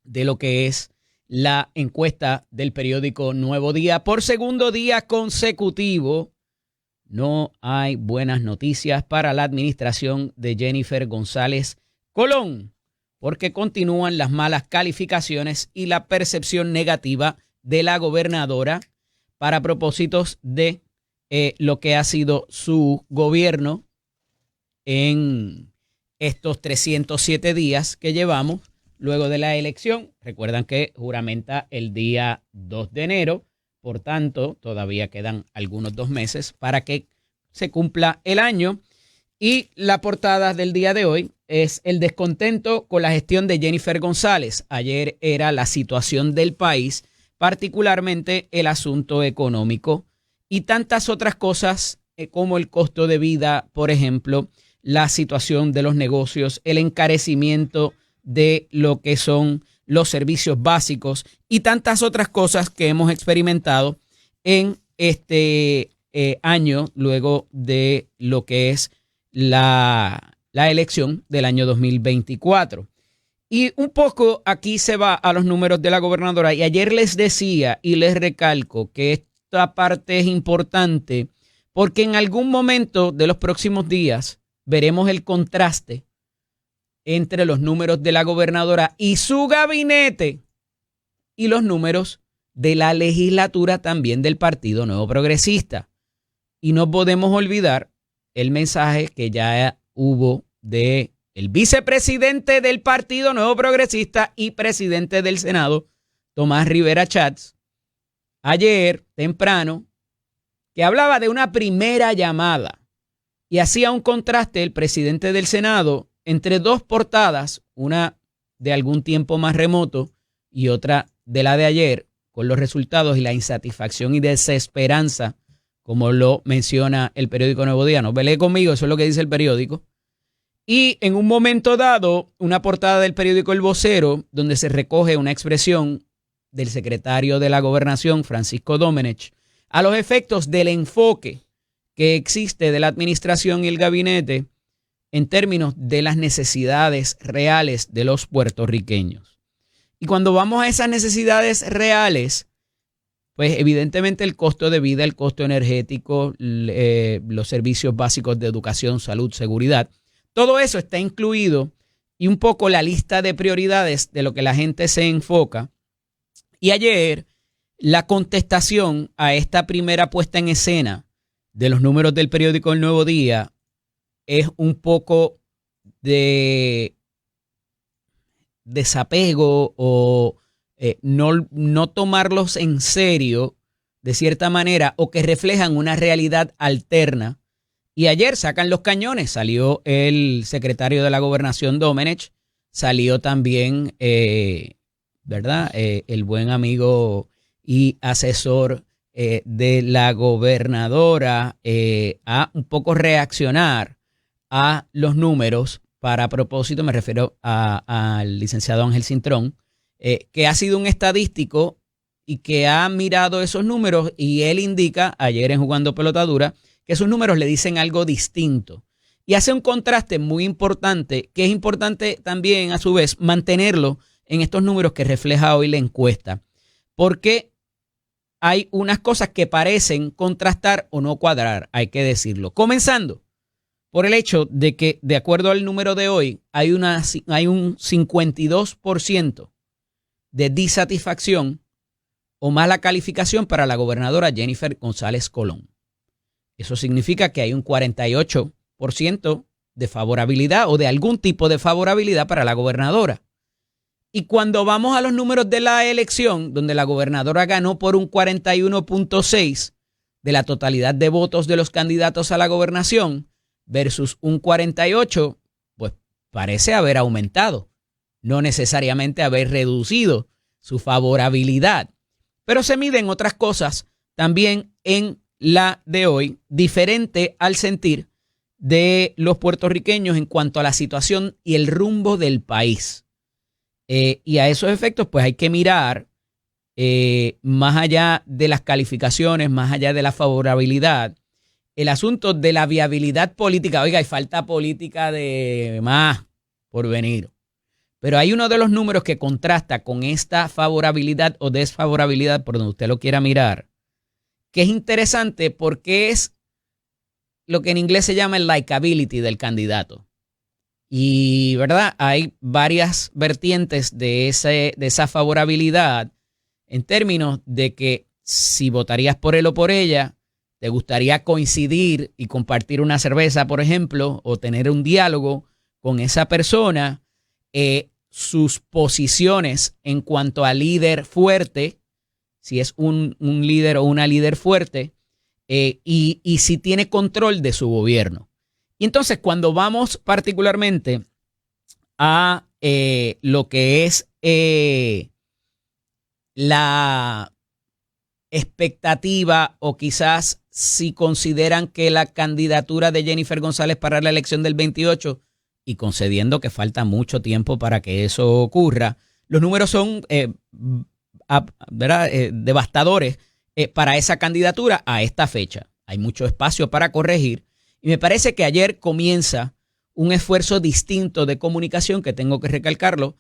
de lo que es la encuesta del periódico Nuevo Día. Por segundo día consecutivo, no hay buenas noticias para la administración de Jennifer González Colón, porque continúan las malas calificaciones y la percepción negativa de la gobernadora para propósitos de lo que ha sido su gobierno en estos 307 días que llevamos luego de la elección. Recuerdan que juramenta el día 2 de enero, por tanto, todavía quedan algunos 2 meses para que se cumpla el año. Y la portada del día de hoy es el descontento con la gestión de Jennifer González. Ayer era la situación del país, particularmente el asunto económico y tantas otras cosas como el costo de vida, por ejemplo, la situación de los negocios, el encarecimiento de lo que son los servicios básicos y tantas otras cosas que hemos experimentado en este año luego de lo que es la elección del año 2024. Y un poco aquí se va a los números de la gobernadora. Y ayer les decía y les recalco que esta parte es importante porque en algún momento de los próximos días veremos el contraste entre los números de la gobernadora y su gabinete y los números de la legislatura también del Partido Nuevo Progresista. Y no podemos olvidar el mensaje que ya hubo de el vicepresidente del Partido Nuevo Progresista y presidente del Senado, Tomás Rivera Chats, ayer temprano, que hablaba de una primera llamada y hacía un contraste el presidente del Senado entre dos portadas, una de algún tiempo más remoto y otra de la de ayer, con los resultados y la insatisfacción y desesperanza, como lo menciona el periódico Nuevo Día. No pelee conmigo, eso es lo que dice el periódico. Y en un momento dado, una portada del periódico El Vocero, donde se recoge una expresión del secretario de la Gobernación, Francisco Domenech, a los efectos del enfoque que existe de la administración y el gabinete en términos de las necesidades reales de los puertorriqueños. Y cuando vamos a esas necesidades reales, pues evidentemente el costo de vida, el costo energético, los servicios básicos de educación, salud, seguridad, todo eso está incluido y un poco la lista de prioridades de lo que la gente se enfoca. Y ayer la contestación a esta primera puesta en escena de los números del periódico El Nuevo Día es un poco de desapego o no tomarlos en serio de cierta manera o que reflejan una realidad alterna. Y ayer sacan los cañones, salió el secretario de la Gobernación Domenech, salió también, ¿verdad? El buen amigo y asesor de la gobernadora a un poco reaccionar a los números. Para propósito, me refiero al licenciado Ángel Cintrón, que ha sido un estadístico y que ha mirado esos números y él indica ayer en Jugando Pelota Dura que esos números le dicen algo distinto y hace un contraste muy importante, que es importante también a su vez mantenerlo en estos números que refleja hoy la encuesta, porque hay unas cosas que parecen contrastar o no cuadrar, hay que decirlo. Comenzando por el hecho de que, de acuerdo al número de hoy, hay un 52% de disatisfacción o mala calificación para la gobernadora Jennifer González Colón. Eso significa que hay un 48% de favorabilidad o de algún tipo de favorabilidad para la gobernadora. Y cuando vamos a los números de la elección, donde la gobernadora ganó por un 41.6% de la totalidad de votos de los candidatos a la gobernación versus un 48%, pues parece haber aumentado, no necesariamente haber reducido su favorabilidad. Pero se miden otras cosas también en la de hoy, diferente al sentir de los puertorriqueños en cuanto a la situación y el rumbo del país. Y a esos efectos, pues hay que mirar más allá de las calificaciones, más allá de la favorabilidad, el asunto de la viabilidad política. Oiga, hay falta política de más por venir. Pero hay uno de los números que contrasta con esta favorabilidad o desfavorabilidad, por donde usted lo quiera mirar, que es interesante porque es lo que en inglés se llama el likability del candidato. Y, ¿verdad? Hay varias vertientes de esa favorabilidad en términos de que si votarías por él o por ella, te gustaría coincidir y compartir una cerveza, por ejemplo, o tener un diálogo con esa persona, sus posiciones en cuanto a líder fuerte, si es un líder o una líder fuerte, y si tiene control de su gobierno. Y entonces cuando vamos particularmente a lo que es la expectativa o quizás si consideran que la candidatura de Jennifer González para la elección del 28 y concediendo que falta mucho tiempo para que eso ocurra, los números son devastadores para esa candidatura a esta fecha. Hay mucho espacio para corregir y me parece que ayer comienza un esfuerzo distinto de comunicación, que tengo que recalcarlo,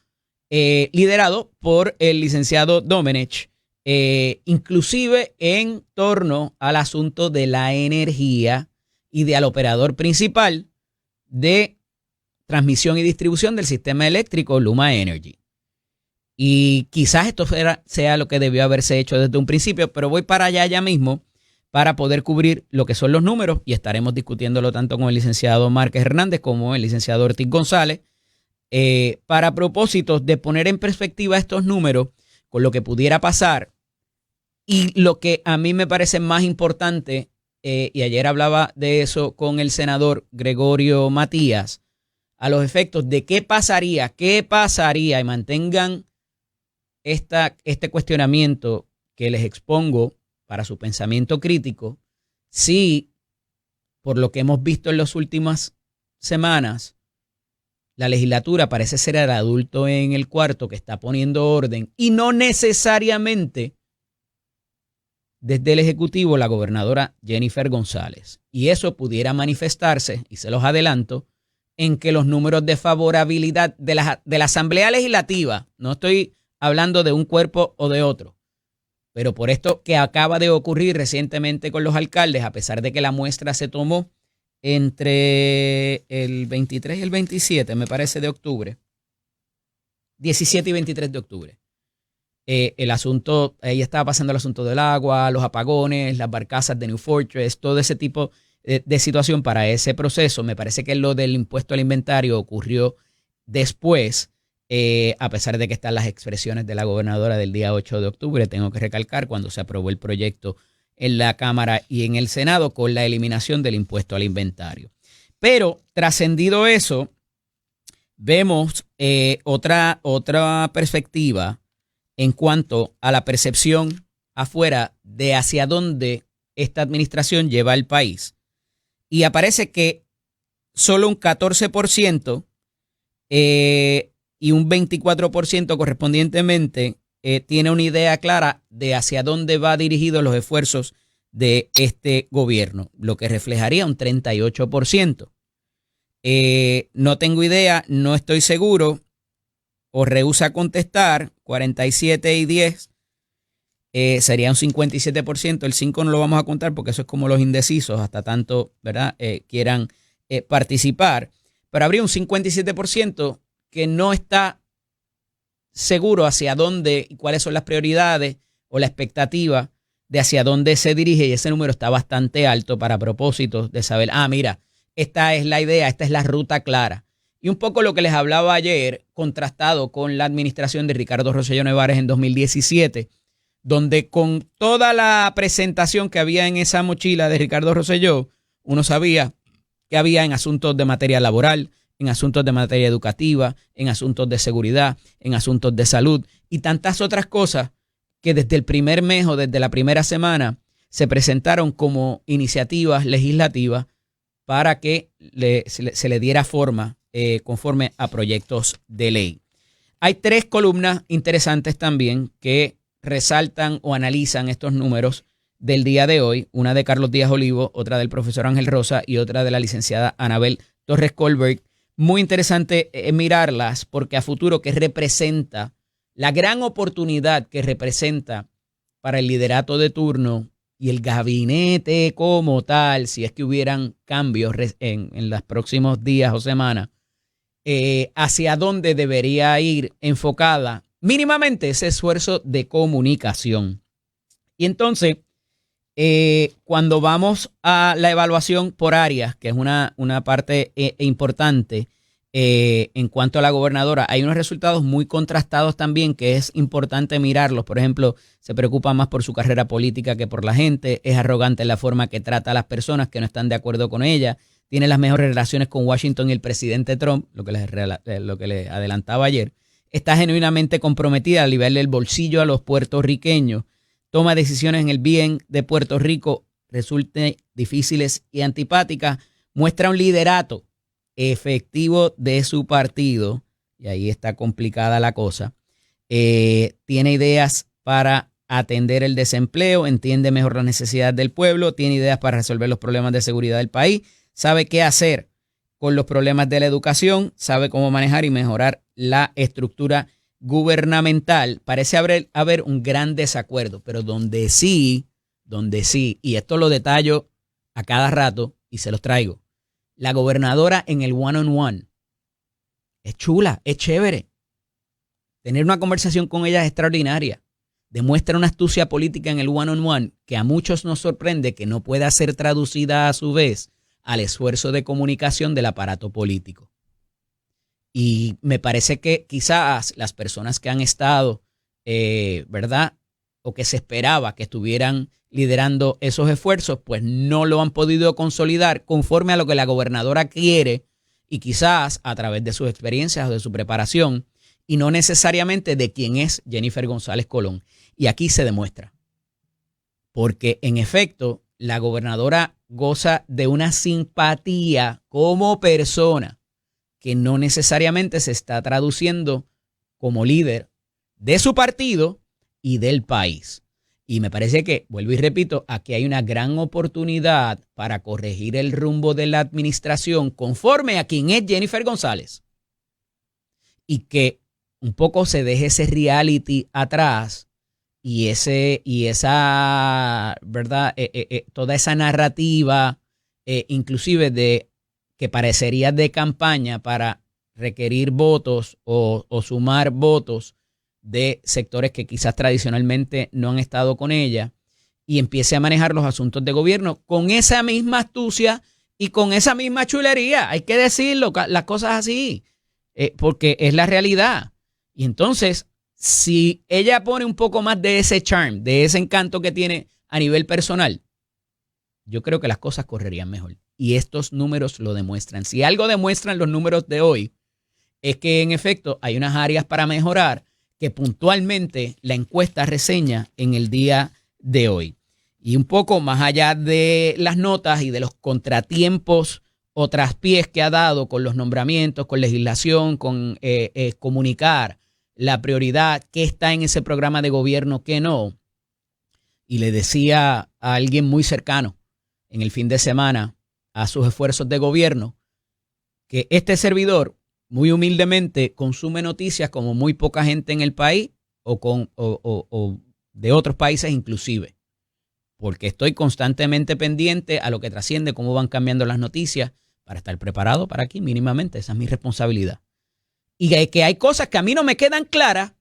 liderado por el licenciado Domenech, inclusive en torno al asunto de la energía y de al operador principal de transmisión y distribución del sistema eléctrico, Luma Energy. Y quizás esto sea lo que debió haberse hecho desde un principio, pero voy para allá ya mismo para poder cubrir lo que son los números y estaremos discutiéndolo tanto con el licenciado Márquez Hernández como el licenciado Ortiz González, para propósitos de poner en perspectiva estos números con lo que pudiera pasar y lo que a mí me parece más importante, y ayer hablaba de eso con el senador Gregorio Matías, a los efectos de qué pasaría, y mantengan este cuestionamiento que les expongo para su pensamiento crítico, si por lo que hemos visto en las últimas semanas, la legislatura parece ser el adulto en el cuarto que está poniendo orden y no necesariamente desde el Ejecutivo la gobernadora Jennifer González. Y eso pudiera manifestarse, y se los adelanto, en que los números de favorabilidad de la Asamblea Legislativa, no estoy hablando de un cuerpo o de otro, pero por esto que acaba de ocurrir recientemente con los alcaldes, a pesar de que la muestra se tomó entre el 23 y el 27, me parece, de octubre, 17 y 23 de octubre. El asunto, ahí estaba pasando el asunto del agua, los apagones, las barcazas de New Fortress, todo ese tipo de situación para ese proceso. Me parece que lo del impuesto al inventario ocurrió después, a pesar de que están las expresiones de la gobernadora del día 8 de octubre, tengo que recalcar, cuando se aprobó el proyecto en la Cámara y en el Senado con la eliminación del impuesto al inventario. Pero trascendido eso, vemos otra perspectiva en cuanto a la percepción afuera de hacia dónde esta administración lleva al país. Y aparece que solo un 14% y un 24% correspondientemente tiene una idea clara de hacia dónde va dirigidos los esfuerzos de este gobierno, lo que reflejaría un 38%. No tengo idea, no estoy seguro, o rehúsa contestar, 47 y 10, sería un 57%, el 5 no lo vamos a contar porque eso es como los indecisos, hasta tanto, ¿verdad? Quieran participar, pero habría un 57% que no está seguro hacia dónde y cuáles son las prioridades o la expectativa de hacia dónde se dirige, y ese número está bastante alto para propósitos de saber, mira, esta es la idea, esta es la ruta clara. Y un poco lo que les hablaba ayer, contrastado con la administración de Ricardo Rosselló Nevares en 2017, donde con toda la presentación que había en esa mochila de Ricardo Rosselló, uno sabía que había en asuntos de materia laboral, en asuntos de materia educativa, en asuntos de seguridad, en asuntos de salud y tantas otras cosas que desde el primer mes o desde la primera semana se presentaron como iniciativas legislativas para que se le diera forma conforme a proyectos de ley. Hay 3 columnas interesantes también que resaltan o analizan estos números del día de hoy, una de Carlos Díaz Olivo, otra del profesor Ángel Rosa y otra de la licenciada Anabel Torres Colbert. muy interesante mirarlas porque a futuro que representa la gran oportunidad que representa para el liderato de turno y el gabinete como tal, si es que hubieran cambios en los próximos días o semanas, hacia dónde debería ir enfocada mínimamente ese esfuerzo de comunicación. Y entonces, cuando vamos a la evaluación por áreas, que es una parte importante en cuanto a la gobernadora, hay unos resultados muy contrastados también que es importante mirarlos. Por ejemplo, se preocupa más por su carrera política que por la gente, es arrogante en la forma que trata a las personas que no están de acuerdo con ella, tiene las mejores relaciones con Washington y el presidente Trump, lo que les adelantaba ayer, está genuinamente comprometida al nivel del bolsillo a los puertorriqueños, toma decisiones en el bien de Puerto Rico, resulten difíciles y antipáticas, muestra un liderato efectivo de su partido, y ahí está complicada la cosa, tiene ideas para atender el desempleo, entiende mejor las necesidades del pueblo, tiene ideas para resolver los problemas de seguridad del país, sabe qué hacer con los problemas de la educación, sabe cómo manejar y mejorar la estructura gubernamental. Parece haber un gran desacuerdo, pero donde sí, y esto lo detallo a cada rato y se los traigo, la gobernadora en el one-on-one es chula, es chévere. Tener una conversación con ella es extraordinaria. Demuestra una astucia política en el one-on-one que a muchos nos sorprende que no pueda ser traducida a su vez al esfuerzo de comunicación del aparato político. Y me parece que quizás las personas que han estado, ¿verdad? O que se esperaba que estuvieran liderando esos esfuerzos, pues no lo han podido consolidar conforme a lo que la gobernadora quiere y quizás a través de sus experiencias o de su preparación y no necesariamente de quién es Jennifer González Colón. Y aquí se demuestra. Porque en efecto, la gobernadora goza de una simpatía como persona que no necesariamente se está traduciendo como líder de su partido y del país. Y me parece que, vuelvo y repito, aquí hay una gran oportunidad para corregir el rumbo de la administración conforme a quien es Jennifer González. Y que un poco se deje ese reality atrás y esa, ¿verdad? Toda esa narrativa, inclusive de que parecería de campaña para requerir votos o sumar votos de sectores que quizás tradicionalmente no han estado con ella y empiece a manejar los asuntos de gobierno con esa misma astucia y con esa misma chulería. Hay que decirlo, las cosas así, porque es la realidad. Y entonces, si ella pone un poco más de ese charm, de ese encanto que tiene a nivel personal, yo creo que las cosas correrían mejor. Y estos números lo demuestran. Si algo demuestran los números de hoy, es que en efecto hay unas áreas para mejorar que puntualmente la encuesta reseña en el día de hoy. Y un poco más allá de las notas y de los contratiempos o traspiés que ha dado con los nombramientos, con legislación, con comunicar la prioridad, qué está en ese programa de gobierno, qué no. Y le decía a alguien muy cercano en el fin de semana a sus esfuerzos de gobierno que este servidor muy humildemente consume noticias como muy poca gente en el país o de otros países inclusive, porque estoy constantemente pendiente a lo que trasciende, cómo van cambiando las noticias para estar preparado para aquí mínimamente. Esa es mi responsabilidad. Y que hay cosas que a mí no me quedan claras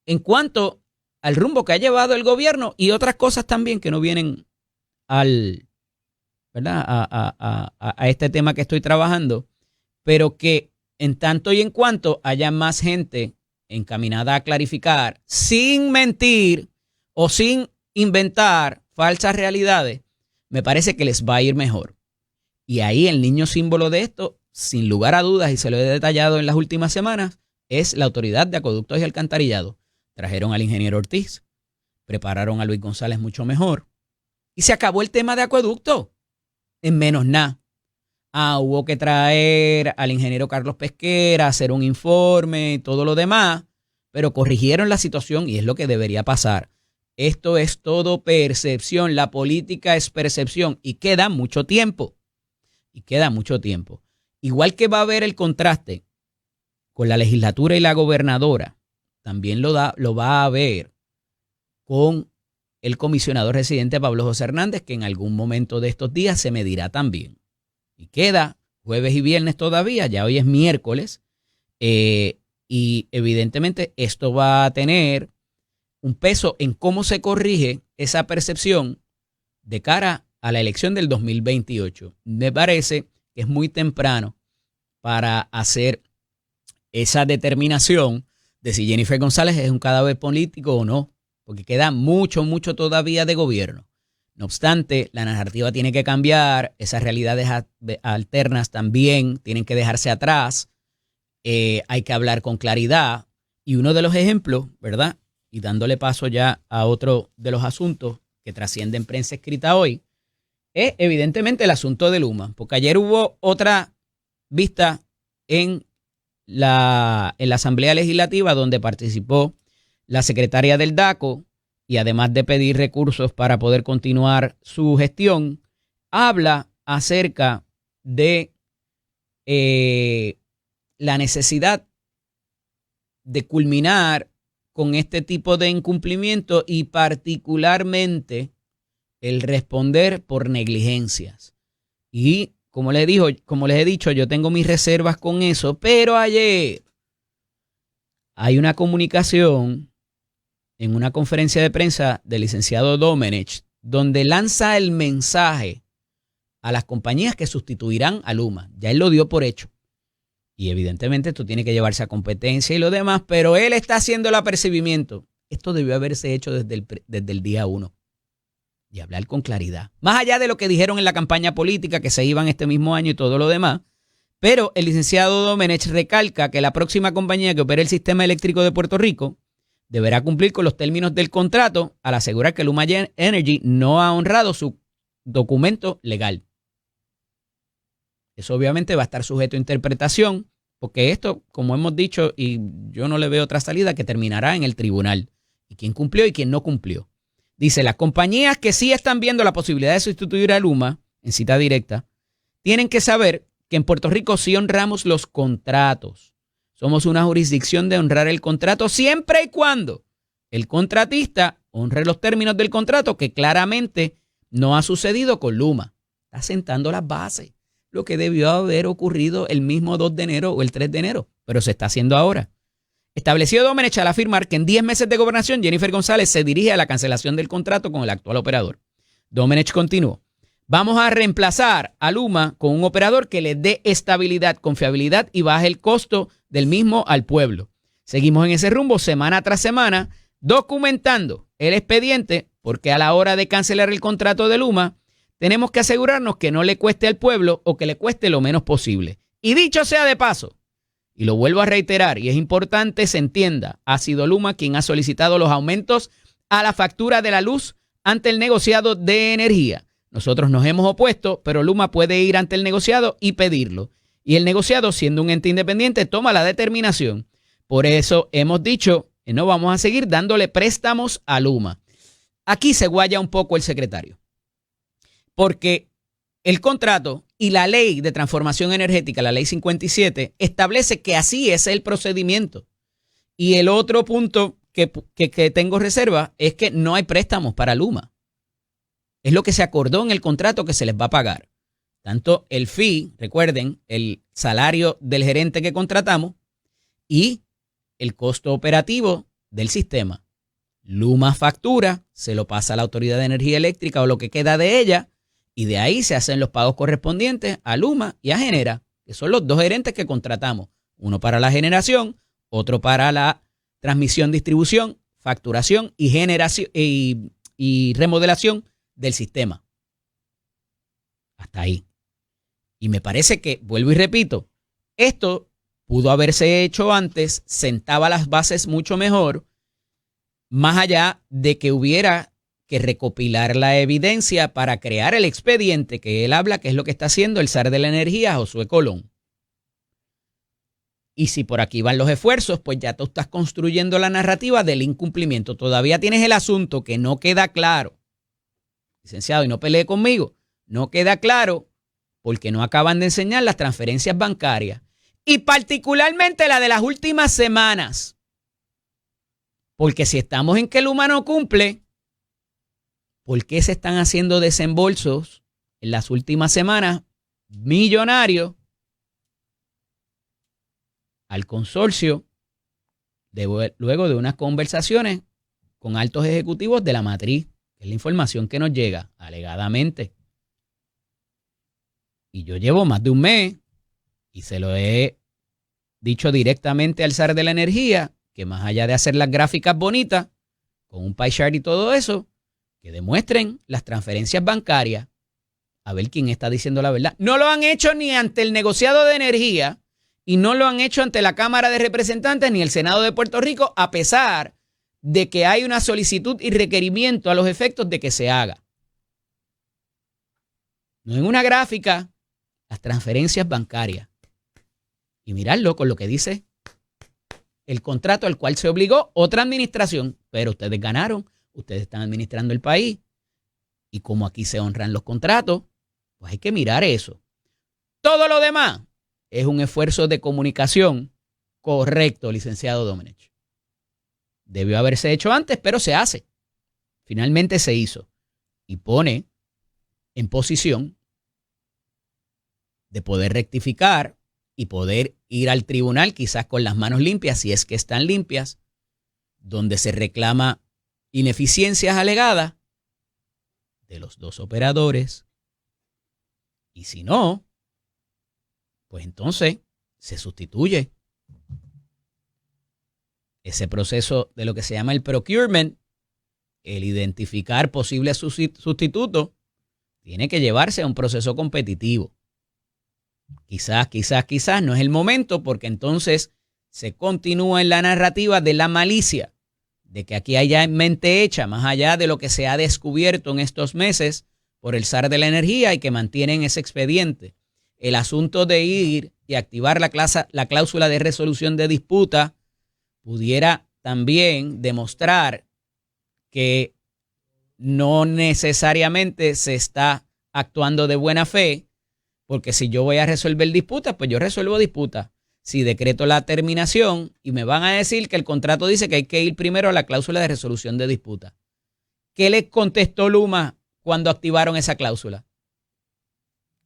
en cuanto al rumbo que ha llevado el gobierno y otras cosas también que no vienen ¿verdad? a este tema que estoy trabajando, pero que en tanto y en cuanto haya más gente encaminada a clarificar sin mentir o sin inventar falsas realidades, me parece que les va a ir mejor. Y ahí el niño símbolo de esto, sin lugar a dudas, y se lo he detallado en las últimas semanas, es la Autoridad de Acueductos y Alcantarillado. Trajeron al ingeniero Ortiz, prepararon a Luis González mucho mejor y se acabó el tema de acueducto en menos nada. Hubo que traer al ingeniero Carlos Pesquera, hacer un informe y todo lo demás, pero corrigieron la situación y es lo que debería pasar. Esto es todo percepción, la política es percepción y queda mucho tiempo. igual que va a haber el contraste con la legislatura y la gobernadora, también lo va a haber con el comisionado residente Pablo José Hernández, que en algún momento de estos días se medirá también. Y queda jueves y viernes todavía, ya hoy es miércoles, y evidentemente esto va a tener un peso en cómo se corrige esa percepción de cara a la elección del 2028. Me parece que es muy temprano para hacer esa determinación de si Jennifer González es un cadáver político o no, porque queda mucho todavía de gobierno. No obstante, la narrativa tiene que cambiar, esas realidades alternas también tienen que dejarse atrás, hay que hablar con claridad. Y uno de los ejemplos, ¿verdad? Y dándole paso ya a otro de los asuntos que trasciende en prensa escrita hoy, es evidentemente el asunto de Luma, porque ayer hubo otra vista en la Asamblea Legislativa donde participó la secretaria del DACO y además de pedir recursos para poder continuar su gestión, habla acerca de la necesidad de culminar con este tipo de incumplimiento y particularmente el responder por negligencias. Y como les he dicho, yo tengo mis reservas con eso, pero ayer hay una comunicación en una conferencia de prensa del licenciado Domenech, donde lanza el mensaje a las compañías que sustituirán a Luma. Ya él lo dio por hecho. Y evidentemente esto tiene que llevarse a competencia y lo demás, pero él está haciendo el apercibimiento. Esto debió haberse hecho desde el día 1 y hablar con claridad. Más allá de lo que dijeron en la campaña política, que se iban este mismo año y todo lo demás, pero el licenciado Domenech recalca que la próxima compañía que opere el sistema eléctrico de Puerto Rico deberá cumplir con los términos del contrato al asegurar que Luma Energy no ha honrado su documento legal. Eso obviamente va a estar sujeto a interpretación, porque esto, como hemos dicho, y yo no le veo otra salida, que terminará en el tribunal. Y quién cumplió y quién no cumplió. Dice, las compañías que sí están viendo la posibilidad de sustituir a Luma, en cita directa, tienen que saber que en Puerto Rico sí honramos los contratos. Somos una jurisdicción de honrar el contrato siempre y cuando el contratista honre los términos del contrato, que claramente no ha sucedido con Luma. Está sentando las bases. Lo que debió haber ocurrido el mismo 2 de enero o el 3 de enero, pero se está haciendo ahora. Estableció Domenech al afirmar que en 10 meses de gobernación Jennifer González se dirige a la cancelación del contrato con el actual operador. Domenech continuó. Vamos a reemplazar a Luma con un operador que le dé estabilidad, confiabilidad y baje el costo del mismo al pueblo. Seguimos en ese rumbo semana tras semana, documentando el expediente, porque a la hora de cancelar el contrato de Luma, tenemos que asegurarnos que no le cueste al pueblo o que le cueste lo menos posible. Y dicho sea de paso, y lo vuelvo a reiterar, y es importante se entienda, ha sido Luma quien ha solicitado los aumentos a la factura de la luz ante el negociado de energía. Nosotros nos hemos opuesto, pero Luma puede ir ante el negociado y pedirlo. Y el negociado, siendo un ente independiente, toma la determinación. Por eso hemos dicho que no vamos a seguir dándole préstamos a Luma. Aquí se guaya un poco el secretario, porque el contrato y la ley de transformación energética, la ley 57, establece que así es el procedimiento. Y el otro punto que tengo reserva es que no hay préstamos para Luma. Es lo que se acordó en el contrato que se les va a pagar. Tanto el fee, recuerden, el salario del gerente que contratamos y el costo operativo del sistema. Luma factura, se lo pasa a la Autoridad de Energía Eléctrica o lo que queda de ella, y de ahí se hacen los pagos correspondientes a Luma y a Genera, que son los dos gerentes que contratamos. Uno para la generación, otro para la transmisión, distribución, facturación y generación y remodelación del sistema. Hasta ahí. Y me parece que, vuelvo y repito, esto pudo haberse hecho antes, sentaba las bases mucho mejor, más allá de que hubiera que recopilar la evidencia para crear el expediente que él habla, que es lo que está haciendo el zar de la energía, Josué Colón. Y si por aquí van los esfuerzos, pues ya tú estás construyendo la narrativa del incumplimiento. Todavía tienes el asunto que no queda claro. Licenciado, y no pelee conmigo, no queda claro porque no acaban de enseñar las transferencias bancarias y particularmente la de las últimas semanas. Porque si estamos en que el humano cumple, ¿por qué se están haciendo desembolsos en las últimas semanas millonarios al consorcio luego de unas conversaciones con altos ejecutivos de la matriz? Es la información que nos llega, alegadamente. Y yo llevo más de un mes y se lo he dicho directamente al zar de la energía, que más allá de hacer las gráficas bonitas, con un pie chart y todo eso, que demuestren las transferencias bancarias, a ver quién está diciendo la verdad. No lo han hecho ni ante el negociado de energía y no lo han hecho ante la Cámara de Representantes ni el Senado de Puerto Rico, a pesar de que hay una solicitud y requerimiento a los efectos de que se haga. No en una gráfica, las transferencias bancarias. Y mirarlo con lo que dice el contrato al cual se obligó otra administración, pero ustedes ganaron, ustedes están administrando el país y como aquí se honran los contratos, pues hay que mirar eso. Todo lo demás es un esfuerzo de comunicación correcto, licenciado Domenech. Debió haberse hecho antes, pero se hace. Finalmente se hizo y pone en posición de poder rectificar y poder ir al tribunal quizás con las manos limpias, si es que están limpias, donde se reclama ineficiencias alegadas de los dos operadores. Y si no, pues entonces se sustituye ese proceso de lo que se llama el procurement, el identificar posibles sustitutos, tiene que llevarse a un proceso competitivo. Quizás no es el momento, porque entonces se continúa en la narrativa de la malicia, de que aquí hay ya mente hecha, más allá de lo que se ha descubierto en estos meses por el zar de la energía y que mantienen ese expediente. El asunto de ir y activar la cláusula de resolución de disputa pudiera también demostrar que no necesariamente se está actuando de buena fe, porque si yo voy a resolver disputas, pues yo resuelvo disputas. Si decreto la terminación y me van a decir que el contrato dice que hay que ir primero a la cláusula de resolución de disputa, ¿qué les contestó Luma cuando activaron esa cláusula?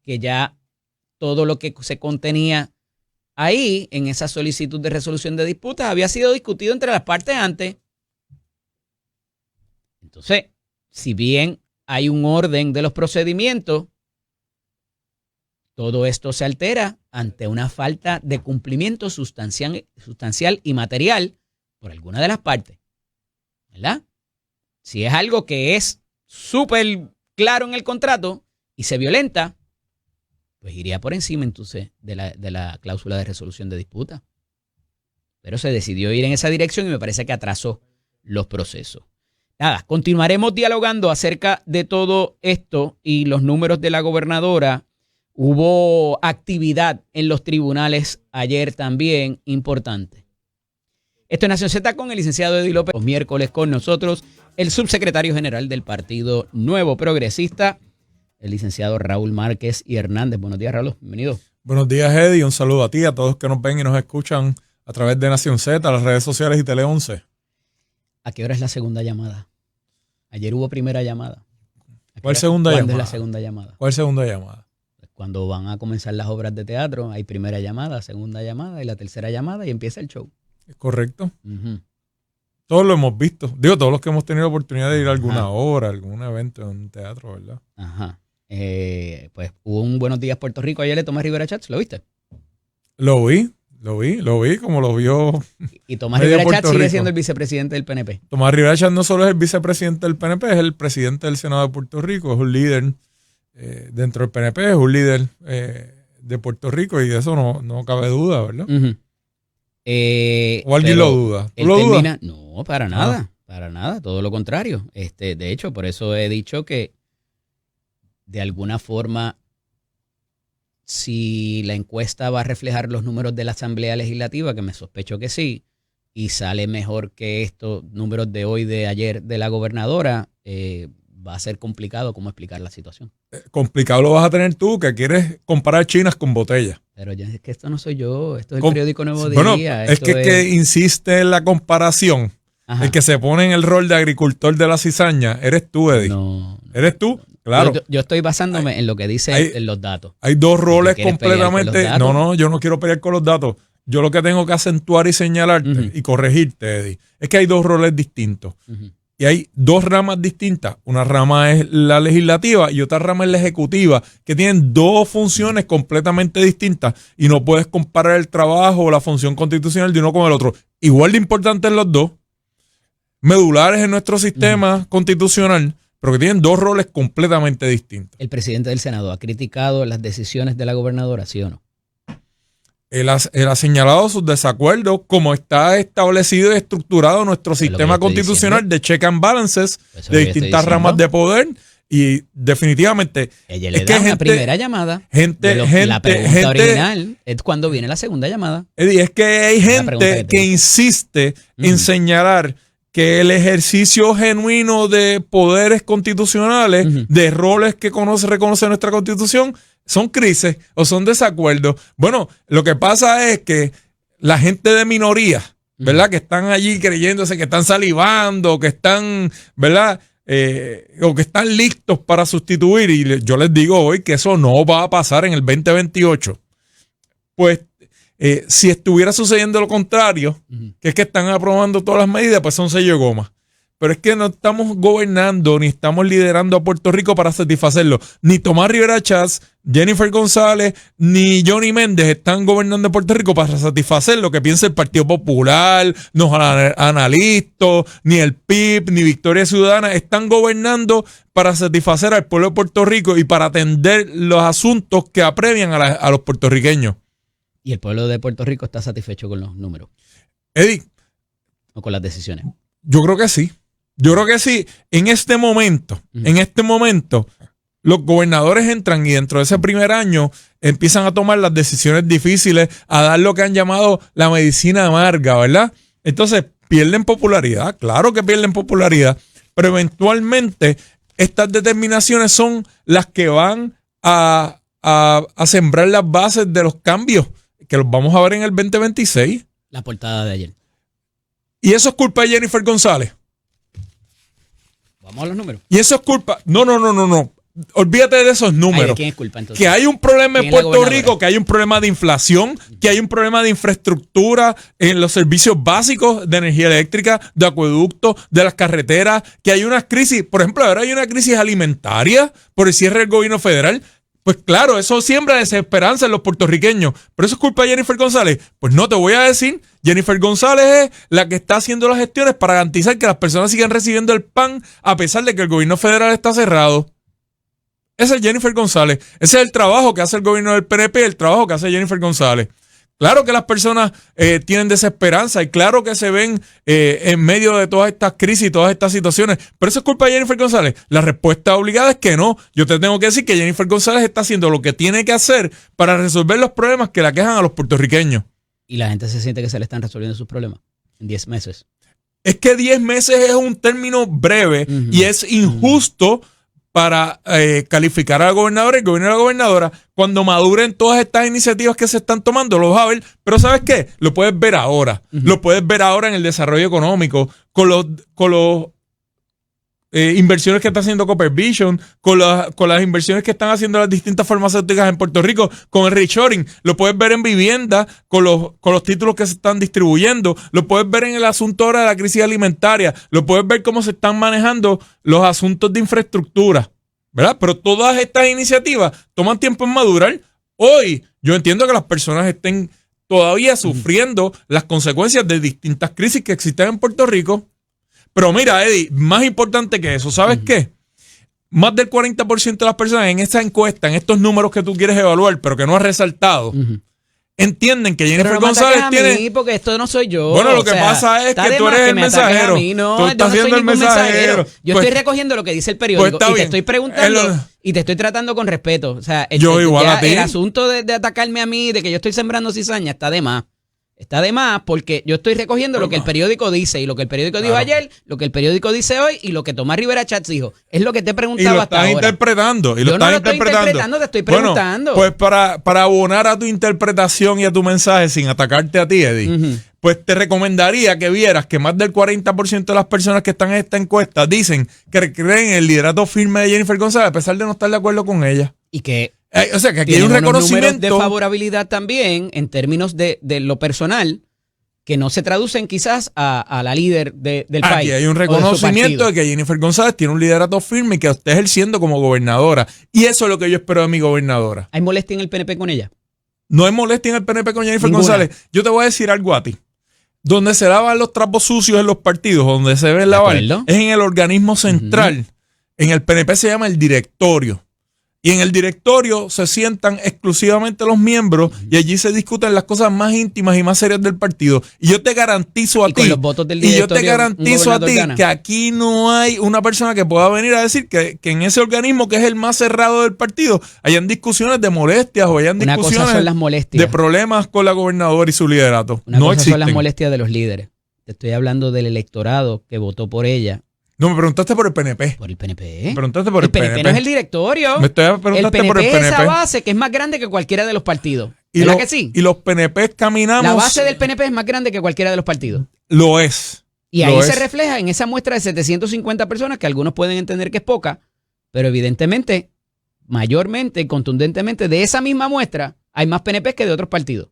Que ya todo lo que se contenía ahí en esa solicitud de resolución de disputas había sido discutido entre las partes antes. Entonces, si bien hay un orden de los procedimientos, todo esto se altera ante una falta de cumplimiento sustancial y material por alguna de las partes, ¿verdad? Si es algo que es súper claro en el contrato y se violenta, pues iría por encima entonces de la cláusula de resolución de disputa. Pero se decidió ir en esa dirección y me parece que atrasó los procesos. Nada, continuaremos dialogando acerca de todo esto y los números de la gobernadora. Hubo actividad en los tribunales ayer también importante. Esto es Nación Z con el licenciado Eddie López. Los miércoles con nosotros el subsecretario general del Partido Nuevo Progresista, el licenciado Raúl Márquez y Hernández. Buenos días, Raúl. Bienvenido. Buenos días, Eddie. Un saludo a ti, a todos que nos ven y nos escuchan a través de Nación Z, las redes sociales y Tele 11. ¿A qué hora es la segunda llamada? Ayer hubo primera llamada. ¿Cuál segunda llamada? ¿Cuándo es la segunda llamada? ¿Cuál segunda llamada? Cuando van a comenzar las obras de teatro, hay primera llamada, segunda llamada y la tercera llamada y empieza el show. ¿Es correcto? Uh-huh. Todos lo hemos visto. Digo, todos los que hemos tenido la oportunidad de ir a alguna obra, algún evento en un teatro, ¿verdad? Ajá. Pues hubo un Buenos Días Puerto Rico ayer de Tomás Rivera Chats, ¿lo viste? Lo vi como lo vio. Y Tomás Rivera Chats sigue siendo el vicepresidente del PNP. Tomás Rivera Chats no solo es el vicepresidente del PNP, es el presidente del Senado de Puerto Rico, es un líder dentro del PNP, es un líder de Puerto Rico y de eso no cabe duda, ¿verdad? Uh-huh. ¿O alguien lo duda? ¿Tú lo dudas? No, para nada, todo lo contrario. De hecho, por eso he dicho que de alguna forma, si la encuesta va a reflejar los números de la Asamblea Legislativa, que me sospecho que sí, y sale mejor que estos números de hoy, de ayer, de la gobernadora, va a ser complicado cómo explicar la situación. Complicado lo vas a tener tú, que quieres comparar chinas con botellas. Pero ya es que esto no soy yo, esto es el periódico Nuevo Bueno, Día. es que insiste en la comparación. Ajá. El que se pone en el rol de agricultor de la cizaña, eres tú, Eddie. No. ¿Eres tú? Claro. Yo estoy basándome en lo que dice en los datos. Hay dos roles ¿Quieres pelear con completamente. los datos? No, yo no quiero pelear con los datos. Yo lo que tengo que acentuar y señalarte y corregirte, Eddie, es que hay dos roles distintos. Y hay dos ramas distintas. Una rama es la legislativa y otra rama es la ejecutiva, que tienen dos funciones completamente distintas y no puedes comparar el trabajo o la función constitucional de uno con el otro. Igual de importantes los dos, medulares en nuestro sistema constitucional, pero que tienen dos roles completamente distintos. El presidente del Senado ha criticado las decisiones de la gobernadora, ¿sí o no? Él ha señalado sus desacuerdos, como está establecido y estructurado nuestro sistema constitucional de check and balances de distintas ramas de poder. Y definitivamente ella le da una primera llamada. La pregunta original es cuando viene la segunda llamada. Eddie, es que hay gente que insiste en señalar que el ejercicio genuino de poderes constitucionales, de roles que reconoce nuestra Constitución, son crisis o son desacuerdos. Bueno, lo que pasa es que la gente de minoría, ¿verdad? Que están allí creyéndose que están salivando, que están, ¿verdad? O que están listos para sustituir. Y yo les digo hoy que eso no va a pasar en el 2028. Pues si estuviera sucediendo lo contrario, que es que están aprobando todas las medidas, pues son sello de goma. Pero es que no estamos gobernando ni estamos liderando a Puerto Rico para satisfacerlo. Ni Tomás Rivera Chats, Jennifer González, ni Johnny Méndez están gobernando a Puerto Rico para satisfacer lo que piensa el Partido Popular, los analistas, ni el PIB, ni Victoria Ciudadana. Están gobernando para satisfacer al pueblo de Puerto Rico y para atender los asuntos que apremian a los puertorriqueños. ¿Y el pueblo de Puerto Rico está satisfecho con los números? Eddie. ¿O con las decisiones? Yo creo que sí. Yo creo que sí. En este momento, los gobernadores entran y dentro de ese primer año empiezan a tomar las decisiones difíciles, a dar lo que han llamado la medicina amarga, ¿verdad? Entonces, pierden popularidad. Claro que pierden popularidad. Pero eventualmente estas determinaciones son las que van a sembrar las bases de los cambios que los vamos a ver en el 2026. La portada de ayer. Y eso es culpa de Jennifer González. Vamos a los números. Y eso es culpa. No. Olvídate de esos números. Ay, ¿de quién es culpa entonces? Que hay un problema en Puerto Rico, que hay un problema de inflación, que hay un problema de infraestructura en los servicios básicos de energía eléctrica, de acueductos, de las carreteras, que hay una crisis. Por ejemplo, ahora hay una crisis alimentaria por el cierre del gobierno federal. Pues claro, eso siembra desesperanza en los puertorriqueños. ¿Pero eso es culpa de Jennifer González? Pues no, te voy a decir. Jennifer González es la que está haciendo las gestiones para garantizar que las personas sigan recibiendo el pan a pesar de que el gobierno federal está cerrado. Esa es Jennifer González. Ese es el trabajo que hace el gobierno del PNP, el trabajo que hace Jennifer González. Claro que las personas tienen desesperanza y claro que se ven en medio de todas estas crisis y todas estas situaciones. ¿Pero eso es culpa de Jennifer González? La respuesta obligada es que no. Yo te tengo que decir que Jennifer González está haciendo lo que tiene que hacer para resolver los problemas que le aquejan a los puertorriqueños. Y la gente se siente que se le están resolviendo sus problemas en 10 meses. Es que 10 meses es un término breve y es injusto para calificar al gobernador y el gobierno de la gobernadora. Cuando maduren todas estas iniciativas que se están tomando, lo vas a ver. Pero ¿sabes qué? Lo puedes ver ahora. Lo puedes ver ahora en el desarrollo económico, con los inversiones que está haciendo Copper Vision, con las inversiones que están haciendo las distintas farmacéuticas en Puerto Rico, con el reshoring. Lo puedes ver en vivienda, con los títulos que se están distribuyendo. Lo puedes ver en el asunto ahora de la crisis alimentaria. Lo puedes ver cómo se están manejando los asuntos de infraestructura, ¿verdad? Pero todas estas iniciativas toman tiempo en madurar. Hoy yo entiendo que las personas estén todavía sufriendo las consecuencias de distintas crisis que existen en Puerto Rico. Pero mira, Eddie, más importante que eso, ¿sabes qué? Más del 40% de las personas en esta encuesta, en estos números que tú quieres evaluar, pero que no has resaltado, entienden que Jennifer González tiene... A mí, porque esto no soy yo. Bueno, lo que pasa es que tú eres el mensajero. Tú estás siendo el mensajero. Yo estoy recogiendo lo que dice el periódico y te estoy preguntando y te estoy tratando con respeto. O sea, yo igual a ti. El asunto de atacarme a mí, de que yo estoy sembrando cizaña, está de más. Está de más porque yo estoy recogiendo lo que el periódico dice y lo que el periódico dijo ayer, lo que el periódico dice hoy y lo que Tomás Rivera Chats dijo. Es lo que te he preguntado hasta ahora. Y lo estás interpretando. Yo no lo estoy interpretando, te estoy preguntando. Pues para abonar a tu interpretación y a tu mensaje sin atacarte a ti, Eddie, pues te recomendaría que vieras que más del 40% de las personas que están en esta encuesta dicen que creen en el liderato firme de Jennifer González a pesar de no estar de acuerdo con ella. Y que o sea, que aquí hay un reconocimiento de favorabilidad también en términos de lo personal que no se traducen quizás a la líder del país. Aquí hay un reconocimiento de que Jennifer González tiene un liderato firme y que está ejerciendo como gobernadora. Y eso es lo que yo espero de mi gobernadora. ¿Hay molestia en el PNP con ella? No hay molestia en el PNP con Jennifer González. Yo te voy a decir algo a ti. Donde se lavan los trapos sucios en los partidos, donde se ve lavar, es en el organismo central. En el PNP se llama el directorio. Y en el directorio se sientan exclusivamente los miembros y allí se discuten las cosas más íntimas y más serias del partido. Y yo te garantizo a ti, que aquí no hay una persona que pueda venir a decir que en ese organismo, que es el más cerrado del partido, hayan discusiones de molestias o hayan discusiones de problemas con la gobernadora y su liderato. No existen. Son las molestias de los líderes. Te estoy hablando del electorado que votó por ella. No, me preguntaste por el PNP. ¿Por el PNP? Me preguntaste por el PNP. El PNP no es el directorio. Me preguntaste por el PNP. Es esa base que es más grande que cualquiera de los partidos. ¿Verdad que sí? Y los PNP caminamos... La base del PNP es más grande que cualquiera de los partidos. Lo es. Y ahí se refleja en esa muestra de 750 personas que algunos pueden entender que es poca, pero evidentemente, mayormente y contundentemente de esa misma muestra hay más PNP que de otros partidos.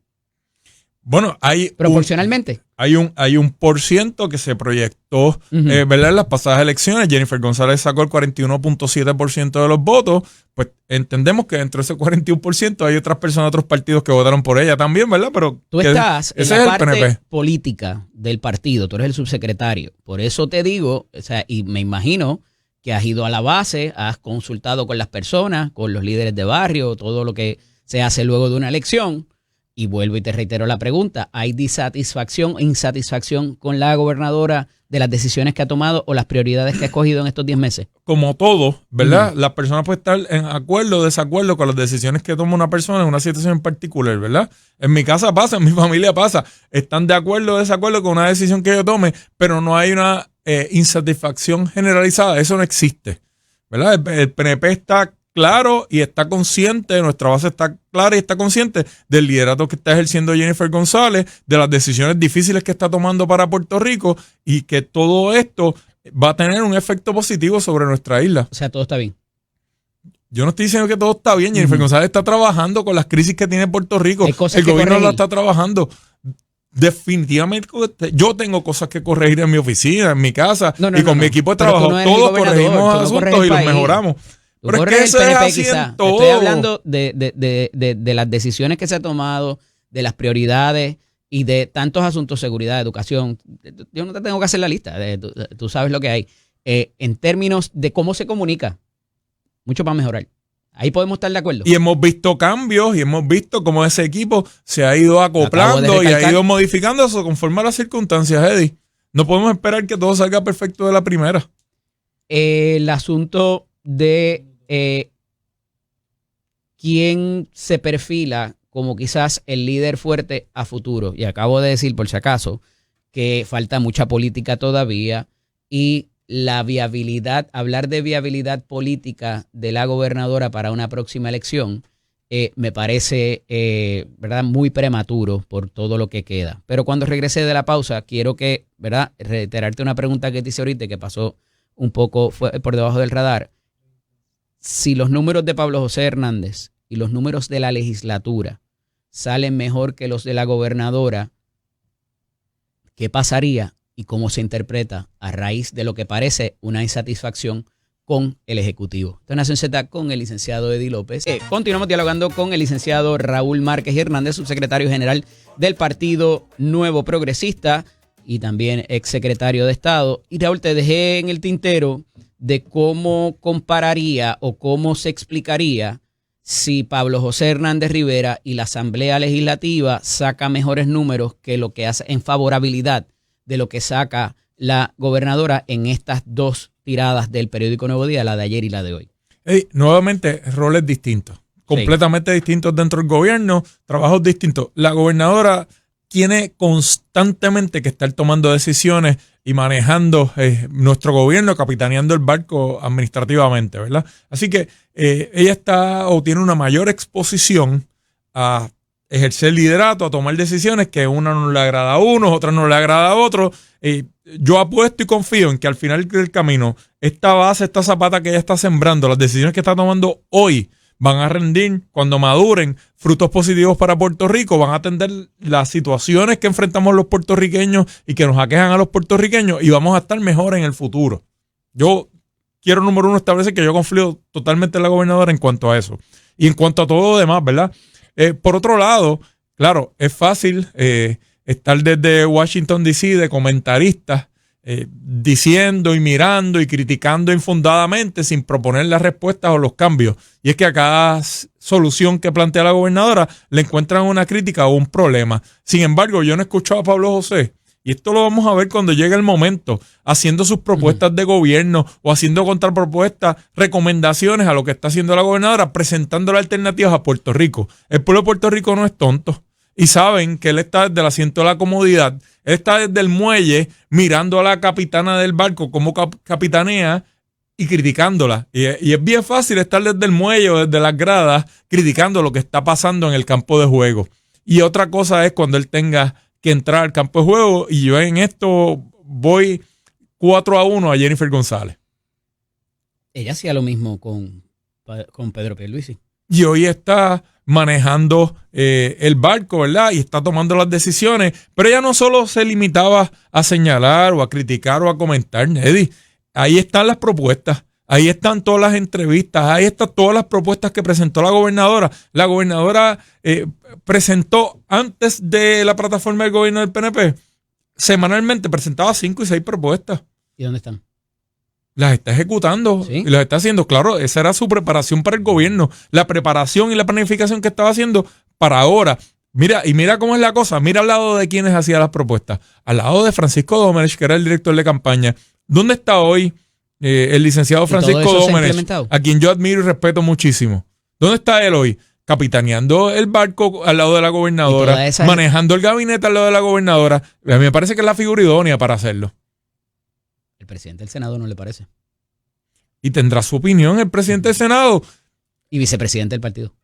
Bueno, hay proporcionalmente. Hay un % que se proyectó, ¿verdad? En las pasadas elecciones. Jennifer González sacó el 41.7% de los votos. Pues entendemos que dentro de ese 41% hay otras personas, otros partidos que votaron por ella también, ¿verdad? Pero tú estás en la parte política del partido, tú eres el subsecretario. Por eso te digo, o sea, y me imagino que has ido a la base, has consultado con las personas, con los líderes de barrio, todo lo que se hace luego de una elección. Y vuelvo y te reitero la pregunta, ¿hay disatisfacción o insatisfacción con la gobernadora de las decisiones que ha tomado o las prioridades que ha escogido en estos 10 meses? Como todo, ¿verdad? Las personas pueden estar en acuerdo o desacuerdo con las decisiones que toma una persona en una situación en particular, ¿verdad? En mi casa pasa, en mi familia pasa. Están de acuerdo o desacuerdo con una decisión que yo tome, pero no hay una insatisfacción generalizada. Eso no existe, ¿verdad? El PNP está claro y está consciente, nuestra base está clara y está consciente del liderato que está ejerciendo Jennifer González, de las decisiones difíciles que está tomando para Puerto Rico y que todo esto va a tener un efecto positivo sobre nuestra isla. O sea, todo está bien. Yo no estoy diciendo que todo está bien. Jennifer González está trabajando con las crisis que tiene Puerto Rico. El gobierno la está trabajando. Definitivamente yo tengo cosas que corregir en mi oficina, en mi casa y con mi equipo de trabajo. Todos corregimos asuntos y los mejoramos. Pero es que eso es así en todo. Estoy hablando de las decisiones que se ha tomado, de las prioridades y de tantos asuntos, seguridad, educación. Yo no te tengo que hacer la lista, tú sabes lo que hay. En términos de cómo se comunica, mucho para mejorar. Ahí podemos estar de acuerdo. Y hemos visto cambios y hemos visto cómo ese equipo se ha ido acoplando y ha ido modificando eso conforme a las circunstancias, Eddie. No podemos esperar que todo salga perfecto de la primera. El asunto de quién se perfila como quizás el líder fuerte a futuro. Y acabo de decir, por si acaso, que falta mucha política todavía y la viabilidad, hablar de viabilidad política de la gobernadora para una próxima elección me parece ¿verdad? Muy prematuro por todo lo que queda. Pero cuando regrese de la pausa, quiero que, ¿verdad? Reiterarte una pregunta que te hice ahorita que pasó un poco por debajo del radar. Si los números de Pablo José Hernández y los números de la legislatura salen mejor que los de la gobernadora, ¿qué pasaría y cómo se interpreta a raíz de lo que parece una insatisfacción con el Ejecutivo? Esto es Nación Z con el licenciado Eddie López. Continuamos dialogando con el licenciado Raúl Márquez Hernández, subsecretario general del Partido Nuevo Progresista y también exsecretario de Estado. Y Raúl, te dejé en el tintero de cómo compararía o cómo se explicaría si Pablo José Hernández Rivera y la Asamblea Legislativa saca mejores números que lo que hace en favorabilidad de lo que saca la gobernadora en estas dos tiradas del periódico Nuevo Día, la de ayer y la de hoy. Nuevamente, roles distintos, completamente distintos dentro del gobierno, trabajos distintos. La gobernadora tiene constantemente que estar tomando decisiones y manejando nuestro gobierno, capitaneando el barco administrativamente, ¿verdad? Así que ella está o tiene una mayor exposición a ejercer liderato, a tomar decisiones que una no le agrada a uno, otra no le agrada a otro. Yo apuesto y confío en que al final del camino, esta base, esta zapata que ella está sembrando, las decisiones que está tomando hoy, van a rendir cuando maduren frutos positivos para Puerto Rico, van a atender las situaciones que enfrentamos los puertorriqueños y que nos aquejan a los puertorriqueños y vamos a estar mejor en el futuro. Yo quiero, número uno, establecer que yo confío totalmente en la gobernadora en cuanto a eso. Y en cuanto a todo lo demás, ¿verdad? Por otro lado, claro, es fácil estar desde Washington, D.C. de comentaristas diciendo y mirando y criticando infundadamente sin proponer las respuestas o los cambios. Y es que a cada solución que plantea la gobernadora le encuentran una crítica o un problema. Sin embargo, yo no he escuchado a Pablo José, y esto lo vamos a ver cuando llegue el momento, haciendo sus propuestas de gobierno o haciendo contrapropuestas, recomendaciones a lo que está haciendo la gobernadora, presentándole alternativas a Puerto Rico. El pueblo de Puerto Rico no es tonto. Y saben que él está desde el asiento de la comodidad, él está desde el muelle mirando a la capitana del barco como capitanea y criticándola. Y es bien fácil estar desde el muelle o desde las gradas criticando lo que está pasando en el campo de juego. Y otra cosa es cuando él tenga que entrar al campo de juego, y yo en esto voy 4-1 a Jennifer González. Ella hacía lo mismo con Pedro Pierluisi. Y hoy está manejando el barco, ¿verdad? Y está tomando las decisiones. Pero ella no solo se limitaba a señalar o a criticar o a comentar, Eddie. Ahí están las propuestas. Ahí están todas las entrevistas. Ahí están todas las propuestas que presentó la gobernadora. La gobernadora presentó antes de la plataforma del gobierno del PNP. Semanalmente presentaba 5 y 6 propuestas. ¿Y dónde están? Las está ejecutando, ¿sí? Y las está haciendo. Claro, esa era su preparación para el gobierno. La preparación y la planificación que estaba haciendo para ahora. Mira cómo es la cosa. Mira al lado de quienes hacía las propuestas. Al lado de Francisco Domenech, que era el director de campaña. ¿Dónde está hoy el licenciado Francisco Domenech, a quien yo admiro y respeto muchísimo? ¿Dónde está él hoy? Capitaneando el barco al lado de la gobernadora, manejando el gabinete al lado de la gobernadora. A mí me parece que es la figura idónea para hacerlo. ¿El presidente del Senado no le parece? Y tendrá su opinión el presidente del Senado. Y vicepresidente del partido.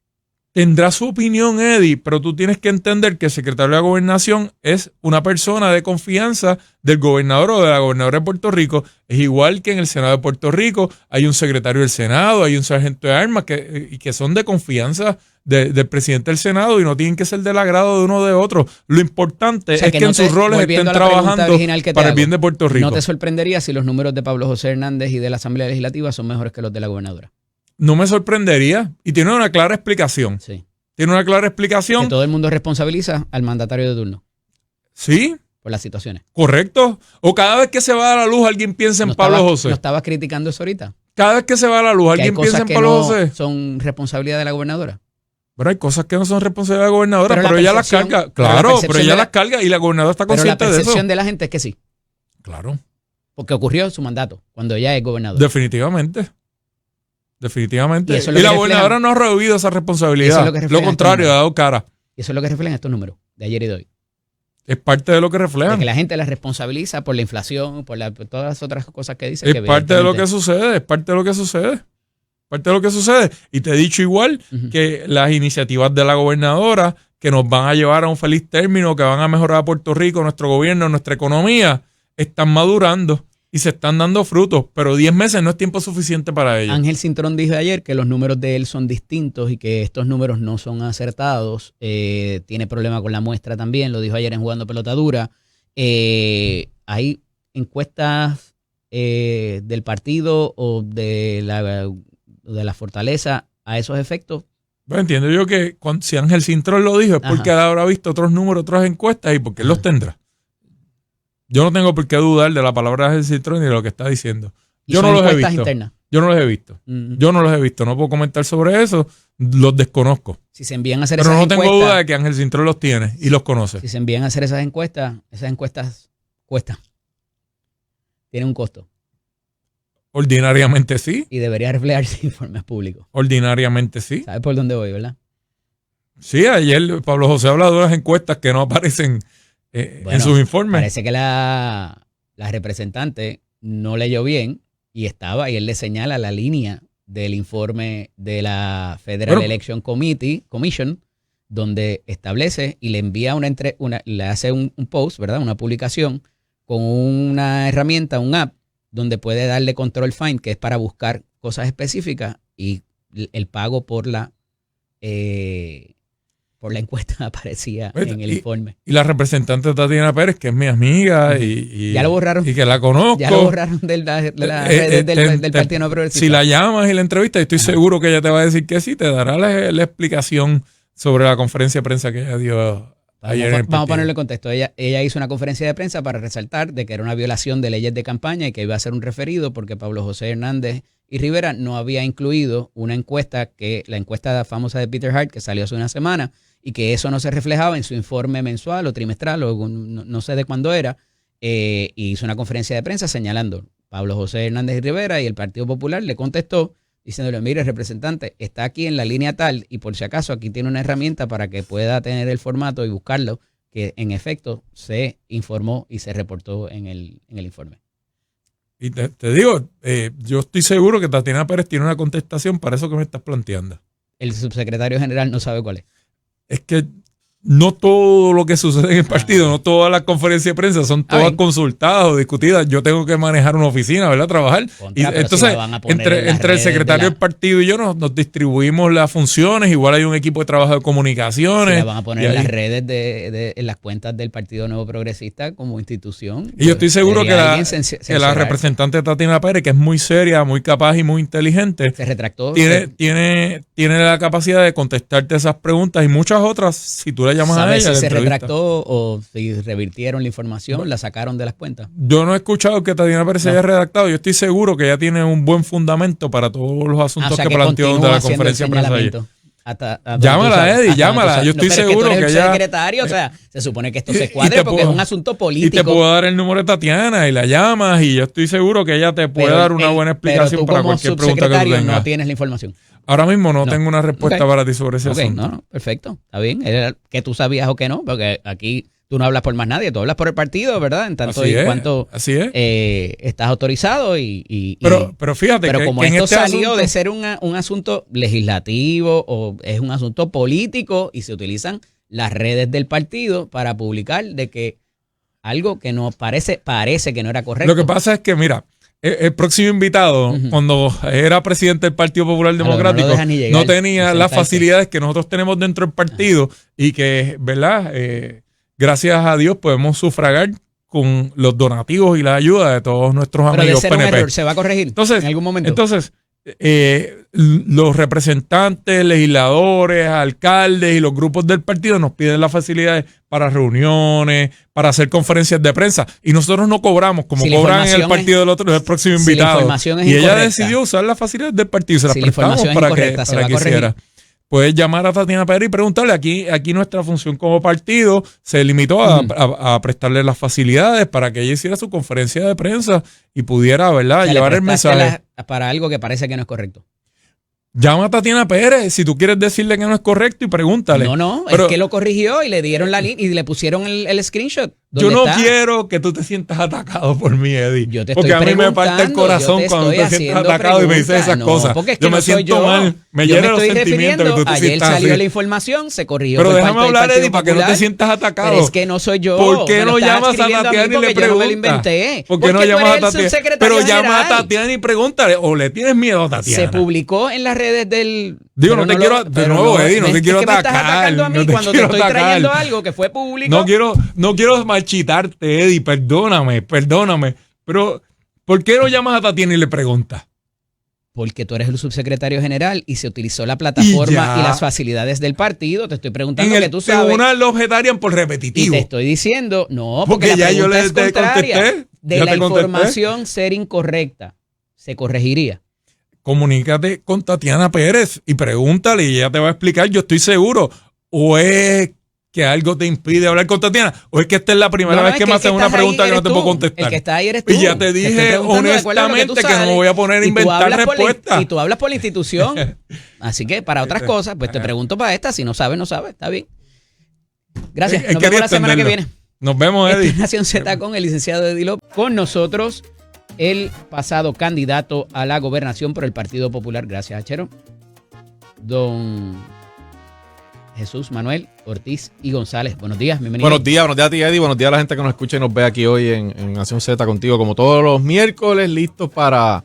Tendrá su opinión, Eddie, pero tú tienes que entender que el secretario de la Gobernación es una persona de confianza del gobernador o de la gobernadora de Puerto Rico. Es igual que en el Senado de Puerto Rico hay un secretario del Senado, hay un sargento de armas que son de confianza del presidente del Senado y no tienen que ser del agrado de uno o de otro. Lo importante es que en sus roles estén trabajando para el bien de Puerto Rico. ¿No te sorprendería si los números de Pablo José Hernández y de la Asamblea Legislativa son mejores que los de la gobernadora? No me sorprendería. Y tiene una clara explicación. Sí. Tiene una clara explicación. Que todo el mundo responsabiliza al mandatario de turno. Sí. Por las situaciones. Correcto. O cada vez que se va a la luz alguien piensa en Pablo José. ¿No estabas criticando eso ahorita? Cada vez que se va a la luz alguien piensa en Pablo José. ¿Son responsabilidad de la gobernadora? Pero hay cosas que no son responsabilidad de la gobernadora, pero ella las carga. Claro, pero ella las carga y la gobernadora está consciente de eso. Pero la percepción de la gente es que sí. Claro. Porque ocurrió en su mandato, cuando ella es gobernadora. Definitivamente. Y la gobernadora no ha rehuido esa responsabilidad. Lo contrario, ha dado cara. Y eso es lo que reflejan estos números de ayer y de hoy. Es parte de lo que reflejan. De que la gente la responsabiliza por la inflación, por todas las otras cosas que dice. Es parte de lo que sucede, es parte de lo que sucede. Parte de lo que sucede. Y te he dicho igual que las iniciativas de la gobernadora que nos van a llevar a un feliz término, que van a mejorar a Puerto Rico, nuestro gobierno, nuestra economía, están madurando y se están dando frutos, pero 10 meses no es tiempo suficiente para ello. Ángel Cintrón dijo ayer que los números de él son distintos y que estos números no son acertados. Tiene problema con la muestra también, lo dijo ayer en Jugando Pelota Dura. Hay encuestas del partido o de la fortaleza a esos efectos. Bueno, entiendo yo que si Ángel Cintrón lo dijo es porque él habrá visto otros números, otras encuestas y porque él los tendrá. Yo no tengo por qué dudar de la palabra de Ángel Cintrón ni de lo que está diciendo. Yo no los he visto. Internas. Yo no los he visto. Yo no los he visto. No puedo comentar sobre eso. Los desconozco. Si se envían a hacer Pero esas encuestas. Pero no tengo duda de que Ángel Cintrón los tiene y los conoce. Si se envían a hacer esas encuestas cuestan. Tienen un costo. Ordinariamente sí. Y debería reflejarse en informes públicos. Ordinariamente sí. ¿Sabes por dónde voy, verdad? Sí, ayer Pablo José habla de unas encuestas que no aparecen en sus informes. Parece que la representante no leyó bien y él le señala la línea del informe de la Federal Election Commission, donde establece y le envía le hace un post, ¿verdad? Una publicación con una herramienta, un app, donde puede darle control find, que es para buscar cosas específicas, y el pago por la encuesta aparecía en el informe. Y la representante Tatiana Pérez, que es mi amiga y ya lo borraron. Y que la conozco. Ya lo borraron de las redes del Partido Nuevo Progresista. Si la llamas y la entrevistas, estoy seguro que ella te va a decir que sí, te dará la explicación sobre la conferencia de prensa que ella dio ayer en el Vamos a ponerle contexto. Ella hizo una conferencia de prensa para resaltar de que era una violación de leyes de campaña y que iba a ser un referido porque Pablo José Hernández y Rivera no había incluido una encuesta, la encuesta famosa de Peter Hart, que salió hace una semana, y que eso no se reflejaba en su informe mensual o trimestral, o no sé de cuándo era, y hizo una conferencia de prensa señalando Pablo José Hernández y Rivera, y el Partido Popular le contestó diciéndole, mire, representante, está aquí en la línea tal, y por si acaso aquí tiene una herramienta para que pueda tener el formato y buscarlo, que en efecto se informó y se reportó en el informe. Y te digo, yo estoy seguro que Tatiana Pérez tiene una contestación para eso que me estás planteando. El subsecretario general no sabe cuál es. Es que no todo lo que sucede en el partido, no todas las conferencias de prensa son todas consultadas o discutidas. Yo tengo que manejar una oficina, ¿verdad? Trabajar. Y entonces, entre el secretario del partido y yo nos distribuimos las funciones. Igual hay un equipo de trabajo de comunicaciones. La van a poner en las redes en las cuentas del Partido Nuevo Progresista como institución. Y yo estoy seguro que la representante Tatiana Pérez, que es muy seria, muy capaz y muy inteligente, se retractó. Tiene la capacidad de contestarte esas preguntas y muchas otras, si tú le llamas a ella. Si se retractó o si revirtieron la información, la sacaron de las cuentas. Yo no he escuchado que Tatiana Pérez se haya redactado. Yo estoy seguro que ella tiene un buen fundamento para todos los asuntos que planteó de la conferencia de prensa ayer. Llámala, Eddie, llámala. Yo estoy seguro que ella. Secretario, o sea, se supone que esto se cuadre porque es un asunto político. Y te puedo dar el número de Tatiana y la llamas y yo estoy seguro que ella te puede dar una buena explicación para cualquier pregunta que tú tengas. No tienes la información. Ahora mismo no tengo una respuesta para ti sobre ese asunto. No, perfecto, está bien. Era que tú sabías o que no, porque aquí tú no hablas por más nadie, tú hablas por el partido, ¿verdad? En tanto y cuanto estás autorizado pero fíjate pero que como esto salió de ser un asunto legislativo o es un asunto político y se utilizan las redes del partido para publicar de que algo que no parece que no era correcto. Lo que pasa es que, mira, el próximo invitado, cuando era presidente del Partido Popular Democrático, no tenía las facilidades que nosotros tenemos dentro del partido y que, ¿verdad? Gracias a Dios podemos sufragar con los donativos y la ayuda de todos nuestros amigos PNP. Un error, ¿se va a corregir en algún momento? Entonces, los representantes, legisladores, alcaldes y los grupos del partido nos piden las facilidades para reuniones, para hacer conferencias de prensa, y nosotros no cobramos como cobran en el partido del próximo invitado. Y ella decidió usar las facilidades del partido y se las prestamos para que hiciera. Puedes llamar a Tatiana Pérez y preguntarle. Aquí nuestra función como partido se limitó a prestarle las facilidades para que ella hiciera su conferencia de prensa y pudiera, ¿verdad?, llevar el mensaje. Para algo que parece que no es correcto. Llama a Tatiana Pérez si tú quieres decirle que no es correcto y pregúntale. No, es que lo corrigió y le dieron la línea y le pusieron el screenshot. Yo no quiero que tú te sientas atacado por mí, Eddie. Yo te porque a mí me parte el corazón cuando te sientas atacado y me dices esas cosas. Es que yo me siento mal, me llena los sentimientos que tú te ayer sientas salió así. La información, se corrigió. Pero déjame hablar, Eddie, para que no te sientas atacado. Pero es que no soy yo. ¿Por qué no llamas a Tatiana y le preguntas? ¿Por qué no llamas a Tatiana? Pero llama a Tatiana y pregúntale. ¿O le tienes miedo a Tatiana? Se publicó en las redes del... Digo, no te quiero, de nuevo, Eddie, no te quiero atacar. Me estás atacando a mí cuando te estoy trayendo algo que fue público. No quiero marchitarte, Eddie, perdóname. Pero, ¿por qué no llamas a Tatiana y le preguntas? Porque tú eres el subsecretario general y se utilizó la plataforma y las facilidades del partido. Te estoy preguntando que tú sabes. En el tribunal lo objetarían por repetitivo. Y te estoy diciendo, no, porque ya yo le contesté. De la información ser incorrecta, se corregiría. Comunícate con Tatiana Pérez y pregúntale y ella te va a explicar, yo estoy seguro. O es que algo te impide hablar con Tatiana, o es que esta es la primera vez que me haces una pregunta que no te puedo contestar. El que está ahí eres tú. Y ya te dije honestamente que no me voy a poner a inventar respuestas. Y tú hablas por la institución. Así que para otras cosas, pues te pregunto para esta. Si no sabes, no sabes. Está bien. Gracias. Nos vemos la semana que viene. Nos vemos, Eddie. Esta es Nación Z con el licenciado Eddie López. Con nosotros, el pasado candidato a la gobernación por el Partido Popular, gracias Achero, don Jesús Manuel Ortiz y González. Buenos días, bienvenido. Buenos días a ti, Eddie. Buenos días a la gente que nos escucha y nos ve aquí hoy en Nación Z contigo, como todos los miércoles, listos para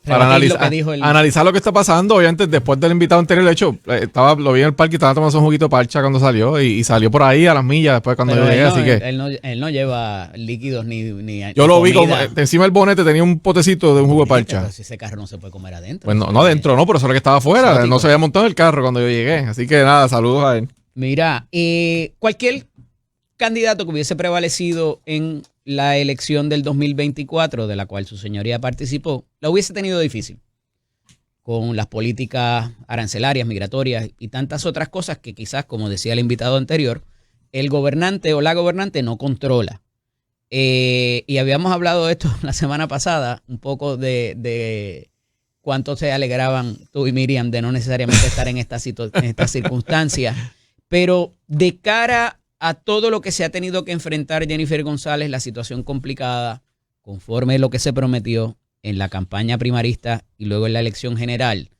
analizar lo que está pasando. Obviamente, después del invitado anterior, de hecho, lo vi en el parque y estaba tomando un juguito parcha cuando salió y salió por ahí a las millas después cuando yo llegué. Así que él no lleva líquidos ni yo lo vi como encima del bonete tenía un potecito de un jugo de parcha. Pero si ese carro no se puede comer adentro. Pues no adentro, no, pero eso es lo que estaba afuera. No se había montado en el carro cuando yo llegué. Así que nada, saludos a él. Mira, cualquier candidato que hubiese prevalecido en la elección del 2024, de la cual su señoría participó, la hubiese tenido difícil con las políticas arancelarias, migratorias y tantas otras cosas que quizás, como decía el invitado anterior, el gobernante o la gobernante no controla. Y habíamos hablado de esto la semana pasada, un poco de cuánto se alegraban tú y Miriam de no necesariamente estar en estas circunstancias, pero de cara a todo lo que se ha tenido que enfrentar Jennifer González, la situación complicada, conforme lo que se prometió en la campaña primarista y luego en la elección general,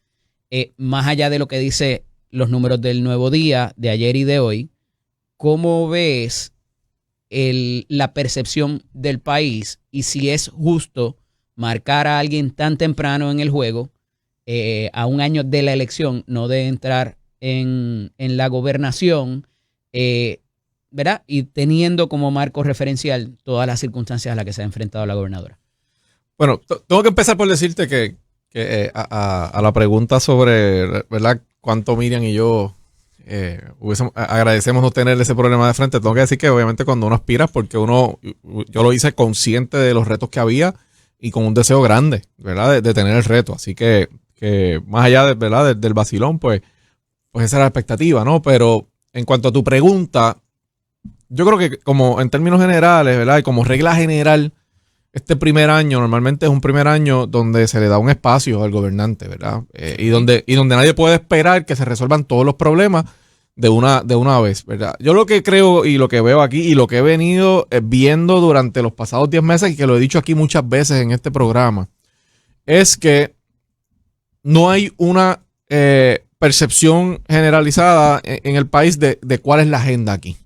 más allá de lo que dice los números del Nuevo Día, de ayer y de hoy, ¿cómo ves la percepción del país y si es justo marcar a alguien tan temprano en el juego, a un año de la elección, no de entrar en la gobernación, ¿verdad? Y teniendo como marco referencial todas las circunstancias a las que se ha enfrentado la gobernadora? Bueno, tengo que empezar por decirte que a la pregunta sobre, ¿verdad?, cuánto Miriam y yo agradecemos no tener ese problema de frente. Tengo que decir que obviamente cuando uno aspira, porque yo lo hice consciente de los retos que había y con un deseo grande, ¿verdad?, de tener el reto. Así que más allá de, ¿verdad?, del vacilón, pues esa era la expectativa, ¿no? Pero en cuanto a tu pregunta, yo creo que como en términos generales, ¿verdad?, y como regla general, este primer año normalmente es un primer año donde se le da un espacio al gobernante, ¿verdad? Y donde nadie puede esperar que se resuelvan todos los problemas de una vez, ¿verdad? Yo lo que creo y lo que veo aquí y lo que he venido viendo durante los pasados 10 meses, y que lo he dicho aquí muchas veces en este programa, es que no hay una percepción generalizada en el país de cuál es la agenda aquí,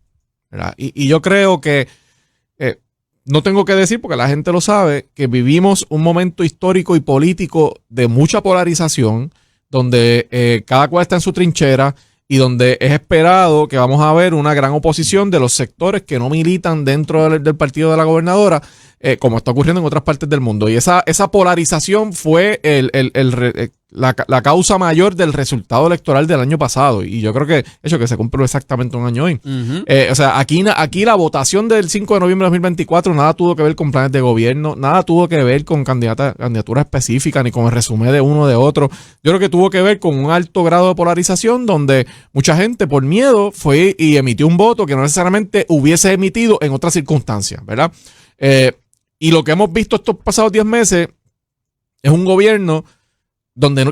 ¿verdad? Y yo creo que no tengo que decir, porque la gente lo sabe, que vivimos un momento histórico y político de mucha polarización, donde cada cual está en su trinchera y donde es esperado que vamos a ver una gran oposición de los sectores que no militan dentro del partido de la gobernadora, como está ocurriendo en otras partes del mundo. Y esa polarización fue la causa mayor del resultado electoral del año pasado. Y yo creo que se cumplió exactamente un año hoy. Uh-huh. O sea, aquí la votación del 5 de noviembre de 2024 nada tuvo que ver con planes de gobierno, nada tuvo que ver con candidatura específica, ni con el resumen de uno o de otro. Yo creo que tuvo que ver con un alto grado de polarización donde mucha gente por miedo fue y emitió un voto que no necesariamente hubiese emitido en otras circunstancias, ¿verdad? Y lo que hemos visto estos pasados 10 meses es un gobierno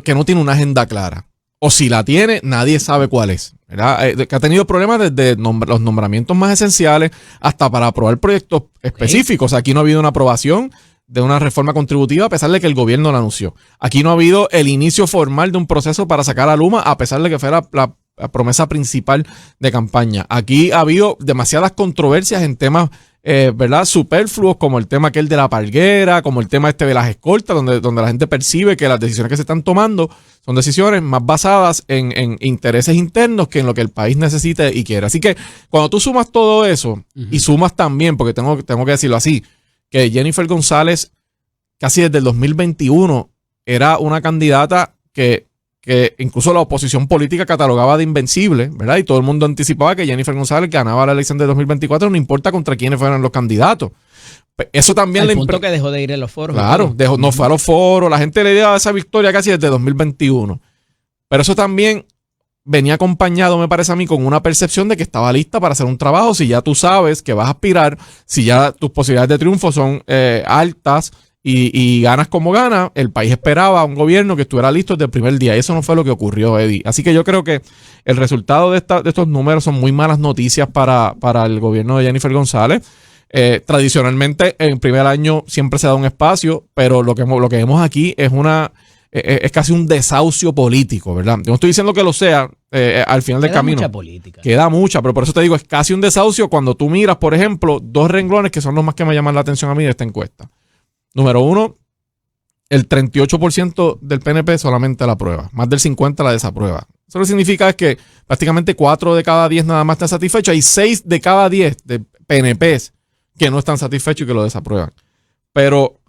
que no tiene una agenda clara. O si la tiene, nadie sabe cuál es, ¿verdad? Que ha tenido problemas desde los nombramientos más esenciales hasta para aprobar proyectos específicos. O sea, aquí no ha habido una aprobación de una reforma contributiva a pesar de que el gobierno la anunció. Aquí no ha habido el inicio formal de un proceso para sacar a Luma a pesar de que fue la promesa principal de campaña. Aquí ha habido demasiadas controversias en temas ¿verdad?, superfluos, como el tema aquel de la palguera, como el tema de las escoltas, donde la gente percibe que las decisiones que se están tomando son decisiones más basadas en intereses internos que en lo que el país necesita y quiere. Así que cuando tú sumas todo eso, uh-huh, y sumas también, porque tengo que decirlo así, que Jennifer González casi desde el 2021 era una candidata que incluso la oposición política catalogaba de invencible, ¿verdad? Y todo el mundo anticipaba que Jennifer González ganaba la elección de 2024, no importa contra quiénes fueran los candidatos. Eso también al punto que dejó de ir a los foros. Claro, no fue a los foros, la gente le dio esa victoria casi desde 2021. Pero eso también venía acompañado, me parece a mí, con una percepción de que estaba lista para hacer un trabajo. Si ya tú sabes que vas a aspirar, si ya tus posibilidades de triunfo son altas, y ganas como ganas, el país esperaba a un gobierno que estuviera listo desde el primer día. Eso no fue lo que ocurrió, Eddie. Así que yo creo que el resultado de estos números son muy malas noticias para el gobierno de Jennifer González. Tradicionalmente, en el primer año siempre se da un espacio, pero lo que vemos aquí es casi un desahucio político, ¿verdad? Yo no estoy diciendo que lo sea al final del camino. Queda mucha política. Queda mucha, pero por eso te digo, es casi un desahucio cuando tú miras, por ejemplo, 2 renglones que son los más que me llaman la atención a mí de esta encuesta. Número 1, el 38% del PNP solamente la aprueba, más del 50% la desaprueba. Eso lo que significa es que prácticamente 4 de cada 10 nada más están satisfechos. Hay 6 de cada 10 de PNPs que no están satisfechos y que lo desaprueban. Pero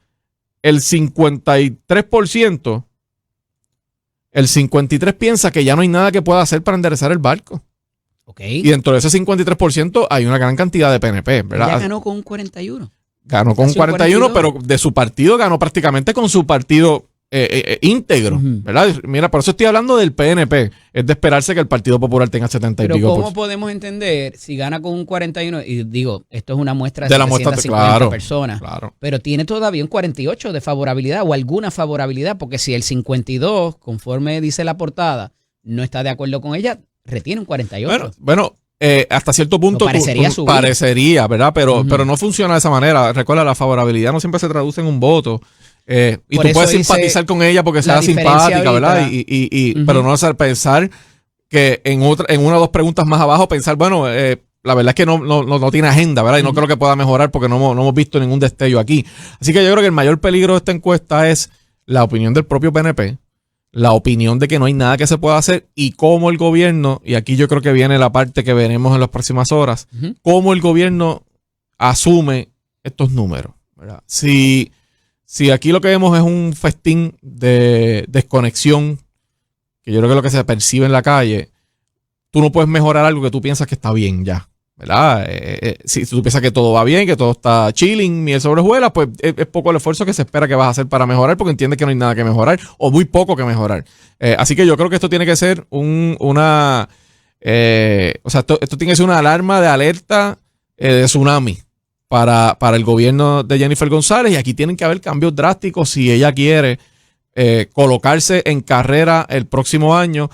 el 53%, el 53% piensa que ya no hay nada que pueda hacer para enderezar el barco. Okay. Y dentro de ese 53% hay una gran cantidad de PNP, ¿verdad? Ya ganó con un 41%. Ganó con un 41%, pero de su partido ganó prácticamente con su partido íntegro, ¿verdad? Mira, por eso estoy hablando del PNP. Es de esperarse que el Partido Popular tenga 70 y pero pico. Pero ¿cómo podemos entender si gana con un 41%? Y digo, esto es una muestra de 750 personas. Claro. Pero tiene todavía un 48% de favorabilidad o alguna favorabilidad, porque si el 52%, conforme dice la portada, no está de acuerdo con ella, retiene un 48%. Bueno, hasta cierto punto parecería, ¿verdad? Pero no funciona de esa manera. Recuerda, la favorabilidad no siempre se traduce en un voto. Y tú puedes simpatizar con ella porque sea simpática, ¿verdad? Pero no hacer pensar que en una o dos preguntas más abajo, pensar, bueno, la verdad es que no tiene agenda, ¿verdad? Y no creo que pueda mejorar porque no hemos visto ningún destello aquí. Así que yo creo que el mayor peligro de esta encuesta es la opinión del propio PNP, la opinión de que no hay nada que se pueda hacer y cómo el gobierno, y aquí yo creo que viene la parte que veremos en las próximas horas, cómo el gobierno asume estos números, ¿verdad? Si aquí lo que vemos es un festín de desconexión, que yo creo que es lo que se percibe en la calle, tú no puedes mejorar algo que tú piensas que está bien ya, ¿verdad? Si tú piensas que todo va bien, que todo está chilling, miel sobre hojuelas, pues es poco el esfuerzo que se espera que vas a hacer para mejorar porque entiendes que no hay nada que mejorar o muy poco que mejorar. Así que yo creo que esto tiene que ser esto tiene que ser una alarma de alerta de tsunami para el gobierno de Jennifer González, y aquí tienen que haber cambios drásticos si ella quiere colocarse en carrera el próximo año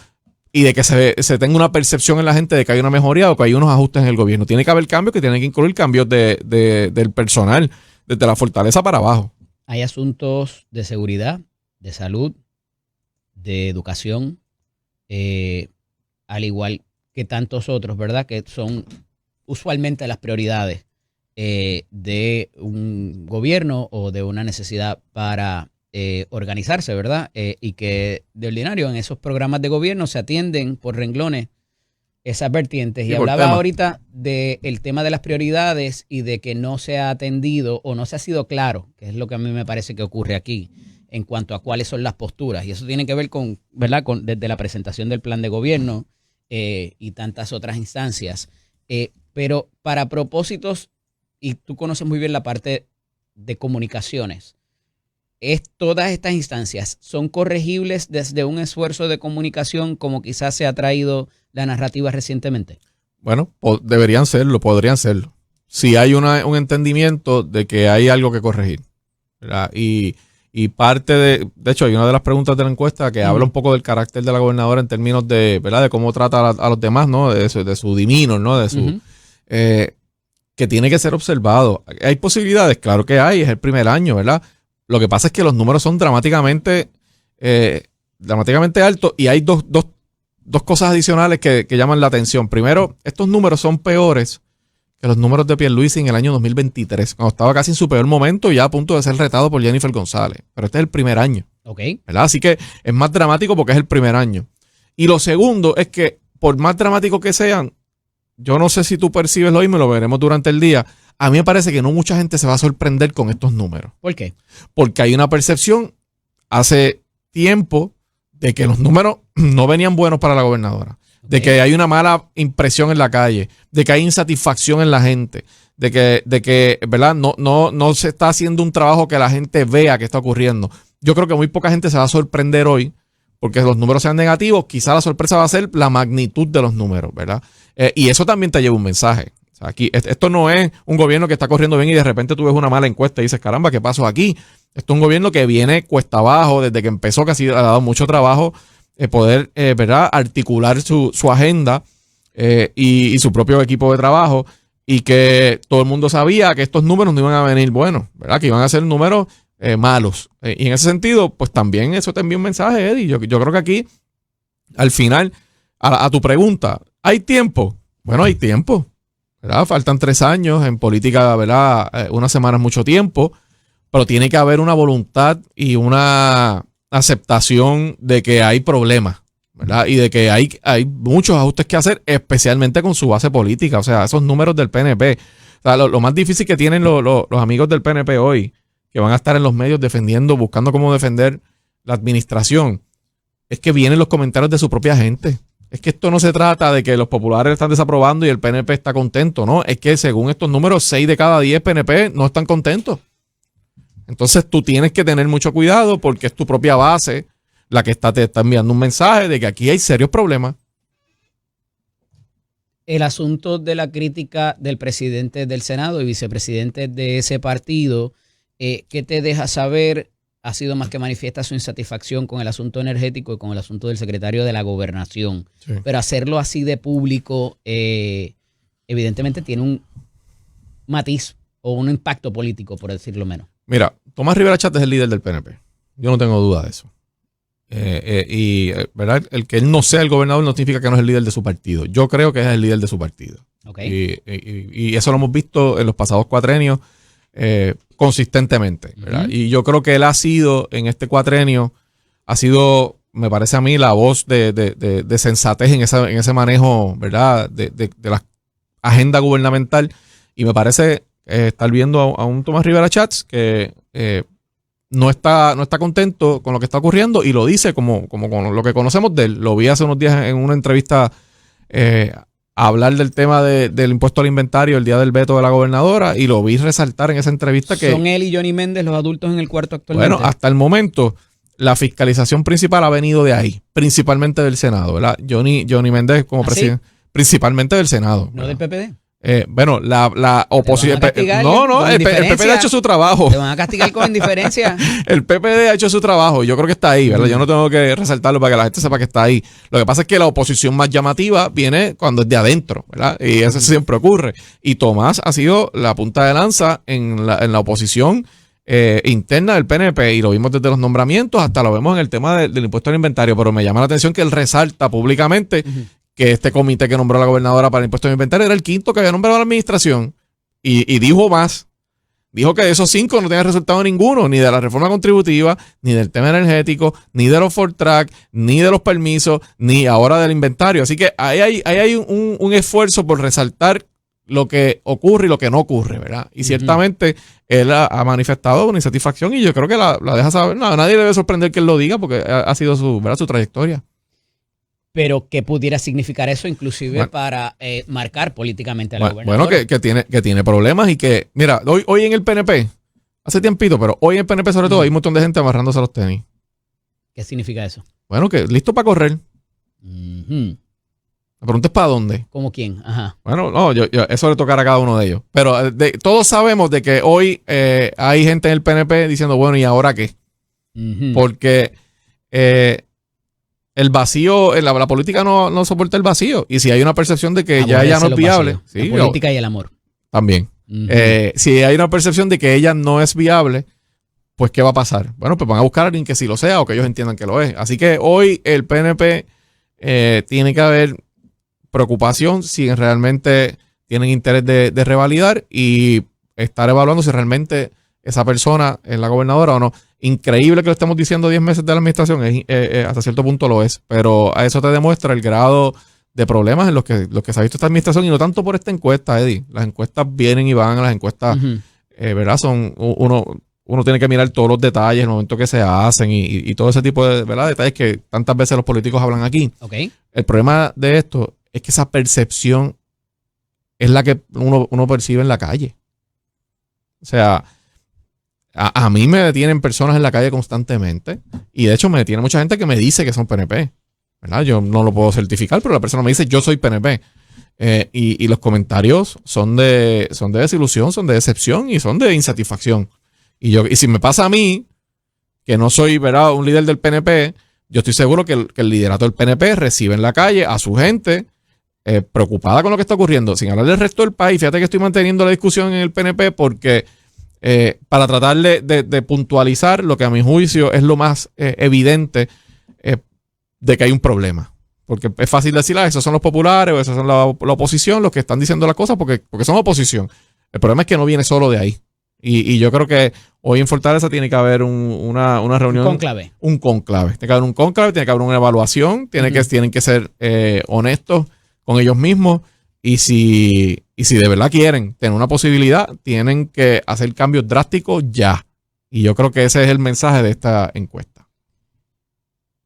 y de que se tenga una percepción en la gente de que hay una mejoría o que hay unos ajustes en el gobierno. Tiene que haber cambios que tienen que incluir cambios del personal, desde la fortaleza para abajo. Hay asuntos de seguridad, de salud, de educación, al igual que tantos otros, ¿verdad? Que son usualmente las prioridades de un gobierno o de una necesidad para organizarse, ¿verdad? Y que de ordinario en esos programas de gobierno se atienden por renglones esas vertientes. Y hablaba ahorita del tema de las prioridades y de que no se ha atendido o no se ha sido claro, que es lo que a mí me parece que ocurre aquí, en cuanto a cuáles son las posturas. Y eso tiene que ver con, ¿verdad? Desde la presentación del plan de gobierno y tantas otras instancias. Pero para propósitos, y tú conoces muy bien la parte de comunicaciones, todas estas instancias son corregibles desde un esfuerzo de comunicación como quizás se ha traído la narrativa recientemente. Bueno, podrían serlo. Si hay un entendimiento de que hay algo que corregir, ¿verdad? Y parte de hecho, hay una de las preguntas de la encuesta que habla un poco del carácter de la gobernadora en términos de, ¿verdad? De cómo trata a los demás, ¿no? De su demeanor, ¿no? De su que tiene que ser observado. ¿Hay posibilidades? Claro que hay, es el primer año, ¿verdad? Lo que pasa es que los números son dramáticamente altos y hay dos cosas adicionales que llaman la atención. Primero, estos números son peores que los números de Pierluisi en el año 2023, cuando estaba casi en su peor momento y ya a punto de ser retado por Jennifer González. Pero este es el primer año. Okay. ¿Verdad? Así que es más dramático porque es el primer año. Y lo segundo es que, por más dramático que sean, yo no sé si tú percibes lo mismo, lo veremos durante el día. A mí me parece que no mucha gente se va a sorprender con estos números. ¿Por qué? Porque hay una percepción hace tiempo de que los números no venían buenos para la gobernadora. De que hay una mala impresión en la calle, de que hay insatisfacción en la gente, de que ¿verdad? No se está haciendo un trabajo que la gente vea que está ocurriendo. Yo creo que muy poca gente se va a sorprender hoy porque los números sean negativos. Quizá la sorpresa va a ser la magnitud de los números, ¿verdad? Y eso también te lleva un mensaje. O sea, aquí, esto no es un gobierno que está corriendo bien y de repente tú ves una mala encuesta y dices, caramba, ¿qué pasó aquí? Esto es un gobierno que viene cuesta abajo, desde que empezó casi ha dado mucho trabajo poder, ¿verdad?, articular su agenda y su propio equipo de trabajo, y que todo el mundo sabía que estos números no iban a venir buenos, ¿verdad?, que iban a ser números malos. Y en ese sentido, pues también eso te envía un mensaje, Eddie. Yo creo que aquí, al final, a tu pregunta, ¿hay tiempo? Bueno, hay tiempo, ¿verdad? Faltan 3 años en política, ¿verdad? Una semana es mucho tiempo, pero tiene que haber una voluntad y una aceptación de que hay problemas, ¿verdad? Y de que hay muchos ajustes que hacer, especialmente con su base política. O sea, esos números del PNP. O sea, lo más difícil que tienen los amigos del PNP hoy, que van a estar en los medios defendiendo, buscando cómo defender la administración, es que vienen los comentarios de su propia gente. Es que esto no se trata de que los populares están desaprobando y el PNP está contento, ¿no? Es que según estos números, 6 de cada 10 PNP no están contentos. Entonces tú tienes que tener mucho cuidado porque es tu propia base la que te está enviando un mensaje de que aquí hay serios problemas. El asunto de la crítica del presidente del Senado y vicepresidente de ese partido, ¿qué te deja saber? Ha sido más que manifiesta su insatisfacción con el asunto energético y con el asunto del secretario de la Gobernación. Sí. Pero hacerlo así de público, evidentemente tiene un matiz o un impacto político, por decirlo menos. Mira, Tomás Rivera Chatz es el líder del PNP. Yo no tengo duda de eso. ¿Verdad? El que él no sea el gobernador no significa que no es el líder de su partido. Yo creo que es el líder de su partido. Okay. Y eso lo hemos visto en los pasados cuatrenios consistentemente, ¿verdad? Y yo creo que él ha sido, en este cuatrenio, ha sido, me parece a mí, la voz de sensatez en ese manejo, ¿verdad?, de la agenda gubernamental. Y me parece estar viendo a un Tomás Rivera Chatz que no está contento con lo que está ocurriendo y lo dice como con lo que conocemos de él. Lo vi hace unos días en una entrevista a hablar del tema del impuesto al inventario el día del veto de la gobernadora, y lo vi resaltar en esa entrevista que... ¿Son él y Johnny Méndez los adultos en el cuarto actualmente? Bueno, hasta el momento la fiscalización principal ha venido de ahí, principalmente del Senado, ¿verdad? Johnny Méndez como presidente, principalmente del Senado. ¿No del PPD? Bueno, la oposición... No, el PPD ha hecho su trabajo. ¿Te van a castigar con indiferencia? El PPD ha hecho su trabajo. Yo creo que está ahí, ¿verdad? Yo no tengo que resaltarlo para que la gente sepa que está ahí. Lo que pasa es que la oposición más llamativa viene cuando es de adentro, ¿verdad? Y eso siempre ocurre. Y Tomás ha sido la punta de lanza en la oposición interna del PNP, y lo vimos desde los nombramientos hasta lo vemos en el tema del impuesto al inventario. Pero me llama la atención que él resalta públicamente que este comité que nombró la gobernadora para el impuesto al inventario era el 5º que había nombrado la administración, y dijo más. Dijo que de esos 5 no tenía resultado ninguno, ni de la reforma contributiva, ni del tema energético, ni de los Ford Track, ni de los permisos, ni ahora del inventario. Así que ahí hay un esfuerzo por resaltar lo que ocurre y lo que no ocurre, ¿verdad? Y ciertamente él ha manifestado una insatisfacción, y yo creo que la deja saber. No, a nadie le debe sorprender que él lo diga, porque ha sido su trayectoria. Pero ¿qué pudiera significar eso inclusive para marcar políticamente a la gobernadora? Bueno, que tiene problemas, y que, mira, hoy en el PNP, hace tiempito, pero hoy en el PNP sobre todo hay un montón de gente amarrándose a los tenis. ¿Qué significa eso? Bueno, que listo para correr. La pregunta es ¿para dónde? ¿Cómo quién? Ajá. Bueno, no, eso le tocará a cada uno de ellos. Pero todos sabemos de que hoy hay gente en el PNP diciendo, bueno, ¿y ahora qué? Porque... el vacío, la política no soporta el vacío. Y si hay una percepción de que ya no es viable. Sí, la política y el amor. También. Si hay una percepción de que ella no es viable, pues ¿qué va a pasar? Bueno, pues van a buscar a alguien que sí lo sea o que ellos entiendan que lo es. Así que hoy el PNP tiene que haber preocupación si realmente tienen interés de revalidar, y estar evaluando si realmente esa persona es la gobernadora o no. Increíble que lo estemos diciendo 10 meses de la administración, hasta cierto punto lo es, pero a eso te demuestra el grado de problemas en los que se ha visto esta administración, y no tanto por esta encuesta, Eddie. Las encuestas vienen y van, las encuestas, ¿verdad? Uno tiene que mirar todos los detalles, el momento que se hacen y todo ese tipo de, ¿verdad?, detalles que tantas veces los políticos hablan aquí. Okay. El problema de esto es que esa percepción es la que uno percibe en la calle. O sea... A mí me detienen personas en la calle constantemente, y de hecho me detiene mucha gente que me dice que son PNP, ¿verdad? Yo no lo puedo certificar, pero la persona me dice yo soy PNP, Y los comentarios son de desilusión, son de decepción y son de insatisfacción. Y si me pasa a mí, que no soy, ¿verdad?, un líder del PNP, yo estoy seguro que el liderato del PNP recibe en la calle a su gente preocupada con lo que está ocurriendo. Sin hablar del resto del país, fíjate que estoy manteniendo la discusión en el PNP porque para tratar de puntualizar lo que a mi juicio es lo más evidente de que hay un problema. Porque es fácil decir, esos son los populares o esos son la oposición los que están diciendo las cosas porque son oposición. El problema es que no viene solo de ahí. Y yo creo que hoy en Fortaleza tiene que haber una reunión. Un conclave. Tiene que haber un conclave, tiene que haber una evaluación, tienen que ser honestos con ellos mismos. Y si de verdad quieren tener una posibilidad, tienen que hacer cambios drásticos ya. Y yo creo que ese es el mensaje de esta encuesta.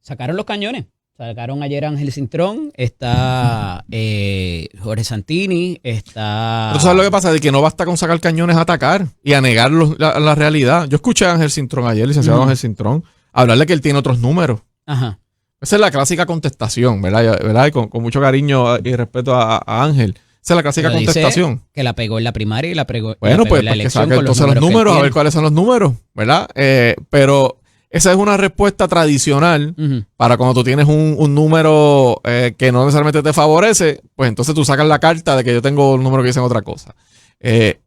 Sacaron los cañones. Sacaron ayer a Ángel Cintrón, está Jorge Santini, está... Pero ¿sabes lo que pasa? De que no basta con sacar cañones a atacar y a negar la realidad. Yo escuché a Ángel Cintrón ayer, licenciado Ángel Cintrón, hablarle que él tiene otros números. Ajá. Esa es la clásica contestación, ¿verdad? Y con mucho cariño y respeto a Ángel. Esa es la clásica contestación. Que la pegó en la primaria y la pegó, bueno, pues, en la elección. Saque entonces los números, a ver cuáles son los números, ¿verdad? Pero... esa es una respuesta tradicional para cuando tú tienes un número que no necesariamente te favorece, pues entonces tú sacas la carta de que yo tengo un número que dicen otra cosa.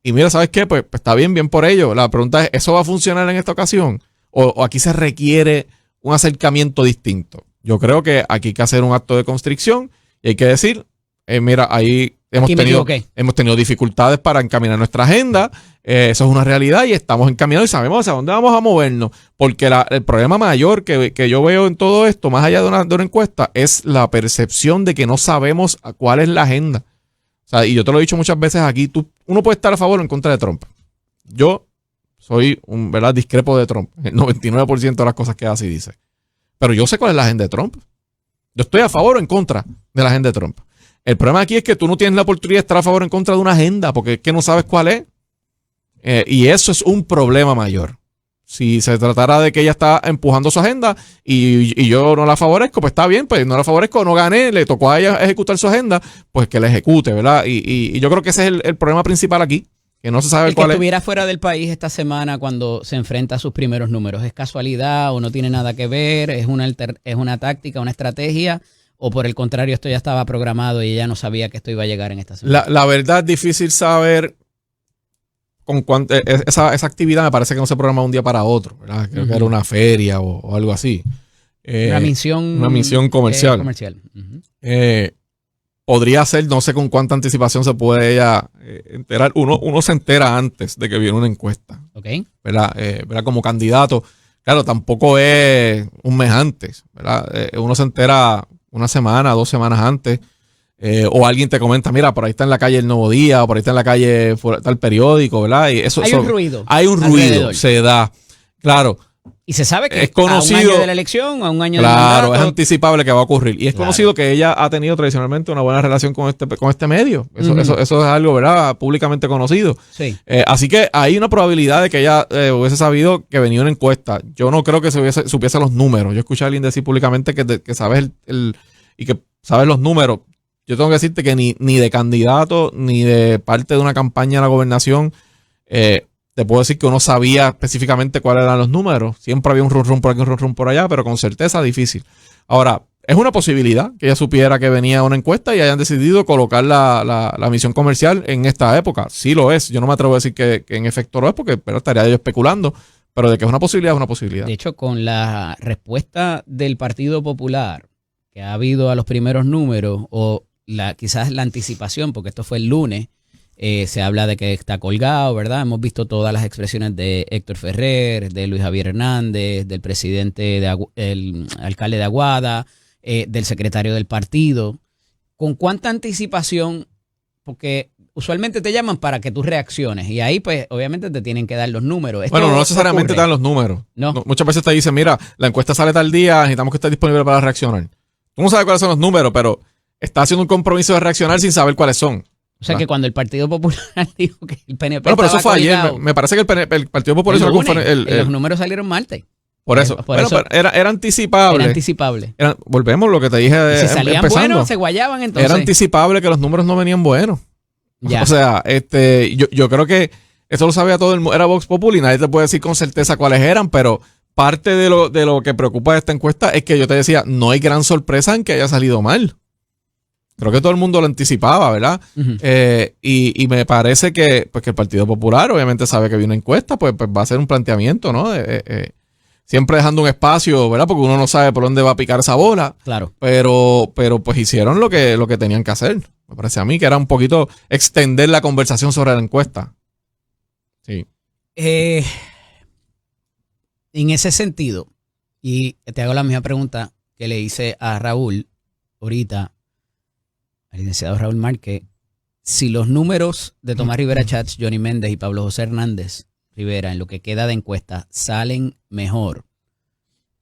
Y mira, ¿sabes qué? Pues está bien por ello. La pregunta es, ¿eso va a funcionar en esta ocasión? ¿O aquí se requiere un acercamiento distinto? Yo creo que aquí hay que hacer un acto de constricción y hay que decir, mira, ahí hemos tenido dificultades para encaminar nuestra agenda. Eso es una realidad y estamos encaminados y sabemos hacia dónde vamos a movernos. Porque el problema mayor que yo veo en todo esto, más allá de una encuesta, es la percepción de que no sabemos cuál es la agenda. O sea, y yo te lo he dicho muchas veces aquí, uno puede estar a favor o en contra de Trump. Yo soy ¿verdad?, discrepo de Trump. El 99% de las cosas que hace y dice. Pero yo sé cuál es la agenda de Trump. Yo estoy a favor o en contra de la agenda de Trump. El problema aquí es que tú no tienes la oportunidad de estar a favor o en contra de una agenda porque es que no sabes cuál es. Y eso es un problema mayor. Si se tratara de que ella está empujando su agenda y yo no la favorezco, pues está bien, pues no la favorezco, no gané, le tocó a ella ejecutar su agenda, pues que la ejecute, ¿verdad? Y yo creo que ese es el problema principal aquí, que no se sabe cuál es. El que estuviera fuera del país esta semana cuando se enfrenta a sus primeros números, ¿es casualidad o no tiene nada que ver? ¿Es una táctica, una estrategia? ¿O por el contrario, esto ya estaba programado y ella no sabía que esto iba a llegar en esta semana? La verdad es difícil saber con cuánto. Esa actividad me parece que no se programa de un día para otro, ¿verdad? Creo que era una feria o algo así. Una misión comercial. Podría ser, no sé con cuánta anticipación se puede ella enterar. Uno se entera antes de que viene una encuesta. Okay. ¿Verdad? Como candidato. Claro, tampoco es un mes antes, ¿verdad? Uno se entera una semana, 2 semanas antes, o alguien te comenta, mira, por ahí está en la calle El Nuevo Día, o por ahí está en la calle tal periódico, ¿verdad? Y eso, hay un ruido. Hay un ruido, se da. Claro. Y se sabe que es conocido, a un año de la elección, a un año de mandato, es anticipable que va a ocurrir. Y es conocido que ella ha tenido tradicionalmente una buena relación con este medio. Eso es algo, ¿verdad? Públicamente conocido. Sí. Así que hay una probabilidad de que ella hubiese sabido que venía una encuesta. Yo no creo que supiese los números. Yo escuché a alguien decir públicamente que sabes y que sabes los números. Yo tengo que decirte que ni de candidato, ni de parte de una campaña a la gobernación, te puedo decir que uno sabía específicamente cuáles eran los números. Siempre había un rum por aquí, un rum por allá, pero con certeza difícil. Ahora, es una posibilidad que ella supiera que venía una encuesta y hayan decidido colocar la misión comercial en esta época. Sí lo es. Yo no me atrevo a decir que en efecto lo es porque estaría yo especulando. Pero de que es una posibilidad, es una posibilidad. De hecho, con la respuesta del Partido Popular que ha habido a los primeros números o quizás la anticipación, porque esto fue el lunes, se habla de que está colgado, ¿verdad? Hemos visto todas las expresiones de Héctor Ferrer, de Luis Javier Hernández, del presidente, el alcalde de Aguada, del secretario del partido. ¿Con cuánta anticipación? Porque usualmente te llaman para que tú reacciones y ahí pues obviamente te tienen que dar los números. Bueno, no necesariamente te dan los números. No. Muchas veces te dicen, mira, la encuesta sale tal día, necesitamos que estés disponible para reaccionar. Tú no sabes cuáles son los números, pero está haciendo un compromiso de reaccionar sin saber cuáles son. O sea que cuando el Partido Popular dijo que el PNP pero eso fue ayer. Me parece que el Partido Popular... los números salieron martes. Por eso. Era anticipable. Era anticipable. Volvemos a lo que te dije. Si salían buenos, se guayaban entonces. Era anticipable que los números no venían buenos. Ya. O sea, yo creo que eso lo sabía todo el mundo. Era Vox Populi, nadie te puede decir con certeza cuáles eran, pero parte de lo que preocupa de esta encuesta es que yo te decía, no hay gran sorpresa en que haya salido mal. Creo que todo el mundo lo anticipaba, ¿verdad? Uh-huh. Y me parece que el Partido Popular obviamente sabe que viene una encuesta, pues va a hacer un planteamiento, ¿no? Siempre dejando un espacio, ¿verdad? Porque uno no sabe por dónde va a picar esa bola. Claro. Pero pues hicieron lo que tenían que hacer. Me parece a mí que era un poquito extender la conversación sobre la encuesta. Sí. En ese sentido, y te hago la misma pregunta que le hice a Raúl ahorita, al licenciado Raúl Márquez, si los números de Tomás Rivera Chats, Johnny Méndez y Pablo José Hernández Rivera en lo que queda de encuesta salen mejor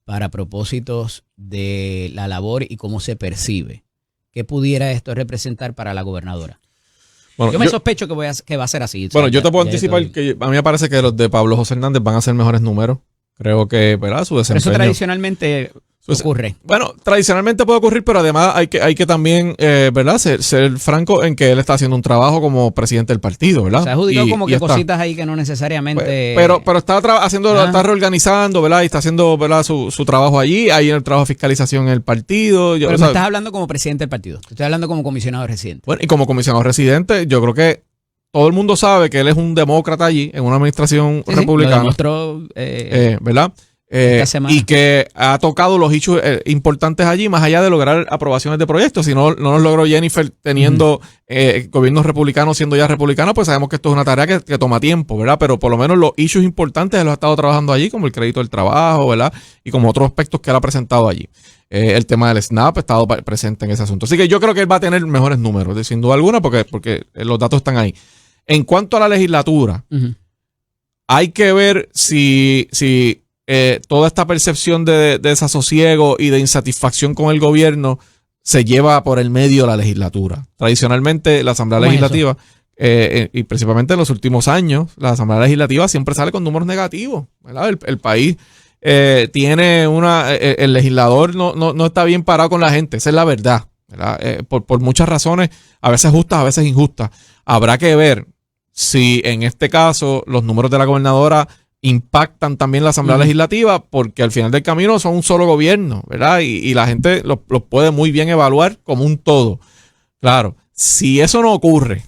para propósitos de la labor y cómo se percibe, ¿qué pudiera esto representar para la gobernadora? Bueno, yo sospecho que va a ser así. Bueno, yo te puedo anticipar que a mí me parece que los de Pablo José Hernández van a ser mejores números. Creo que, ¿verdad? Su desempeño. Pero eso tradicionalmente ocurre. Bueno, tradicionalmente puede ocurrir, pero además hay que también, ¿verdad? Ser franco en que él está haciendo un trabajo como presidente del partido, ¿verdad? Se ha adjudicado como que cositas ahí que no necesariamente... Pero está está reorganizando, ¿verdad? Y está haciendo, ¿verdad? Su trabajo allí. Hay el trabajo de fiscalización en el partido. Pero me estás hablando como presidente del partido. Te estoy hablando como comisionado residente. Bueno, y como comisionado residente, yo creo que todo el mundo sabe que él es un demócrata allí, en una administración republicana. Lo demostró, ¿verdad? Y que ha tocado los hechos importantes allí, más allá de lograr aprobaciones de proyectos. Si no nos logró Jennifer teniendo gobiernos republicanos, siendo ya republicana, pues sabemos que esto es una tarea que toma tiempo, ¿verdad? Pero por lo menos los issues importantes los ha estado trabajando allí, como el crédito del trabajo, ¿verdad? Y como otros aspectos que él ha presentado allí. El tema del SNAP ha estado presente en ese asunto. Así que yo creo que él va a tener mejores números, sin duda alguna, porque los datos están ahí. En cuanto a la legislatura, hay que ver si toda esta percepción de desasosiego y de insatisfacción con el gobierno se lleva por el medio de la legislatura. Tradicionalmente, la Asamblea Legislativa, y principalmente en los últimos años, la Asamblea Legislativa siempre sale con números negativos, ¿verdad? El país tiene el legislador no está bien parado con la gente, esa es la verdad, ¿verdad? Por muchas razones, a veces justas, a veces injustas. Habrá que ver si en este caso los números de la gobernadora impactan también la Asamblea Legislativa, porque al final del camino son un solo gobierno, ¿verdad? Y la gente los puede muy bien evaluar como un todo. Claro, si eso no ocurre,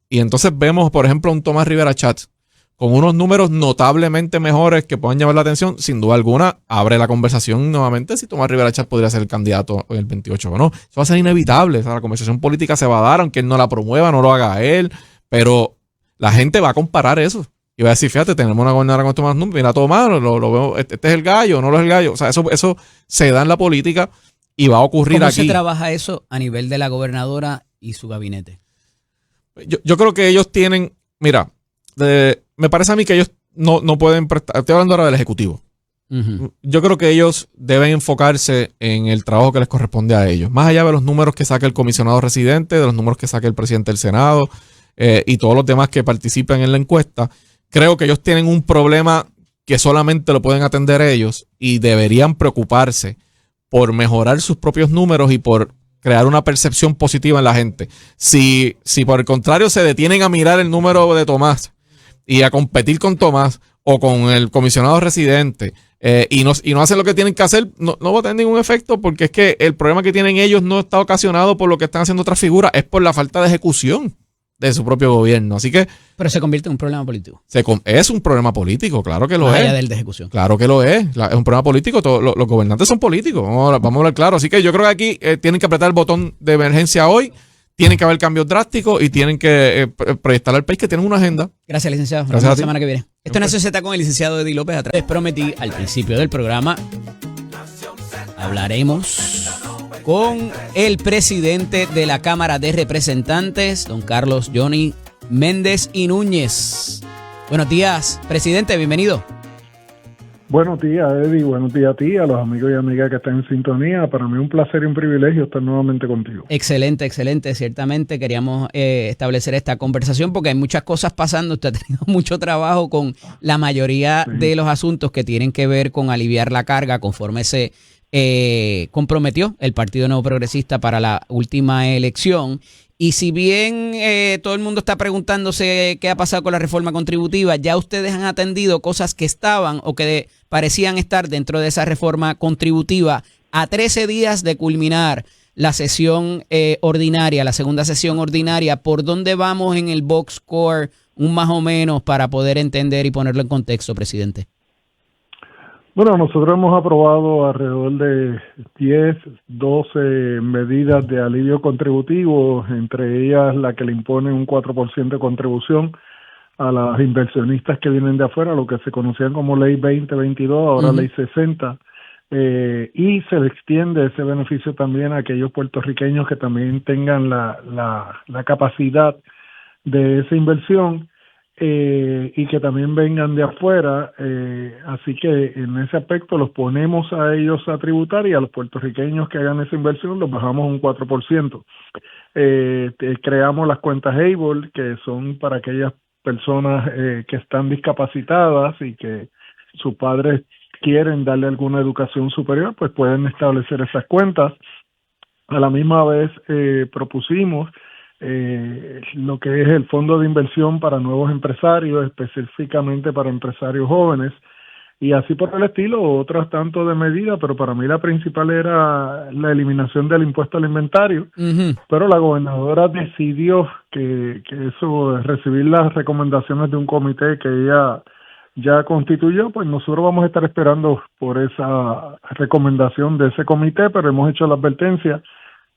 y entonces vemos, por ejemplo, un Tomás Rivera Chats con unos números notablemente mejores que puedan llamar la atención, sin duda alguna, abre la conversación nuevamente si Tomás Rivera Chats podría ser el candidato en el 28 o no. Eso va a ser inevitable. O sea, la conversación política se va a dar, aunque él no la promueva, no lo haga él, pero la gente va a comparar eso. Y va a decir, fíjate, tenemos una gobernadora con estos más números, mira todo malo, lo veo, este es el gallo, no lo es el gallo. O sea, eso se da en la política y va a ocurrir aquí. ¿Cómo se trabaja eso a nivel de la gobernadora y su gabinete? Yo creo que ellos tienen, mira, me parece a mí que ellos no pueden prestar, estoy hablando ahora del Ejecutivo. Yo creo que ellos deben enfocarse en el trabajo que les corresponde a ellos. Más allá de los números que saque el comisionado residente, de los números que saque el presidente del Senado y todos los demás que participen en la encuesta, creo que ellos tienen un problema que solamente lo pueden atender ellos y deberían preocuparse por mejorar sus propios números y por crear una percepción positiva en la gente. Si por el contrario se detienen a mirar el número de Tomás y a competir con Tomás o con el comisionado residente y no hacen lo que tienen que hacer, no va a tener ningún efecto, porque es que el problema que tienen ellos no está ocasionado por lo que están haciendo otras figuras, es por la falta de ejecución de su propio gobierno. Así que... Pero se convierte en un problema político. Es un problema político, claro que lo es. Más allá del de ejecución. Claro que lo es. Es un problema político. Los gobernantes son políticos. Vamos a hablar claro. Así que yo creo que aquí tienen que apretar el botón de emergencia hoy. Tienen que haber cambios drásticos y tienen que proyectar al país que tienen una agenda. Gracias, licenciado. Gracias. La semana que viene. Esto es Nación Z con el licenciado Eddie López. Atrás les prometí al principio del programa, hablaremos con el presidente de la Cámara de Representantes, don Carlos Johnny Méndez y Núñez. Buenos días, presidente, bienvenido. Buenos días, Eddie. Buenos días a ti, a los amigos y amigas que están en sintonía. Para mí es un placer y un privilegio estar nuevamente contigo. Excelente, excelente. Ciertamente queríamos establecer esta conversación porque hay muchas cosas pasando. Usted ha tenido mucho trabajo con la mayoría de los asuntos que tienen que ver con aliviar la carga conforme se comprometió el Partido Nuevo Progresista para la última elección. Y si bien todo el mundo está preguntándose qué ha pasado con la reforma contributiva, ya ustedes han atendido cosas que estaban o que parecían estar dentro de esa reforma contributiva a 13 días de culminar la sesión ordinaria, la segunda sesión ordinaria. ¿Por dónde vamos en el box score, un más o menos, para poder entender y ponerlo en contexto, presidente? Bueno, nosotros hemos aprobado alrededor de 10, 12 medidas de alivio contributivo, entre ellas la que le impone un 4% de contribución a las inversionistas que vienen de afuera, lo que se conocían como Ley 2022, ahora Ley 60, y se le extiende ese beneficio también a aquellos puertorriqueños que también tengan la capacidad de esa inversión. Y que también vengan de afuera, así que en ese aspecto los ponemos a ellos a tributar y a los puertorriqueños que hagan esa inversión los bajamos un 4%. Creamos las cuentas Able, que son para aquellas personas que están discapacitadas y que sus padres quieren darle alguna educación superior, pues pueden establecer esas cuentas. A la misma vez propusimos lo que es el fondo de inversión para nuevos empresarios, específicamente para empresarios jóvenes, y así por el estilo, otras tanto de medidas, pero para mí la principal era la eliminación del impuesto al inventario, pero la gobernadora decidió que eso, recibir las recomendaciones de un comité que ella ya constituyó, pues nosotros vamos a estar esperando por esa recomendación de ese comité, pero hemos hecho la advertencia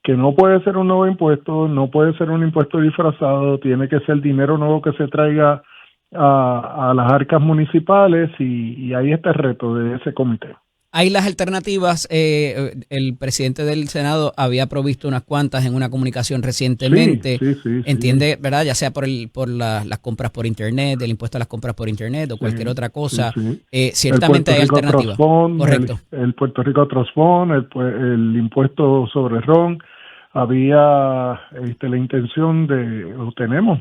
que no puede ser un nuevo impuesto, no puede ser un impuesto disfrazado, tiene que ser dinero nuevo que se traiga a las arcas municipales y ahí está el reto de ese comité. Hay las alternativas, el presidente del Senado había provisto unas cuantas en una comunicación recientemente, sí, entiende, ¿verdad? Ya sea por las compras por Internet, el impuesto a las compras por Internet o cualquier otra cosa, ciertamente hay alternativas. Correcto. El Puerto Rico Trust Fund, el impuesto sobre ron, había la intención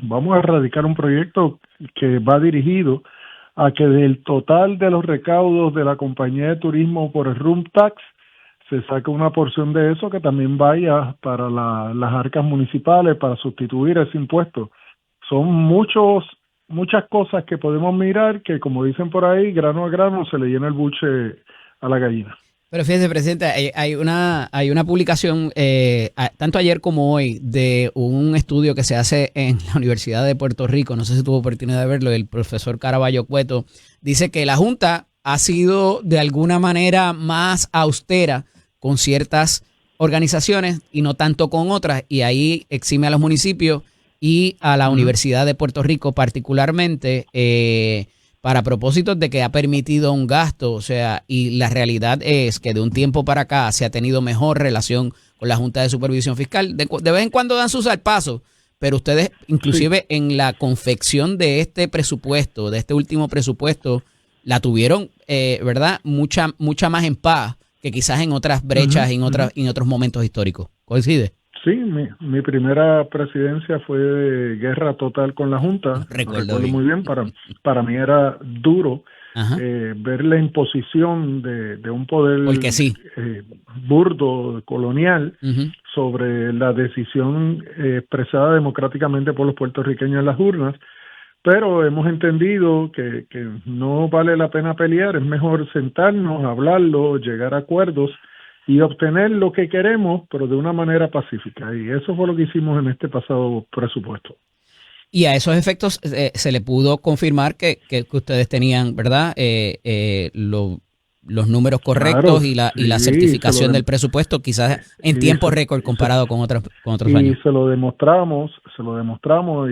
vamos a erradicar un proyecto que va dirigido a que del total de los recaudos de la compañía de turismo por el room tax se saque una porción de eso que también vaya para las arcas municipales para sustituir ese impuesto. Son muchas cosas que podemos mirar que, como dicen por ahí, grano a grano se le llena el buche a la gallina. Pero fíjese, presidente, hay una publicación, tanto ayer como hoy, de un estudio que se hace en la Universidad de Puerto Rico, no sé si tuvo oportunidad de verlo, el profesor Caraballo Cueto, dice que la Junta ha sido de alguna manera más austera con ciertas organizaciones y no tanto con otras, y ahí exime a los municipios y a la Universidad de Puerto Rico particularmente, para propósitos de que ha permitido un gasto, o sea, y la realidad es que de un tiempo para acá se ha tenido mejor relación con la Junta de Supervisión Fiscal. De vez en cuando dan sus zarpazos, pero ustedes, inclusive en la confección de este presupuesto, de este último presupuesto, la tuvieron, ¿verdad? Mucha más en paz que quizás en otras brechas, en otros momentos históricos. ¿Coincide? Sí, mi primera presidencia fue de guerra total con la Junta. Recuerdo muy bien, para mí era duro ver la imposición de un poder burdo, colonial, sobre la decisión expresada democráticamente por los puertorriqueños en las urnas, pero hemos entendido que no vale la pena pelear, es mejor sentarnos, hablarlo, llegar a acuerdos y obtener lo que queremos, pero de una manera pacífica. Y eso fue lo que hicimos en este pasado presupuesto. Y a esos efectos se le pudo confirmar que ustedes tenían, ¿verdad?, los números correctos, claro, y la certificación del presupuesto, quizás en tiempo récord comparado con otros años. Y se lo demostramos,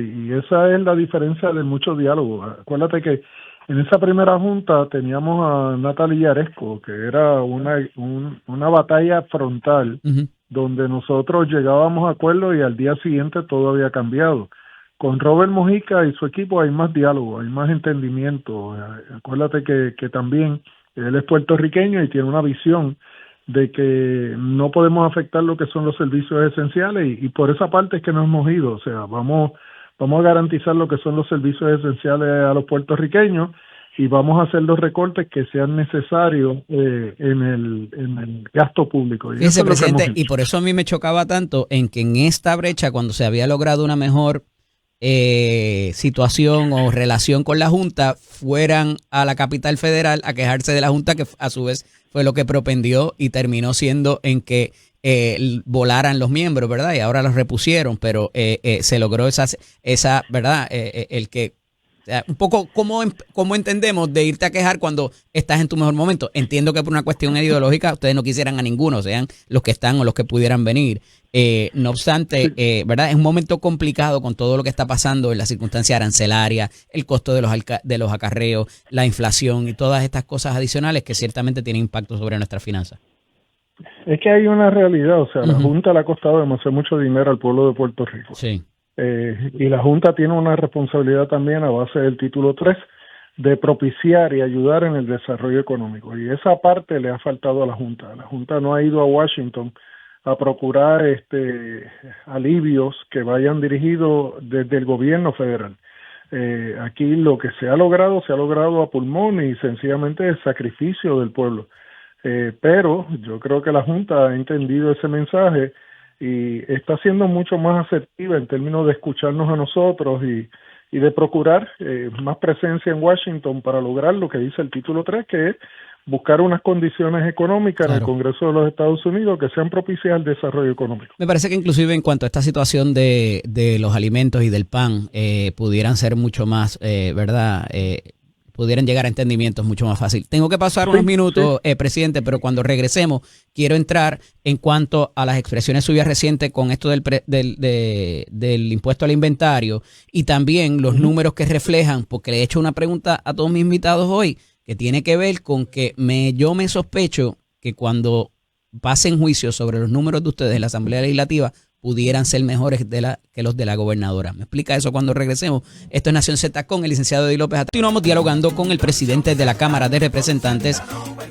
y esa es la diferencia de mucho diálogo. Acuérdate que en esa primera junta teníamos a Natalie Yaresco, que era una batalla frontal, donde nosotros llegábamos a acuerdos y al día siguiente todo había cambiado. Con Robert Mojica y su equipo hay más diálogo, hay más entendimiento. Acuérdate que también Él es puertorriqueño y tiene una visión de que no podemos afectar lo que son los servicios esenciales y por esa parte es que nos hemos ido. O sea, vamos a garantizar lo que son los servicios esenciales a los puertorriqueños y vamos a hacer los recortes que sean necesarios en el gasto público. Y ese presidente, y por eso a mí me chocaba tanto en que en esta brecha, cuando se había logrado una mejor situación o relación con la Junta, fueran a la capital federal a quejarse de la Junta, que a su vez fue lo que propendió y terminó siendo en que volaran los miembros, ¿verdad? Y ahora los repusieron, pero se logró esa ¿verdad? El que un poco ¿cómo entendemos de irte a quejar cuando estás en tu mejor momento? Entiendo que por una cuestión ideológica ustedes no quisieran a ninguno, sean los que están o los que pudieran venir. No obstante, ¿verdad? Es un momento complicado con todo lo que está pasando en la circunstancia arancelaria, el costo de los acarreos, la inflación y todas estas cosas adicionales que ciertamente tienen impacto sobre nuestras finanzas. Es que hay una realidad, o sea, la Junta le ha costado demasiado mucho dinero al pueblo de Puerto Rico. Sí. Y la Junta tiene una responsabilidad también a base del título 3 de propiciar y ayudar en el desarrollo económico. Y esa parte le ha faltado a la Junta. La Junta no ha ido a Washington a procurar alivios que vayan dirigidos desde el gobierno federal. Aquí lo que se ha logrado a pulmón y sencillamente el sacrificio del pueblo. Pero yo creo que la Junta ha entendido ese mensaje y está siendo mucho más asertiva en términos de escucharnos a nosotros y de procurar más presencia en Washington para lograr lo que dice el título 3, que es buscar unas condiciones económicas en el Congreso de los Estados Unidos que sean propicias al desarrollo económico. Me parece que inclusive en cuanto a esta situación de los alimentos y del pan, pudieran ser mucho más, ¿verdad?, pudieran llegar a entendimientos mucho más fácil. Tengo que pasar unos minutos, presidente, pero cuando regresemos quiero entrar en cuanto a las expresiones suyas recientes con esto del impuesto al inventario y también los números que reflejan, porque le he hecho una pregunta a todos mis invitados hoy que tiene que ver con que yo me sospecho que cuando pasen juicios sobre los números de ustedes en la Asamblea Legislativa pudieran ser mejores que los de la gobernadora. ¿Me explica eso cuando regresemos? Esto es Nación Z con el licenciado Eddie López. Continuamos dialogando con el presidente de la Cámara de Representantes,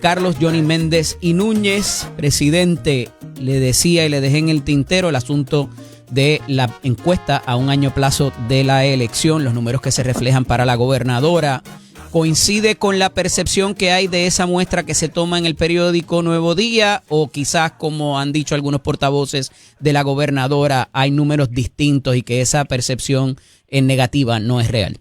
Carlos Johnny Méndez y Núñez. Presidente, le decía y le dejé en el tintero el asunto de la encuesta a un año plazo de la elección, los números que se reflejan para la gobernadora. ¿Coincide con la percepción que hay de esa muestra que se toma en el periódico Nuevo Día o quizás, como han dicho algunos portavoces de la gobernadora, hay números distintos y que esa percepción en negativa no es real?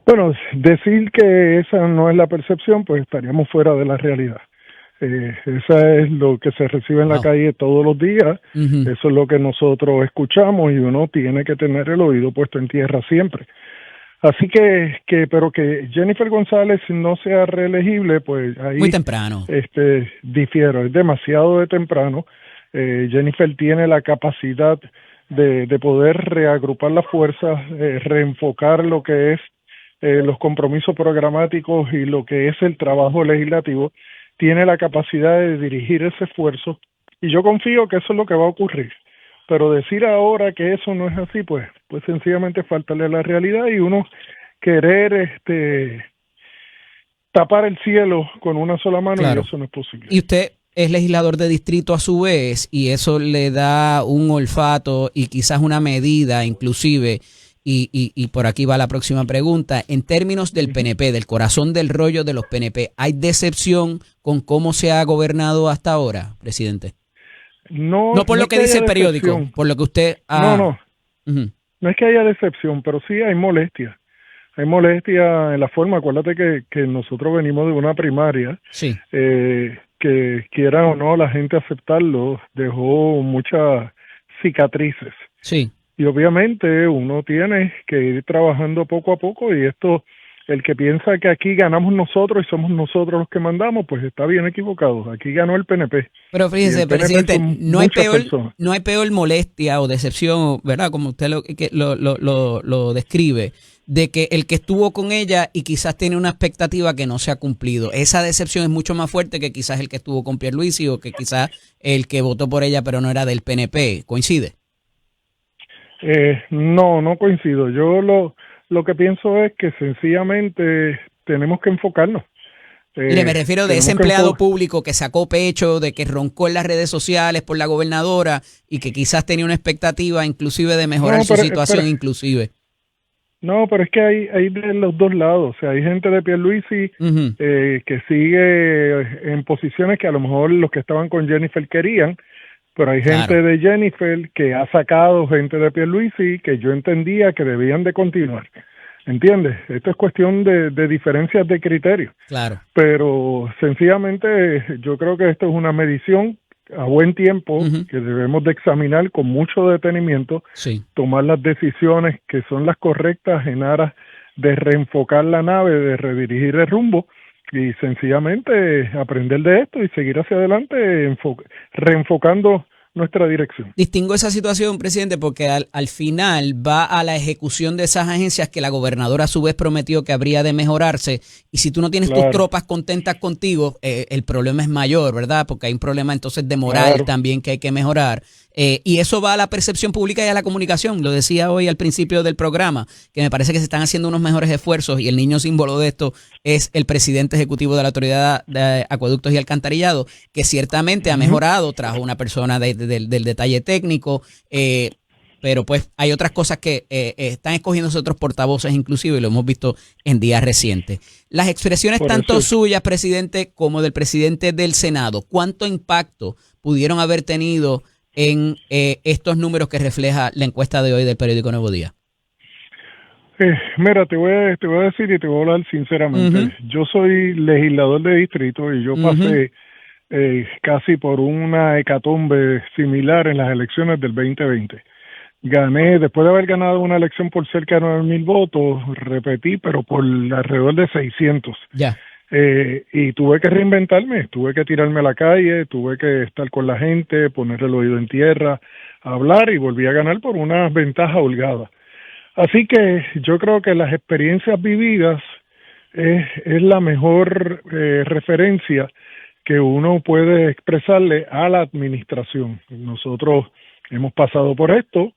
Bueno, decir que esa no es la percepción, pues estaríamos fuera de la realidad. Esa es lo que se recibe en la calle todos los días, eso es lo que nosotros escuchamos y uno tiene que tener el oído puesto en tierra siempre. Así pero que Jennifer González no sea reelegible, pues ahí muy temprano. Difiero, es demasiado de temprano. Jennifer tiene la capacidad de poder reagrupar las fuerzas, reenfocar lo que es los compromisos programáticos y lo que es el trabajo legislativo. Tiene la capacidad de dirigir ese esfuerzo y yo confío que eso es lo que va a ocurrir. Pero decir ahora que eso no es así, pues sencillamente faltarle a la realidad y uno querer tapar el cielo con una sola mano, claro. Y eso no es posible. Y usted es legislador de distrito a su vez y eso le da un olfato y quizás una medida inclusive, y por aquí va la próxima pregunta, en términos del PNP, del corazón del rollo de los PNP, ¿hay decepción con cómo se ha gobernado hasta ahora, presidente? No por lo que dice el periódico, por lo que usted ha... No es que haya decepción, pero sí hay molestia. Hay molestia en la forma. Acuérdate que nosotros venimos de una primaria, sí. Que quiera o no la gente aceptarlo, dejó muchas cicatrices. Sí. Y obviamente uno tiene que ir trabajando poco a poco y esto... El que piensa que aquí ganamos nosotros y somos nosotros los que mandamos, pues está bien equivocado. Aquí ganó el PNP. Pero fíjese, presidente, no hay peor molestia o decepción, ¿verdad? Como usted lo describe, de que el que estuvo con ella y quizás tiene una expectativa que no se ha cumplido. Esa decepción es mucho más fuerte que quizás el que estuvo con Pierluisi o que quizás el que votó por ella pero no era del PNP. ¿Coincide? No coincido. Yo lo que pienso es que sencillamente tenemos que enfocarnos. Mire, me refiero de ese empleado público que sacó pecho, de que roncó en las redes sociales por la gobernadora y que quizás tenía una expectativa inclusive de mejorar su situación inclusive. No, pero es que hay de los dos lados. O sea, hay gente de Pierluisi que sigue en posiciones que a lo mejor los que estaban con Jennifer querían, pero hay gente de Jennifer que ha sacado gente de Pierluisi que yo entendía que debían de continuar. ¿Entiendes? Esto es cuestión de diferencias de criterio. Claro. Pero sencillamente yo creo que esto es una medición a buen tiempo que debemos de examinar con mucho detenimiento, tomar las decisiones que son las correctas en aras de reenfocar la nave, de redirigir el rumbo y sencillamente aprender de esto y seguir hacia adelante reenfocando nuestra dirección. Distingo esa situación, presidente, porque al final va a la ejecución de esas agencias que la gobernadora a su vez prometió que habría de mejorarse, y si tú no tienes tus tropas contentas contigo, el problema es mayor, ¿verdad? Porque hay un problema entonces de moral también que hay que mejorar. Y eso va a la percepción pública y a la comunicación. Lo decía hoy al principio del programa, que me parece que se están haciendo unos mejores esfuerzos y el niño símbolo de esto es el presidente ejecutivo de la Autoridad de Acueductos y Alcantarillado, que ciertamente ha mejorado, trajo una persona del detalle técnico, pero pues hay otras cosas que están escogiendo otros portavoces inclusive, y lo hemos visto en días recientes. Las expresiones tanto suyas, presidente, como del presidente del Senado, ¿cuánto impacto pudieron haber tenido en estos números que refleja la encuesta de hoy del periódico Nuevo Día? Mira, te voy a decir y te voy a hablar sinceramente. Yo soy legislador de distrito y yo pasé casi por una hecatombe similar en las elecciones del 2020. Gané, después de haber ganado una elección por cerca de 9,000 votos, repetí, pero por alrededor de 600. Ya. Y tuve que reinventarme, tuve que tirarme a la calle, tuve que estar con la gente, poner el oído en tierra, hablar, y volví a ganar por una ventaja holgada. Así que yo creo que las experiencias vividas es la mejor referencia que uno puede expresarle a la administración. Nosotros hemos pasado por esto,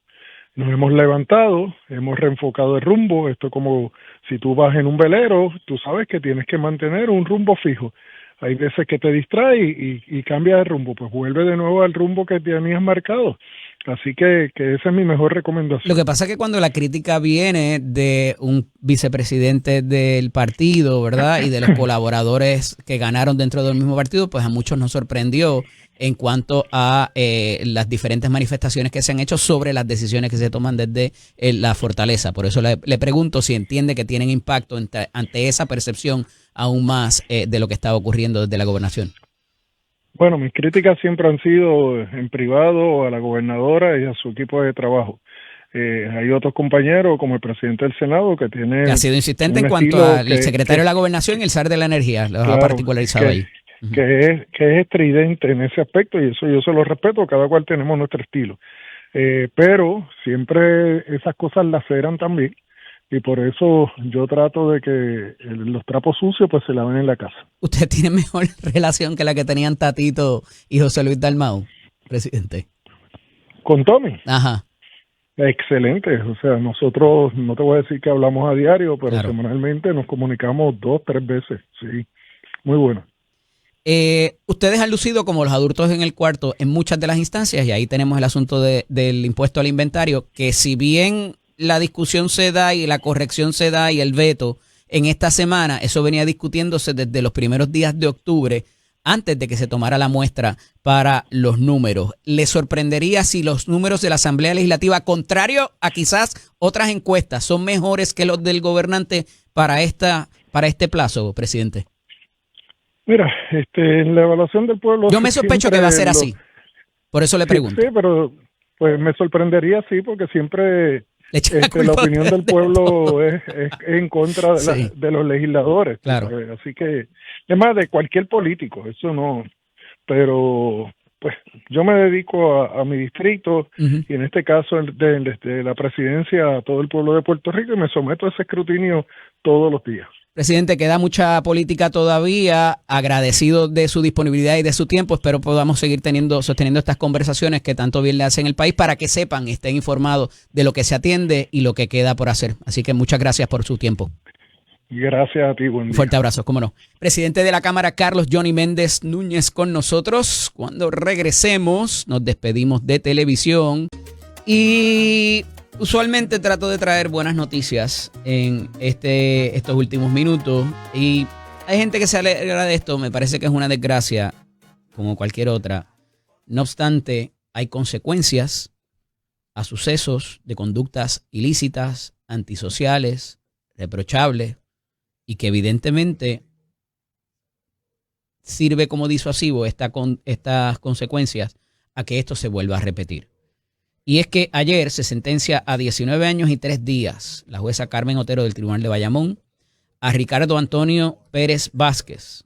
nos hemos levantado, hemos reenfocado el rumbo. Esto es como si tú vas en un velero, tú sabes que tienes que mantener un rumbo fijo. Hay veces que te distrae y cambia de rumbo, pues vuelve de nuevo al rumbo que tenías marcado. Así que esa es mi mejor recomendación. Lo que pasa es que cuando la crítica viene de un vicepresidente del partido, ¿verdad? Y de los colaboradores que ganaron dentro del mismo partido, pues a muchos nos sorprendió en cuanto a las diferentes manifestaciones que se han hecho sobre las decisiones que se toman desde la fortaleza. Por eso le pregunto si entiende que tienen impacto ante esa percepción aún más de lo que está ocurriendo desde la gobernación. Bueno, mis críticas siempre han sido en privado a la gobernadora y a su equipo de trabajo. Hay otros compañeros, como el presidente del Senado, que tiene... Que ha sido insistente en cuanto al secretario de la Gobernación y el SAR de la Energía. Lo ha particularizado ahí. Que es estridente en ese aspecto, y eso yo se lo respeto, cada cual tenemos nuestro estilo. Pero siempre esas cosas laceran también, y por eso yo trato de que los trapos sucios pues se laven en la casa. ¿Usted tiene mejor relación que la que tenían Tatito y José Luis Dalmau, presidente? ¿Con Tommy? Ajá. Excelente, o sea, nosotros, no te voy a decir que hablamos a diario, pero semanalmente nos comunicamos 2-3 veces, sí, muy bueno. Ustedes han lucido como los adultos en el cuarto en muchas de las instancias, y ahí tenemos el asunto del impuesto al inventario, que si bien la discusión se da y la corrección se da y el veto en esta semana, eso venía discutiéndose desde los primeros días de octubre, antes de que se tomara la muestra para los números. ¿Le sorprendería si los números de la Asamblea Legislativa, contrario a quizás otras encuestas, son mejores que los del gobernante para este plazo, presidente? Mira, en la evaluación del pueblo... Yo me sospecho que va a ser así. Por eso le pregunto. Sí, pero pues me sorprendería, sí, porque siempre la opinión del pueblo es en contra de los legisladores. Claro. Así que, es más, de cualquier político, eso no... Pero, pues, yo me dedico a mi distrito, y en este caso, desde la presidencia, a todo el pueblo de Puerto Rico, y me someto a ese escrutinio todos los días. Presidente, queda mucha política todavía, agradecido de su disponibilidad y de su tiempo. Espero podamos seguir sosteniendo estas conversaciones que tanto bien le hacen el país, para que sepan, estén informados de lo que se atiende y lo que queda por hacer. Así que muchas gracias por su tiempo. Gracias a ti, buen día. Fuerte abrazo, cómo no. Presidente de la Cámara, Carlos Johnny Méndez Núñez, con nosotros. Cuando regresemos, nos despedimos de televisión y usualmente trato de traer buenas noticias en estos últimos minutos y hay gente que se alegra de esto. Me parece que es una desgracia como cualquier otra. No obstante, hay consecuencias a sucesos de conductas ilícitas, antisociales, reprochables, y que evidentemente sirve como disuasivo estas consecuencias a que esto se vuelva a repetir. Y es que ayer se sentencia a 19 años y 3 días la jueza Carmen Otero del Tribunal de Bayamón a Ricardo Antonio Pérez Vázquez.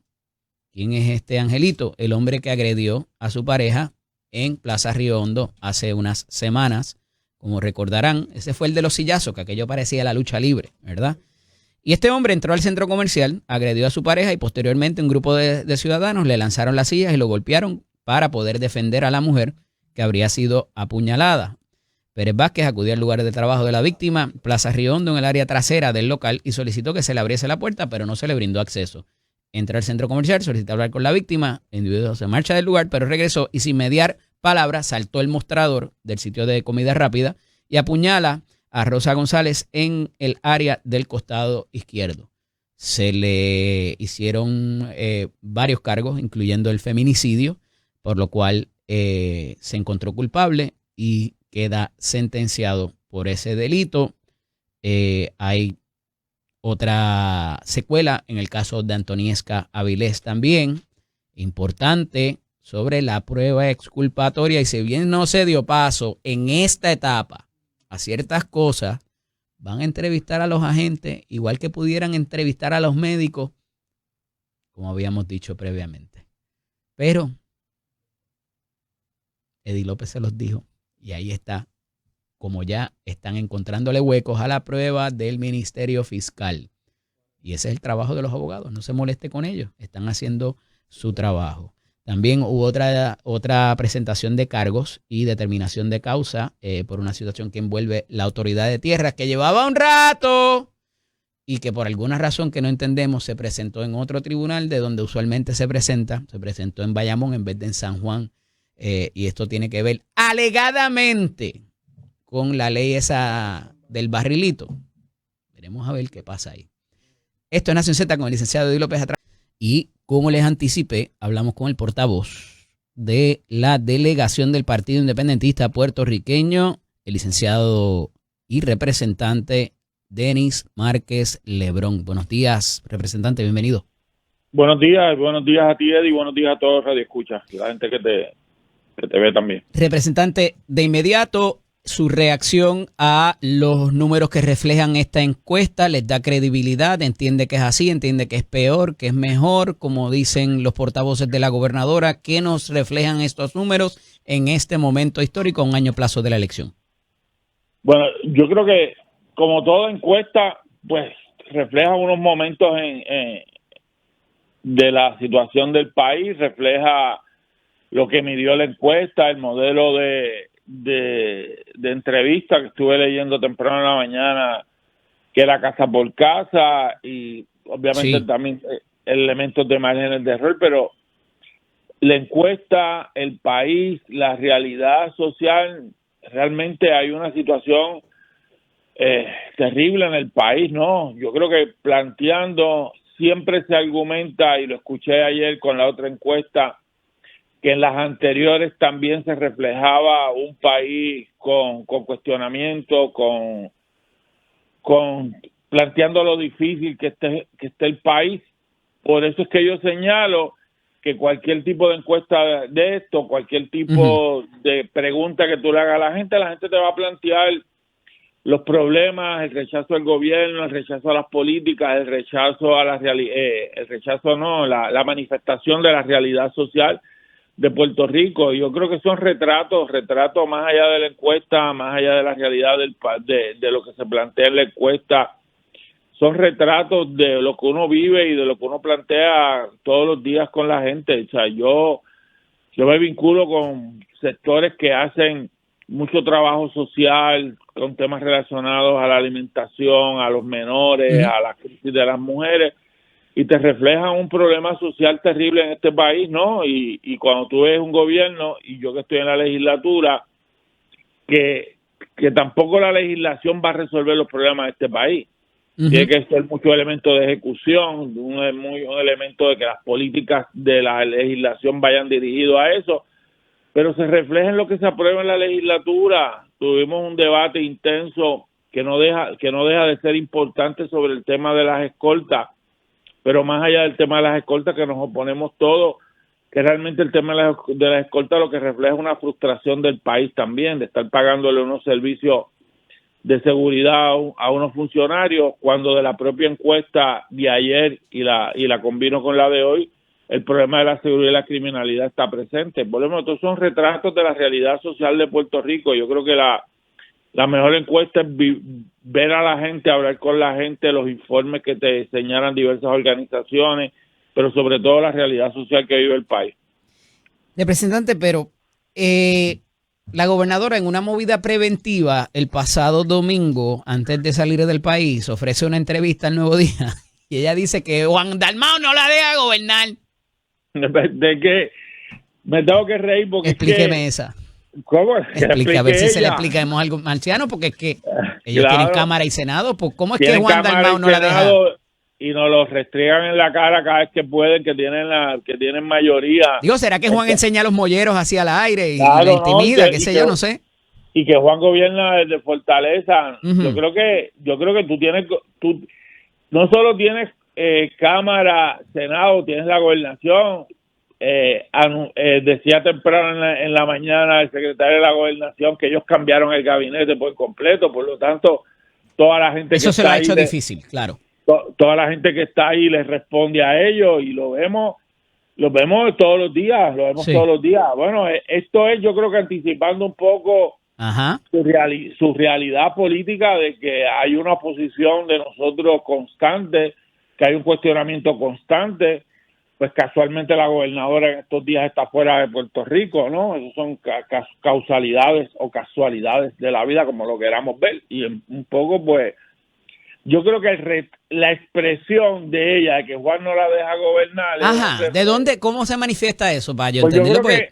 ¿Quién es este angelito? El hombre que agredió a su pareja en Plaza Río Hondo hace unas semanas. Como recordarán, ese fue el de los sillazos, que aquello parecía la lucha libre, ¿verdad? Y este hombre entró al centro comercial, agredió a su pareja y posteriormente un grupo de ciudadanos le lanzaron las sillas y lo golpearon para poder defender a la mujer que habría sido apuñalada. Pérez Vázquez acudió al lugar de trabajo de la víctima, Plaza Río Hondo, en el área trasera del local, y solicitó que se le abriese la puerta, pero no se le brindó acceso. Entró al centro comercial, solicitó hablar con la víctima, el individuo se marcha del lugar, pero regresó y sin mediar palabras saltó el mostrador del sitio de comida rápida y apuñala a Rosa González en el área del costado izquierdo. Se le hicieron varios cargos, incluyendo el feminicidio, por lo cual se encontró culpable y queda sentenciado por ese delito. Hay otra secuela en el caso de Antoniesca Avilés también, importante, sobre la prueba exculpatoria. Y si bien no se dio paso en esta etapa a ciertas cosas, van a entrevistar a los agentes, igual que pudieran entrevistar a los médicos, como habíamos dicho previamente. Pero Eddie López se los dijo, y ahí está, como ya están encontrándole huecos a la prueba del Ministerio Fiscal. Y ese es el trabajo de los abogados, no se moleste con ellos, están haciendo su trabajo. También hubo otra presentación de cargos y determinación de causa por una situación que envuelve la autoridad de tierras que llevaba un rato y que por alguna razón que no entendemos se presentó en otro tribunal de donde usualmente se presentó en Bayamón en vez de en San Juan. Y esto tiene que ver alegadamente con la ley esa del barrilito. Veremos a ver qué pasa ahí. Esto es Nación Z con el licenciado Eddie López atrás. Y como les anticipé, hablamos con el portavoz de la delegación del Partido Independentista puertorriqueño, el licenciado y representante Denis Márquez Lebrón. Buenos días, representante, bienvenido. Buenos días a ti, Eddie, y buenos días a todos los radioescuchas, la gente que te ve también. Representante, de inmediato, su reacción a los números que reflejan esta encuesta, ¿les da credibilidad? ¿Entiende que es así? ¿Entiende que es peor? ¿Que es mejor? Como dicen los portavoces de la gobernadora, ¿qué nos reflejan estos números en este momento histórico, a un año plazo de la elección? Bueno, yo creo que como toda encuesta, pues refleja unos momentos de la situación del país, refleja lo que midió la encuesta, el modelo de entrevista que estuve leyendo temprano en la mañana, que era casa por casa, y obviamente también elementos de márgenes de error, pero la encuesta, el país, la realidad social, realmente hay una situación terrible en el país, ¿no? Yo creo que planteando, siempre se argumenta, y lo escuché ayer con la otra encuesta, que en las anteriores también se reflejaba un país con cuestionamiento, con planteando lo difícil que esté el país. Por eso es que yo señalo que cualquier tipo de encuesta de esto, cualquier tipo de pregunta que tú le hagas a la gente te va a plantear los problemas, el rechazo al gobierno, el rechazo a las políticas, el rechazo a la manifestación de la realidad social de Puerto Rico. Yo creo que son retratos más allá de la encuesta, más allá de la realidad de lo que se plantea en la encuesta, son retratos de lo que uno vive y de lo que uno plantea todos los días con la gente. O sea, yo me vinculo con sectores que hacen mucho trabajo social con temas relacionados a la alimentación, a los menores, a la crisis de las mujeres, y te refleja un problema social terrible en este país, ¿no? Y cuando tú ves un gobierno, y yo que estoy en la legislatura, que tampoco la legislación va a resolver los problemas de este país. Tiene que ser mucho elemento de ejecución, un elemento de que las políticas de la legislación vayan dirigidos a eso, pero se refleja en lo que se aprueba en la legislatura. Tuvimos un debate intenso que no deja de ser importante sobre el tema de las escoltas, pero más allá del tema de las escoltas, que nos oponemos todos, que realmente el tema de las escoltas lo que refleja es una frustración del país también, de estar pagándole unos servicios de seguridad a unos funcionarios, cuando de la propia encuesta de ayer y la combino con la de hoy, el problema de la seguridad y la criminalidad está presente. Volvemos, estos son retratos de la realidad social de Puerto Rico. Yo creo que la mejor encuesta es ver a la gente, hablar con la gente, los informes que te señalan diversas organizaciones, pero sobre todo la realidad social que vive el país. Representante, pero la gobernadora, en una movida preventiva el pasado domingo, antes de salir del país, ofrece una entrevista al Nuevo Día y ella dice que Juan Dalmau no la deja gobernar. De que me tengo que reír porque explíqueme esa. ¿Cómo? Explique, a ver si se le explicamos algo marciano, porque es que ellos tienen Cámara y Senado. Pues ¿cómo es que Juan Dalmau no la deja? Y nos los restriegan en la cara cada vez que pueden, que tienen mayoría. Digo, ¿será que Juan enseña los molleros hacia el aire y la intimida? Qué sé yo, no sé. Y que Juan gobierna desde Fortaleza. Yo creo que tú no solo tienes Cámara, Senado, tienes la gobernación. Decía temprano en la mañana el secretario de la gobernación que ellos cambiaron el gabinete por completo, por lo tanto, toda la gente eso se lo ha hecho difícil, claro. Toda la gente que está ahí les responde a ellos y lo vemos todos los días, todos los días. Bueno, esto es, yo creo que anticipando un poco su realidad política, de que hay una oposición de nosotros constante, que hay un cuestionamiento constante. Pues casualmente la gobernadora en estos días está fuera de Puerto Rico, ¿no? Esas son causalidades o casualidades de la vida, como lo queramos ver. Y un poco, pues, yo creo que la expresión de ella, de que Juan no la deja gobernar... ¿de dónde, cómo se manifiesta eso? Para yo pues entenderlo, yo creo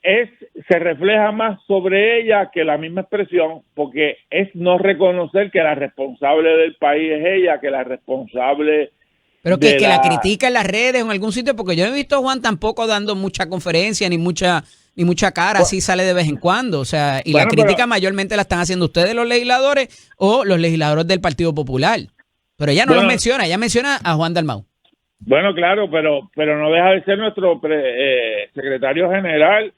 que se refleja más sobre ella que la misma expresión, porque es no reconocer que la responsable del país es ella, que la responsable... Pero que la critica en las redes o en algún sitio, porque yo no he visto a Juan tampoco dando mucha conferencia ni mucha cara, así sale de vez en cuando. O sea, y la crítica mayormente la están haciendo ustedes, los legisladores, o los legisladores del Partido Popular. Pero ella no los menciona, ella menciona a Juan Dalmau. Bueno, claro, pero no deja de ser nuestro secretario general.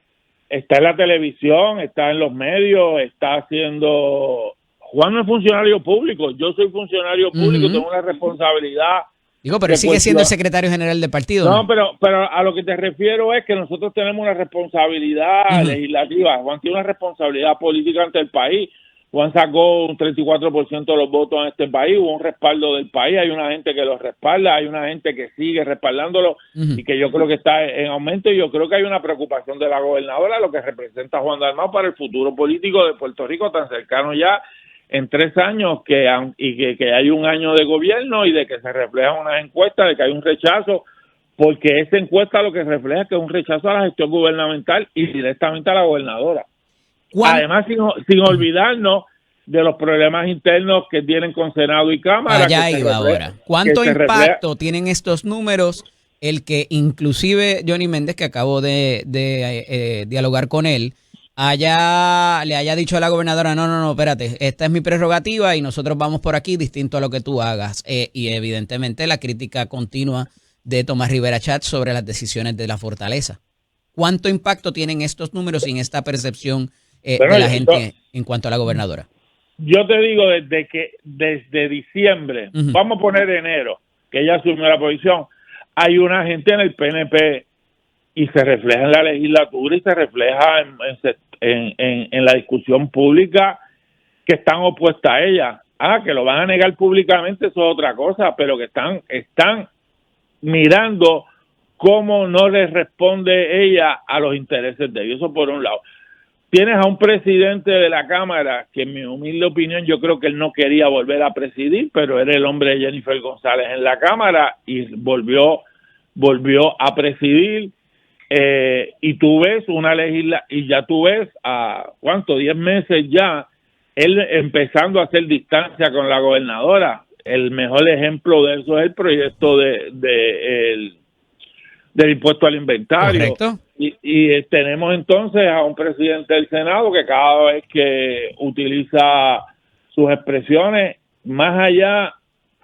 Está en la televisión, está en los medios, está haciendo... Juan no es funcionario público, yo soy funcionario público, tengo una responsabilidad. Digo, pero sigue siendo el secretario general del partido. No, pero a lo que te refiero es que nosotros tenemos una responsabilidad legislativa. Juan tiene una responsabilidad política ante el país. Juan sacó un 34% de los votos en este país, hubo un respaldo del país, hay una gente que lo respalda, hay una gente que sigue respaldándolo y que yo creo que está en aumento, y yo creo que hay una preocupación de la gobernadora, lo que representa Juan Dalmau para el futuro político de Puerto Rico, tan cercano ya en 3 años, que hay un año de gobierno y de que se reflejan unas encuestas, de que hay un rechazo, porque esa encuesta lo que refleja es que es un rechazo a la gestión gubernamental y directamente a la gobernadora. Además, sin olvidarnos de los problemas internos que tienen con Senado y Cámara. Allá iba ahora. ¿Cuánto impacto tienen estos números? El que inclusive Johnny Méndez, que acabo de dialogar con él, le haya dicho a la gobernadora, no, espérate, esta es mi prerrogativa y nosotros vamos por aquí distinto a lo que tú hagas. Y evidentemente la crítica continua de Tomás Rivera Chatz sobre las decisiones de la Fortaleza. ¿Cuánto impacto tienen estos números y en esta percepción de la gente en cuanto a la gobernadora? Yo te digo, desde diciembre, vamos a poner enero, que ella asumió la posición, hay una gente en el PNP y se refleja en la legislatura y se refleja en la discusión pública que están opuestas a ella. Que lo van a negar públicamente, eso es otra cosa, pero que están mirando cómo no les responde ella a los intereses de ellos, eso por un lado. tienes a un presidente de la Cámara que, en mi humilde opinión, yo creo que él no quería volver a presidir, pero era el hombre de Jennifer González en la Cámara y volvió a presidir. Y tú ves y ya tú ves a 10 meses ya él empezando a hacer distancia con la gobernadora. El mejor ejemplo de eso es el proyecto del impuesto al inventario. Correcto. Y tenemos entonces a un presidente del Senado que cada vez que utiliza sus expresiones, más allá,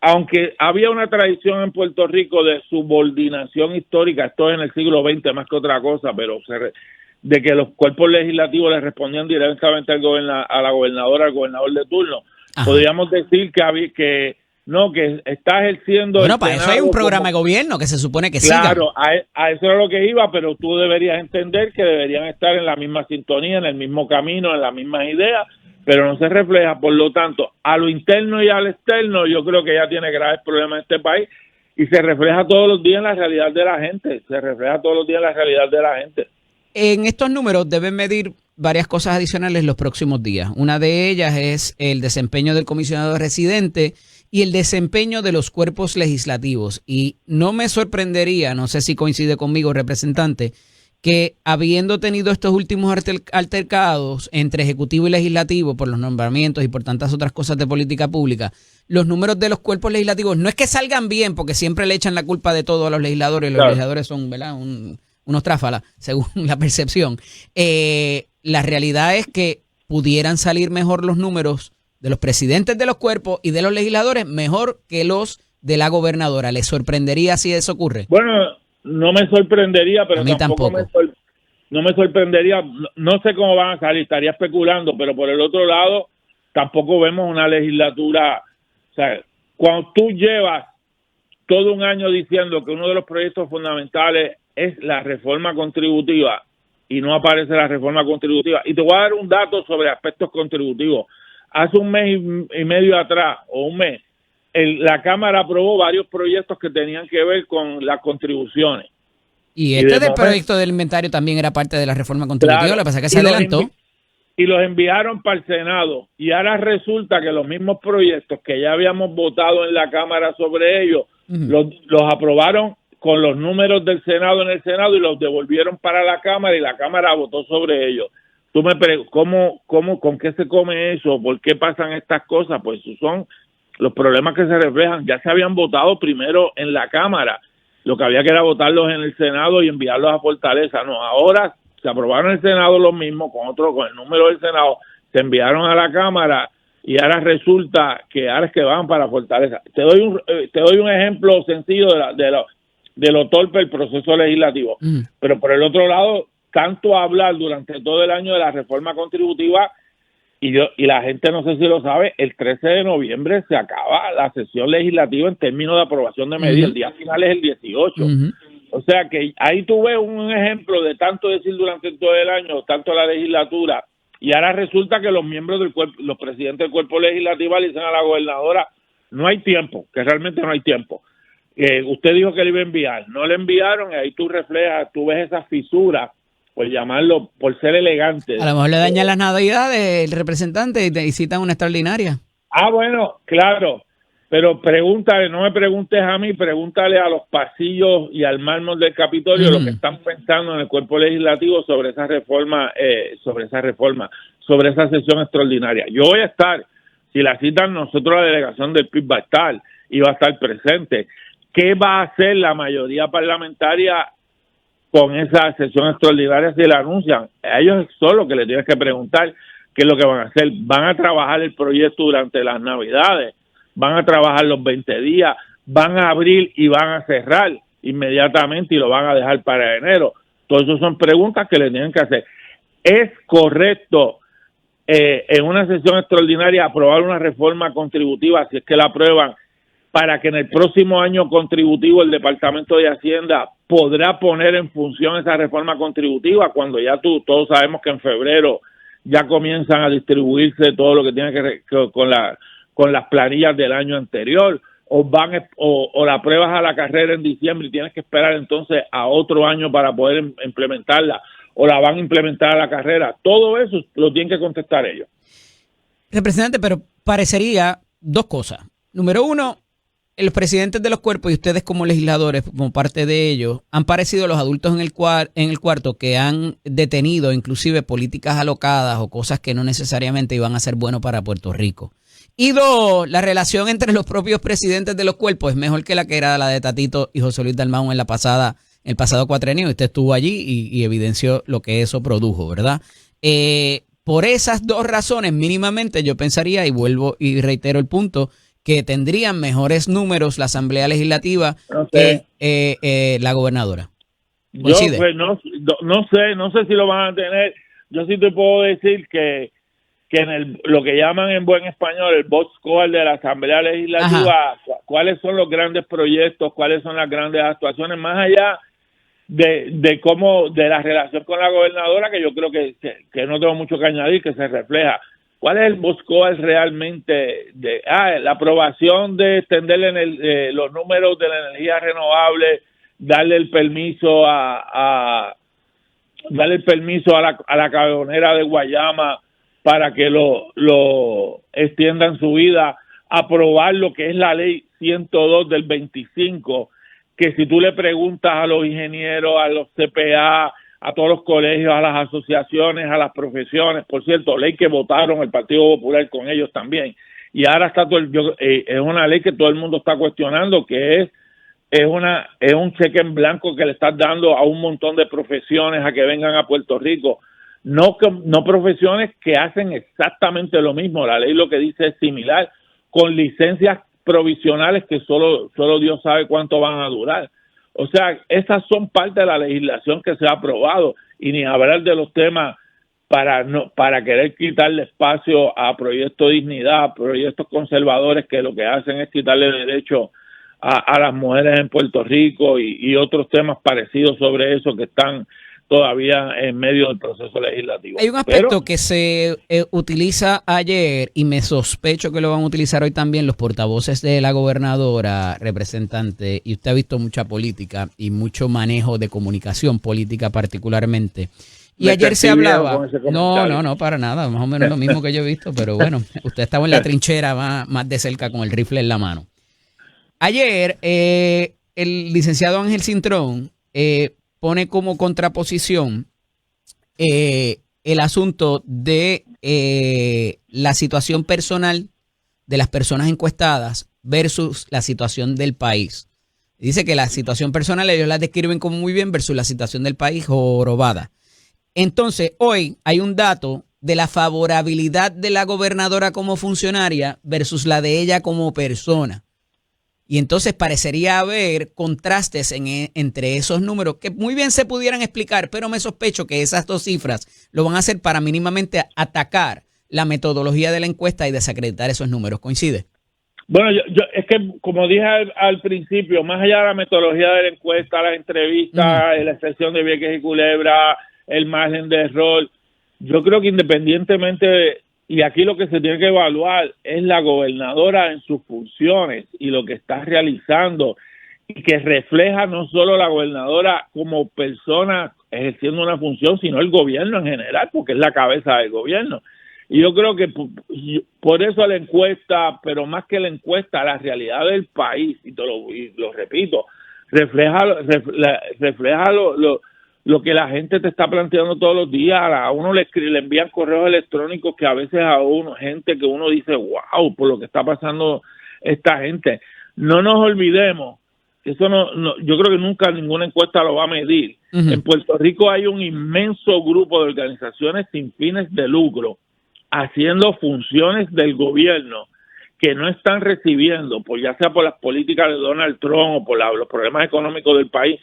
aunque había una tradición en Puerto Rico de subordinación histórica, esto es en el siglo XX más que otra cosa, pero de que los cuerpos legislativos le respondían directamente a la gobernadora, al gobernador de turno. Ajá. Podríamos decir que está ejerciendo... Bueno, para eso hay un programa de gobierno que se supone que siga. Claro, a eso era lo que iba, pero tú deberías entender que deberían estar en la misma sintonía, en el mismo camino, en las mismas ideas, pero no se refleja. Por lo tanto, a lo interno y al externo, yo creo que ya tiene graves problemas en este país y se refleja todos los días en la realidad de la gente. En estos números deben medir varias cosas adicionales los próximos días. Una de ellas es el desempeño del comisionado residente y el desempeño de los cuerpos legislativos. Y no me sorprendería, no sé si coincide conmigo, representante, que habiendo tenido estos últimos altercados entre ejecutivo y legislativo por los nombramientos y por tantas otras cosas de política pública, los números de los cuerpos legislativos no es que salgan bien, porque siempre le echan la culpa de todo a los legisladores. Los legisladores son, ¿verdad?, unos tráfalas, según la percepción. La realidad es que pudieran salir mejor los números de los presidentes de los cuerpos y de los legisladores mejor que los de la gobernadora. ¿Les sorprendería si eso ocurre? Bueno, no me sorprendería, pero a mí tampoco. No me sorprendería. No sé cómo van a salir, estaría especulando, pero por el otro lado, tampoco vemos una legislatura. O sea, cuando tú llevas todo un año diciendo que uno de los proyectos fundamentales es la reforma contributiva y no aparece la reforma contributiva, y te voy a dar un dato sobre aspectos contributivos. Hace un mes y medio atrás, o un mes, la Cámara aprobó varios proyectos que tenían que ver con las contribuciones. Y del proyecto del inventario también era parte de la reforma contributiva, claro, lo que pasa es que se adelantó. Y los enviaron para el Senado. Y ahora resulta que los mismos proyectos que ya habíamos votado en la Cámara sobre ellos, los aprobaron con los números del Senado en el Senado y los devolvieron para la Cámara y la Cámara votó sobre ellos. Tú me preguntas, ¿con qué se come eso? ¿Por qué pasan estas cosas? Pues esos son los problemas que se reflejan. Ya se habían votado primero en la Cámara. Lo que había que era votarlos en el Senado y enviarlos a Fortaleza. No, ahora se aprobaron en el Senado los mismos, con el número del Senado, se enviaron a la Cámara y ahora resulta que ahora es que van para Fortaleza. Te doy un ejemplo sencillo de lo torpe el proceso legislativo. Pero por el otro lado, tanto hablar durante todo el año de la reforma contributiva y la gente no sé si lo sabe, el 13 de noviembre se acaba la sesión legislativa en términos de aprobación de medidas, el día final es el 18. O sea que ahí tú ves un ejemplo de tanto decir durante todo el año, tanto la legislatura, y ahora resulta que los miembros del cuerpo, los presidentes del cuerpo legislativo le dicen a la gobernadora, no hay tiempo, que realmente no hay tiempo. Usted dijo que le iba a enviar, no le enviaron, y ahí tú ves esas fisuras, por llamarlo, por ser elegante. A lo mejor le dañan las navidades el representante y citan una extraordinaria. Bueno, claro, pero pregúntale, no me preguntes a mí, pregúntale a los pasillos y al mármol del Capitolio lo que están pensando en el cuerpo legislativo sobre esa reforma, sobre esa sesión extraordinaria. Yo voy a estar, si la citan nosotros, la delegación del PIB va a estar y va a estar presente. ¿Qué va a hacer la mayoría parlamentaria con esa sesión extraordinaria si la anuncian? A ellos son los que le tienes que preguntar qué es lo que van a hacer. ¿Van a trabajar el proyecto durante las Navidades? ¿Van a trabajar los 20 días? ¿Van a abrir y van a cerrar inmediatamente y lo van a dejar para enero? Todas esas son preguntas que le tienen que hacer. ¿Es correcto en una sesión extraordinaria aprobar una reforma contributiva, si es que la aprueban, para que en el próximo año contributivo el Departamento de Hacienda podrá poner en función esa reforma contributiva cuando ya todos sabemos que en febrero ya comienzan a distribuirse todo lo que tiene que ver con las planillas del año anterior, o la apruebas a la carrera en diciembre y tienes que esperar entonces a otro año para poder implementarla, o la van a implementar a la carrera. Todo eso lo tienen que contestar ellos. Representante, pero parecería dos cosas. Número uno, los presidentes de los cuerpos y ustedes como legisladores, como parte de ellos, han parecido los adultos en el cuarto que han detenido inclusive políticas alocadas o cosas que no necesariamente iban a ser bueno para Puerto Rico. Y dos, la relación entre los propios presidentes de los cuerpos es mejor que la que era la de Tatito y José Luis Dalmau en el pasado cuatrenio. Usted estuvo allí y evidenció lo que eso produjo, ¿verdad? Por esas dos razones, mínimamente yo pensaría, y vuelvo y reitero el punto, que tendrían mejores números la Asamblea Legislativa que la gobernadora. ¿Coincide? Yo pues, no sé si lo van a tener. Yo sí te puedo decir que en lo que llaman en buen español el vote score de la Asamblea Legislativa, cuáles son los grandes proyectos, cuáles son las grandes actuaciones, más allá de cómo, de la relación con la gobernadora, que yo creo que no tengo mucho que añadir, que se refleja. ¿Cuál es el vote score realmente de la aprobación de extenderle los números de la energía renovable, darle el permiso a la carbonera de Guayama para que lo extiendan su vida, aprobar lo que es la ley 102 del 25, que si tú le preguntas a los ingenieros, a los CPA, a todos los colegios, a las asociaciones, a las profesiones, por cierto, ley que votaron el Partido Popular con ellos también, y ahora está es una ley que todo el mundo está cuestionando, que es un cheque en blanco que le estás dando a un montón de profesiones a que vengan a Puerto Rico. No profesiones que hacen exactamente lo mismo. La ley lo que dice es similar, con licencias provisionales que solo Dios sabe cuánto van a durar. O sea, esas son parte de la legislación que se ha aprobado, y ni hablar de los temas para querer quitarle espacio a Proyecto Dignidad, a proyectos conservadores que lo que hacen es quitarle derecho a las mujeres en Puerto Rico y otros temas parecidos sobre eso que están todavía en medio del proceso legislativo. Hay un aspecto que se utiliza ayer y me sospecho que lo van a utilizar hoy también los portavoces de la gobernadora, representante, y usted ha visto mucha política y mucho manejo de comunicación política particularmente. Y ayer se hablaba, no, para nada, más o menos lo mismo que yo he visto, pero bueno, usted estaba en la trinchera más de cerca con el rifle en la mano. Ayer el licenciado Ángel Cintrón pone como contraposición el asunto de la situación personal de las personas encuestadas versus la situación del país. Dice que la situación personal ellos la describen como muy bien versus la situación del país jorobada. Entonces, hoy hay un dato de la favorabilidad de la gobernadora como funcionaria versus la de ella como persona. Y entonces parecería haber contrastes entre esos números que muy bien se pudieran explicar, pero me sospecho que esas dos cifras lo van a hacer para mínimamente atacar la metodología de la encuesta y desacreditar esos números. ¿Coincide? Bueno, yo es que, como dije al principio, más allá de la metodología de la encuesta, la entrevista, la excepción de Vieques y Culebra, el margen de error, yo creo que independientemente y aquí lo que se tiene que evaluar es la gobernadora en sus funciones y lo que está realizando, y que refleja no solo la gobernadora como persona ejerciendo una función, sino el gobierno en general, porque es la cabeza del gobierno. Y yo creo que por eso la encuesta, pero más que la encuesta, la realidad del país, y lo repito, refleja lo que la gente te está planteando todos los días. A uno le envían correos electrónicos que a veces a uno, gente que uno dice, wow, por lo que está pasando esta gente. No nos olvidemos, eso yo creo que nunca ninguna encuesta lo va a medir. En Puerto Rico hay un inmenso grupo de organizaciones sin fines de lucro haciendo funciones del gobierno que no están recibiendo, ya sea por las políticas de Donald Trump o por los problemas económicos del país,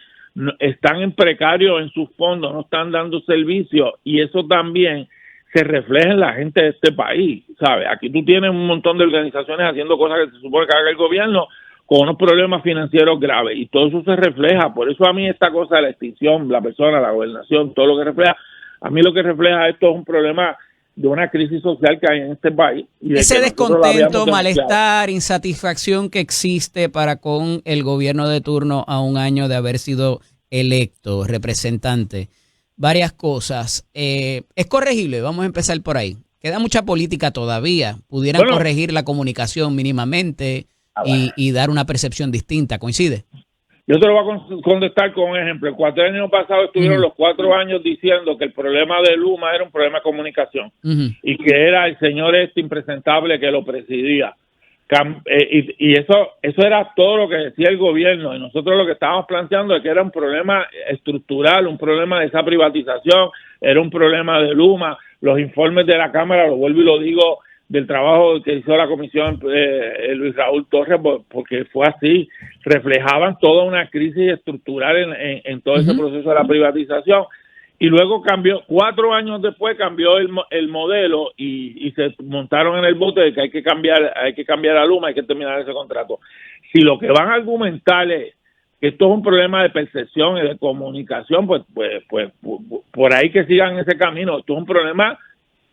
están en precario en sus fondos, no están dando servicio, y eso también se refleja en la gente de este país, ¿sabes? Aquí tú tienes un montón de organizaciones haciendo cosas que se supone que haga el gobierno con unos problemas financieros graves, y todo eso se refleja. Por eso a mí esta cosa de la extinción, la persona, la gobernación, todo lo que refleja, a mí lo que refleja esto es un problema de una crisis social que hay en este país. Y ese descontento, malestar, insatisfacción que existe para con el gobierno de turno a un año de haber sido electo representante, varias cosas. Es corregible, vamos a empezar por ahí. Queda mucha política todavía. Pudieran corregir la comunicación mínimamente y dar una percepción distinta. ¿Coincide? Yo te lo voy a contestar con un ejemplo. El cuatrienio pasado estuvieron los 4 años diciendo que el problema de Luma era un problema de comunicación y que era el señor impresentable que lo presidía. Y eso era todo lo que decía el gobierno, y nosotros lo que estábamos planteando es que era un problema estructural, un problema de esa privatización, era un problema de Luma. Los informes de la Cámara, lo vuelvo y lo digo, del trabajo que hizo la comisión Luis Raúl Torres, porque fue así, reflejaban toda una crisis estructural en todo ese proceso de la privatización. Y luego cambió, 4 años después cambió el modelo y se montaron en el bote de que hay que cambiar a Luma, hay que terminar ese contrato. Si lo que van a argumentar es que esto es un problema de percepción y de comunicación, pues por ahí que sigan ese camino. Esto es un problema,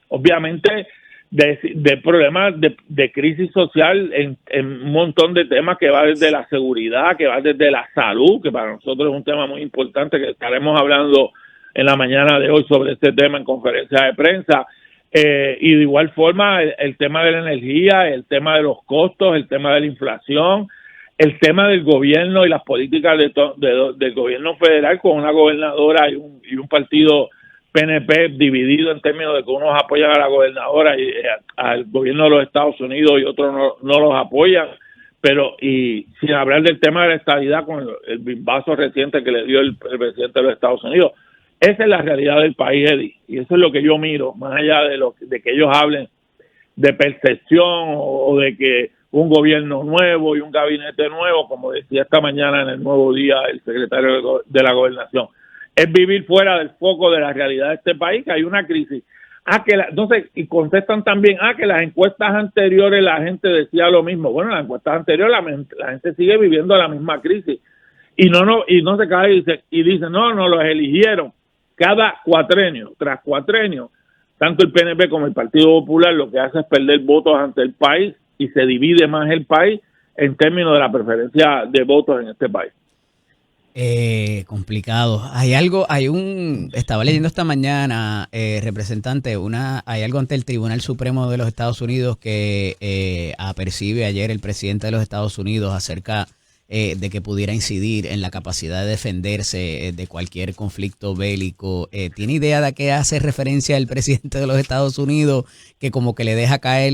obviamente, de problemas de crisis social en un montón de temas, que va desde la seguridad, que va desde la salud, que para nosotros es un tema muy importante, que estaremos hablando en la mañana de hoy sobre este tema en conferencia de prensa, y de igual forma el tema de la energía, el tema de los costos, el tema de la inflación, el tema del gobierno y las políticas del gobierno federal, con una gobernadora y un partido PNP dividido en términos de que unos apoyan a la gobernadora y al gobierno de los Estados Unidos y otros no los apoyan, y sin hablar del tema de la estabilidad con el bimbazo reciente que le dio el presidente de los Estados Unidos. Esa es la realidad del país, Eddie, y eso es lo que yo miro, más allá de que ellos hablen de percepción o de que un gobierno nuevo y un gabinete nuevo, como decía esta mañana en el Nuevo Día el secretario de la Gobernación. Es vivir fuera del foco de la realidad de este país, que hay una crisis. Entonces, y contestan también, que las encuestas anteriores la gente decía lo mismo. Bueno, las encuestas anteriores la gente sigue viviendo la misma crisis. Y no se cae y dice, no, los eligieron. Cada tras cuatrenio, tanto el PNP como el Partido Popular lo que hace es perder votos ante el país y se divide más el país en términos de la preferencia de votos en este país. Complicado. Estaba leyendo esta mañana, representante, hay algo ante el Tribunal Supremo de los Estados Unidos que apercibe ayer el presidente de los Estados Unidos acerca de que pudiera incidir en la capacidad de defenderse de cualquier conflicto bélico. ¿Tiene idea de a qué hace referencia el presidente de los Estados Unidos, que como que le deja caer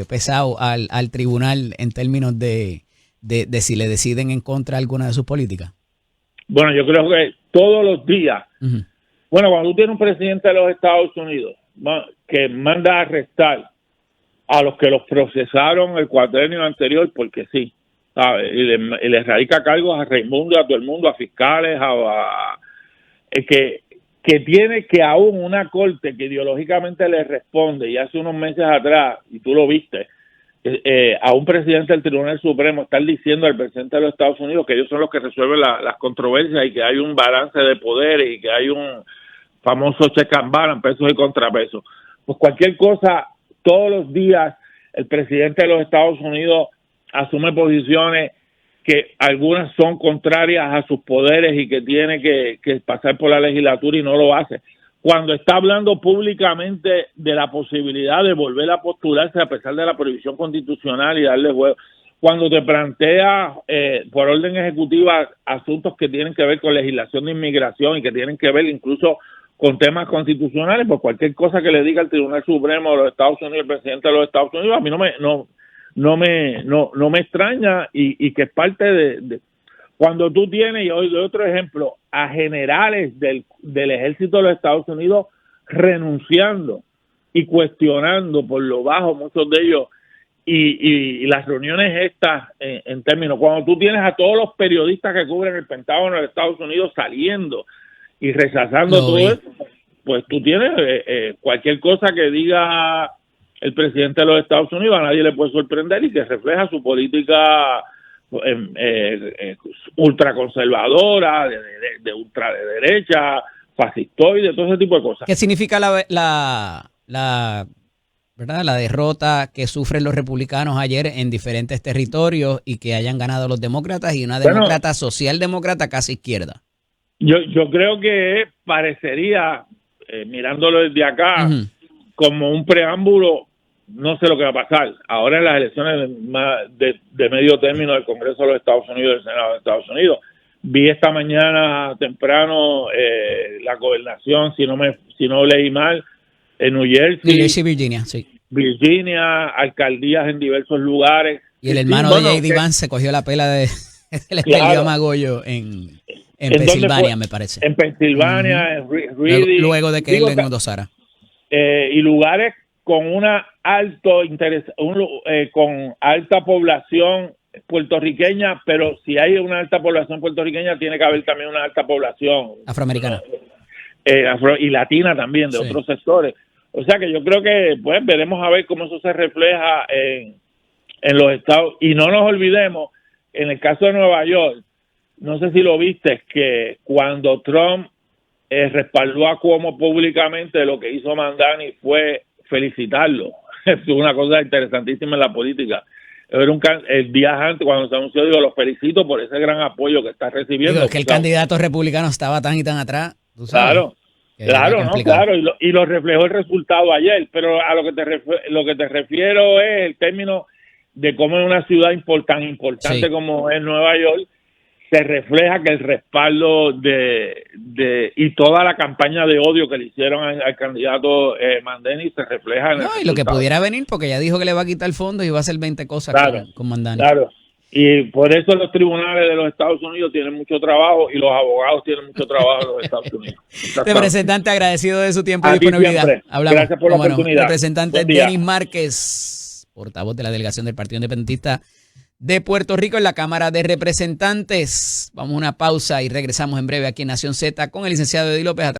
pesado al tribunal en términos de si le deciden en contra de alguna de sus políticas? Bueno, yo creo que todos los días, cuando tú tienes un presidente de los Estados Unidos que manda a arrestar a los que los procesaron el cuatrenio anterior, porque sí, ¿sabes? Y le radica cargos a Raimundo, a todo el mundo, a fiscales, que tiene que aún una corte que ideológicamente le responde, y hace unos meses atrás, y tú lo viste, a un presidente del Tribunal Supremo estar diciendo al presidente de los Estados Unidos que ellos son los que resuelven las controversias y que hay un balance de poderes y que hay un famoso check and balance, pesos y contrapesos. Pues cualquier cosa, todos los días el presidente de los Estados Unidos asume posiciones que algunas son contrarias a sus poderes y que tiene que pasar por la legislatura y no lo hace. Cuando está hablando públicamente de la posibilidad de volver a postularse a pesar de la prohibición constitucional y darle juego. Cuando te plantea por orden ejecutiva asuntos que tienen que ver con legislación de inmigración y que tienen que ver incluso con temas constitucionales, pues cualquier cosa que le diga el Tribunal Supremo de los Estados Unidos, el presidente de los Estados Unidos, a mí no me extraña y que es parte de cuando tú tienes, y hoy doy otro ejemplo, a generales del ejército de los Estados Unidos renunciando y cuestionando por lo bajo muchos de ellos y las reuniones estas en términos, cuando tú tienes a todos los periodistas que cubren el Pentágono de Estados Unidos saliendo y rechazando todo eso, pues tú tienes cualquier cosa que diga el presidente de los Estados Unidos, a nadie le puede sorprender y que refleja su política ultraconservadora, de ultra de derecha, fascistoide, todo ese tipo de cosas. ¿Qué significa la derrota que sufren los republicanos ayer en diferentes territorios y que hayan ganado los demócratas y una demócrata socialdemócrata casi izquierda? Yo creo que parecería, mirándolo desde acá, como un preámbulo. No sé lo que va a pasar. Ahora en las elecciones de medio término del Congreso de los Estados Unidos y del Senado de Estados Unidos, vi esta mañana temprano la gobernación, si no leí mal, en New Jersey, Virginia, sí. Virginia, alcaldías en diversos lugares. Y el hermano de J.D. Vance se cogió la pela de le peleó a Magollo en Pensilvania, me parece. En Pensilvania, en Reading. Luego de que él le endosara. Y lugares con con alta población puertorriqueña, pero si hay una alta población puertorriqueña, tiene que haber también una alta población afroamericana y latina también, de otros sectores. O sea que yo creo que pues veremos a ver cómo eso se refleja en los estados. Y no nos olvidemos, en el caso de Nueva York, no sé si lo viste, que cuando Trump respaldó a Cuomo públicamente, lo que hizo Mandani fue felicitarlo. Es una cosa interesantísima en la política. El día antes, cuando se anunció, digo, los felicito por ese gran apoyo que está recibiendo. Digo, es que el candidato republicano estaba tan y tan atrás, tú sabes. Claro, y lo reflejó el resultado ayer, pero a lo que te refiero es el término de cómo en una ciudad tan importante como es Nueva York, se refleja que el respaldo y toda la campaña de odio que le hicieron al candidato Mandani se refleja en el y lo que pudiera venir, porque ya dijo que le va a quitar el fondo y va a hacer 20 cosas con Mandani. Claro, y por eso los tribunales de los Estados Unidos tienen mucho trabajo y los abogados tienen mucho trabajo en los Estados Unidos. Representante, agradecido de su tiempo y disponibilidad. Hablamos. Gracias por la oportunidad. Representante Denis Márquez, portavoz de la delegación del Partido Independentista de Puerto Rico en la Cámara de Representantes. Vamos a una pausa y regresamos en breve aquí en Nación Z con el licenciado Eddie López.